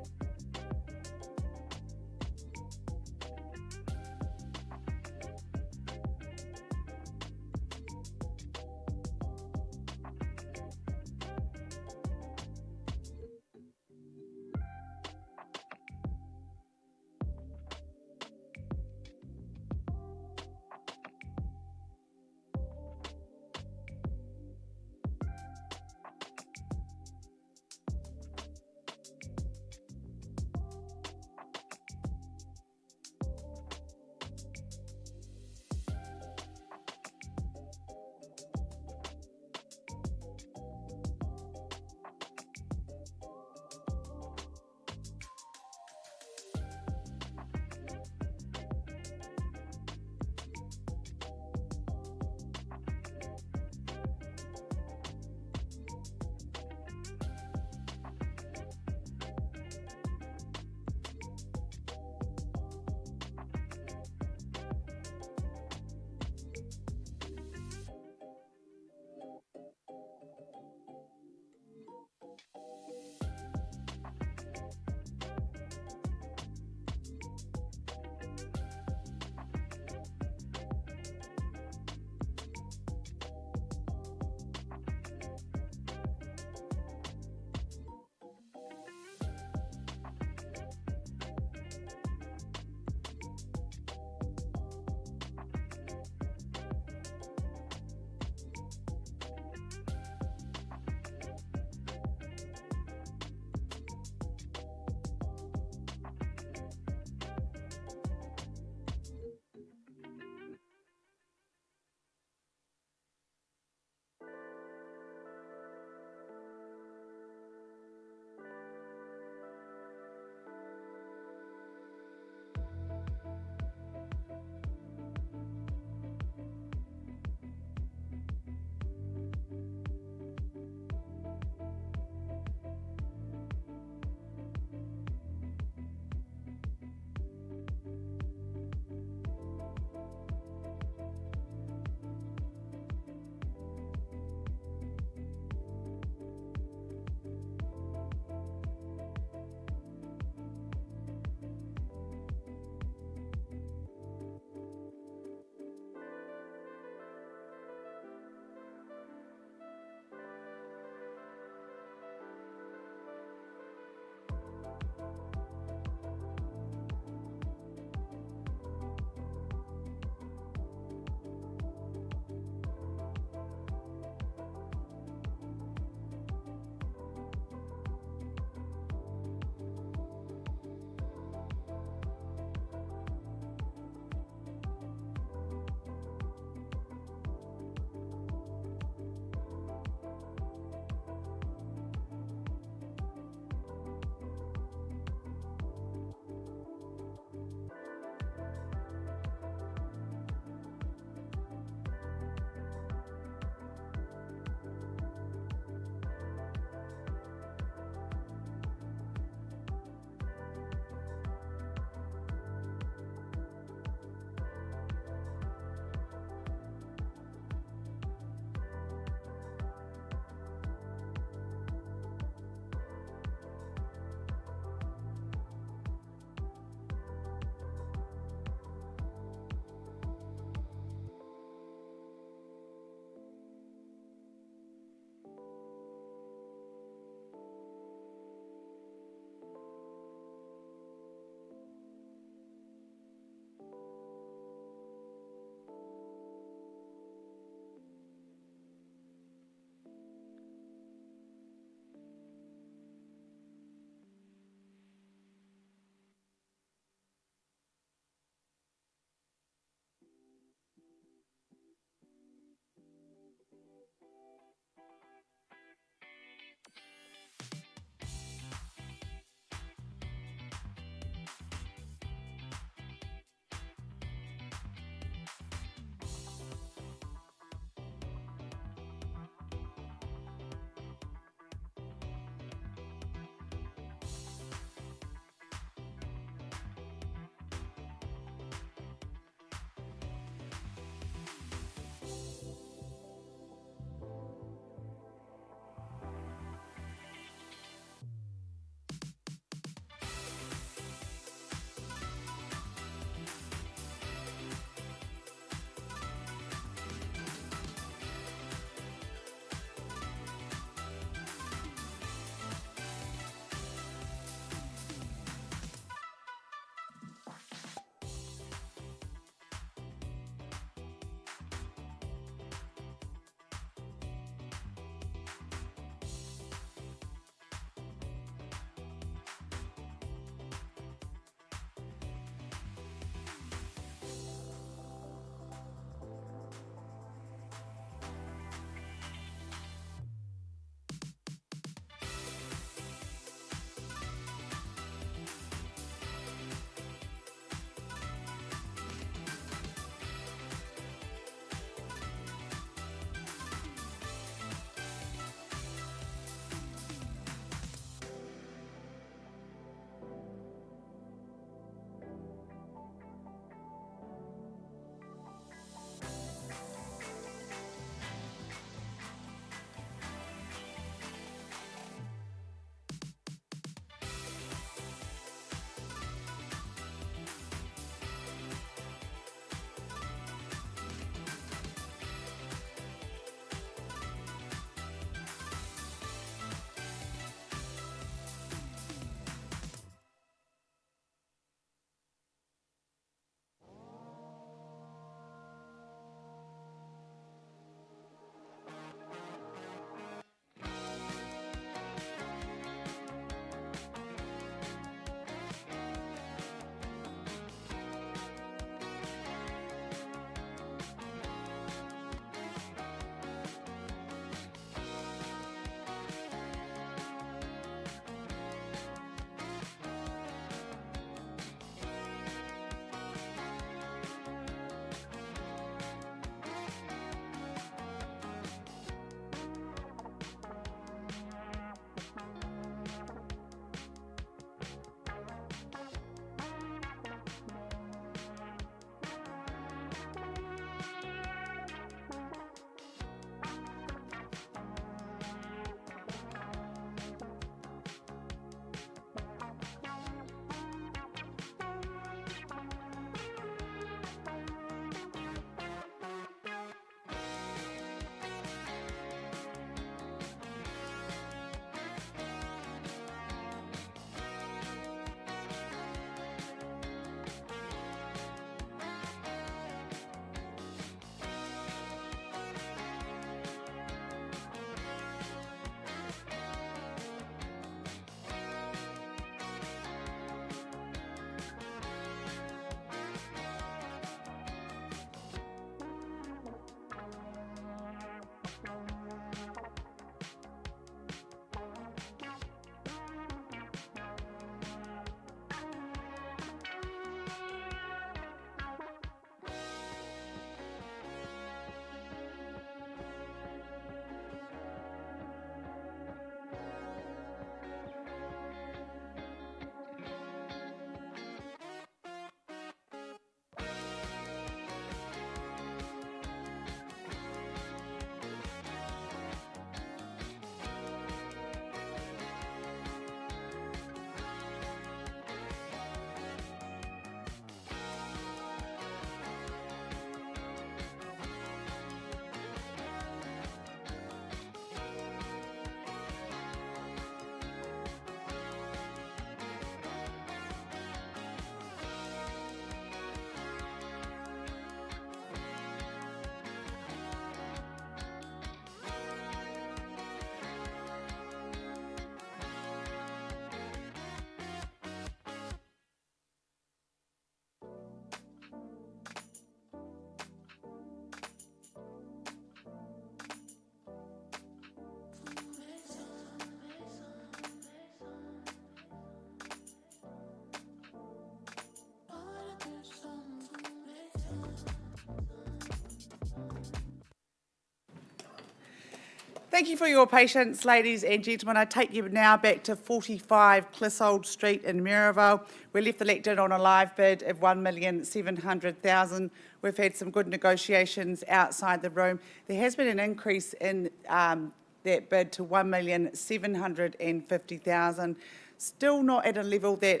Thank you for your patience, ladies and gentlemen. I take you now back to 45 Clissold Street in Maryvale. We left elected on a live bid of $1,700,000. We've had some good negotiations outside the room. There has been an increase in that bid to $1,750,000. Still not at a level that,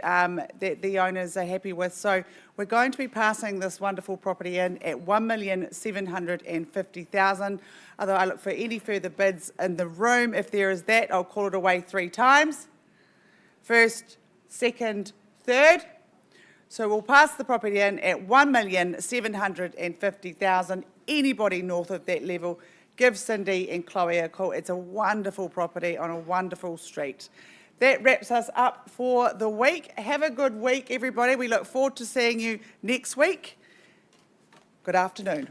that the owners are happy with. So we're going to be passing this wonderful property in at $1,750,000. Although I look for any further bids in the room. If there is that, I'll call it away 3 times. First, second, third. So we'll pass the property in at $1,750,000. Anybody north of that level, give Cindy and Chloe a call. It's a wonderful property on a wonderful street. That wraps us up for the week. Have a good week, everybody. We look forward to seeing you next week. Good afternoon.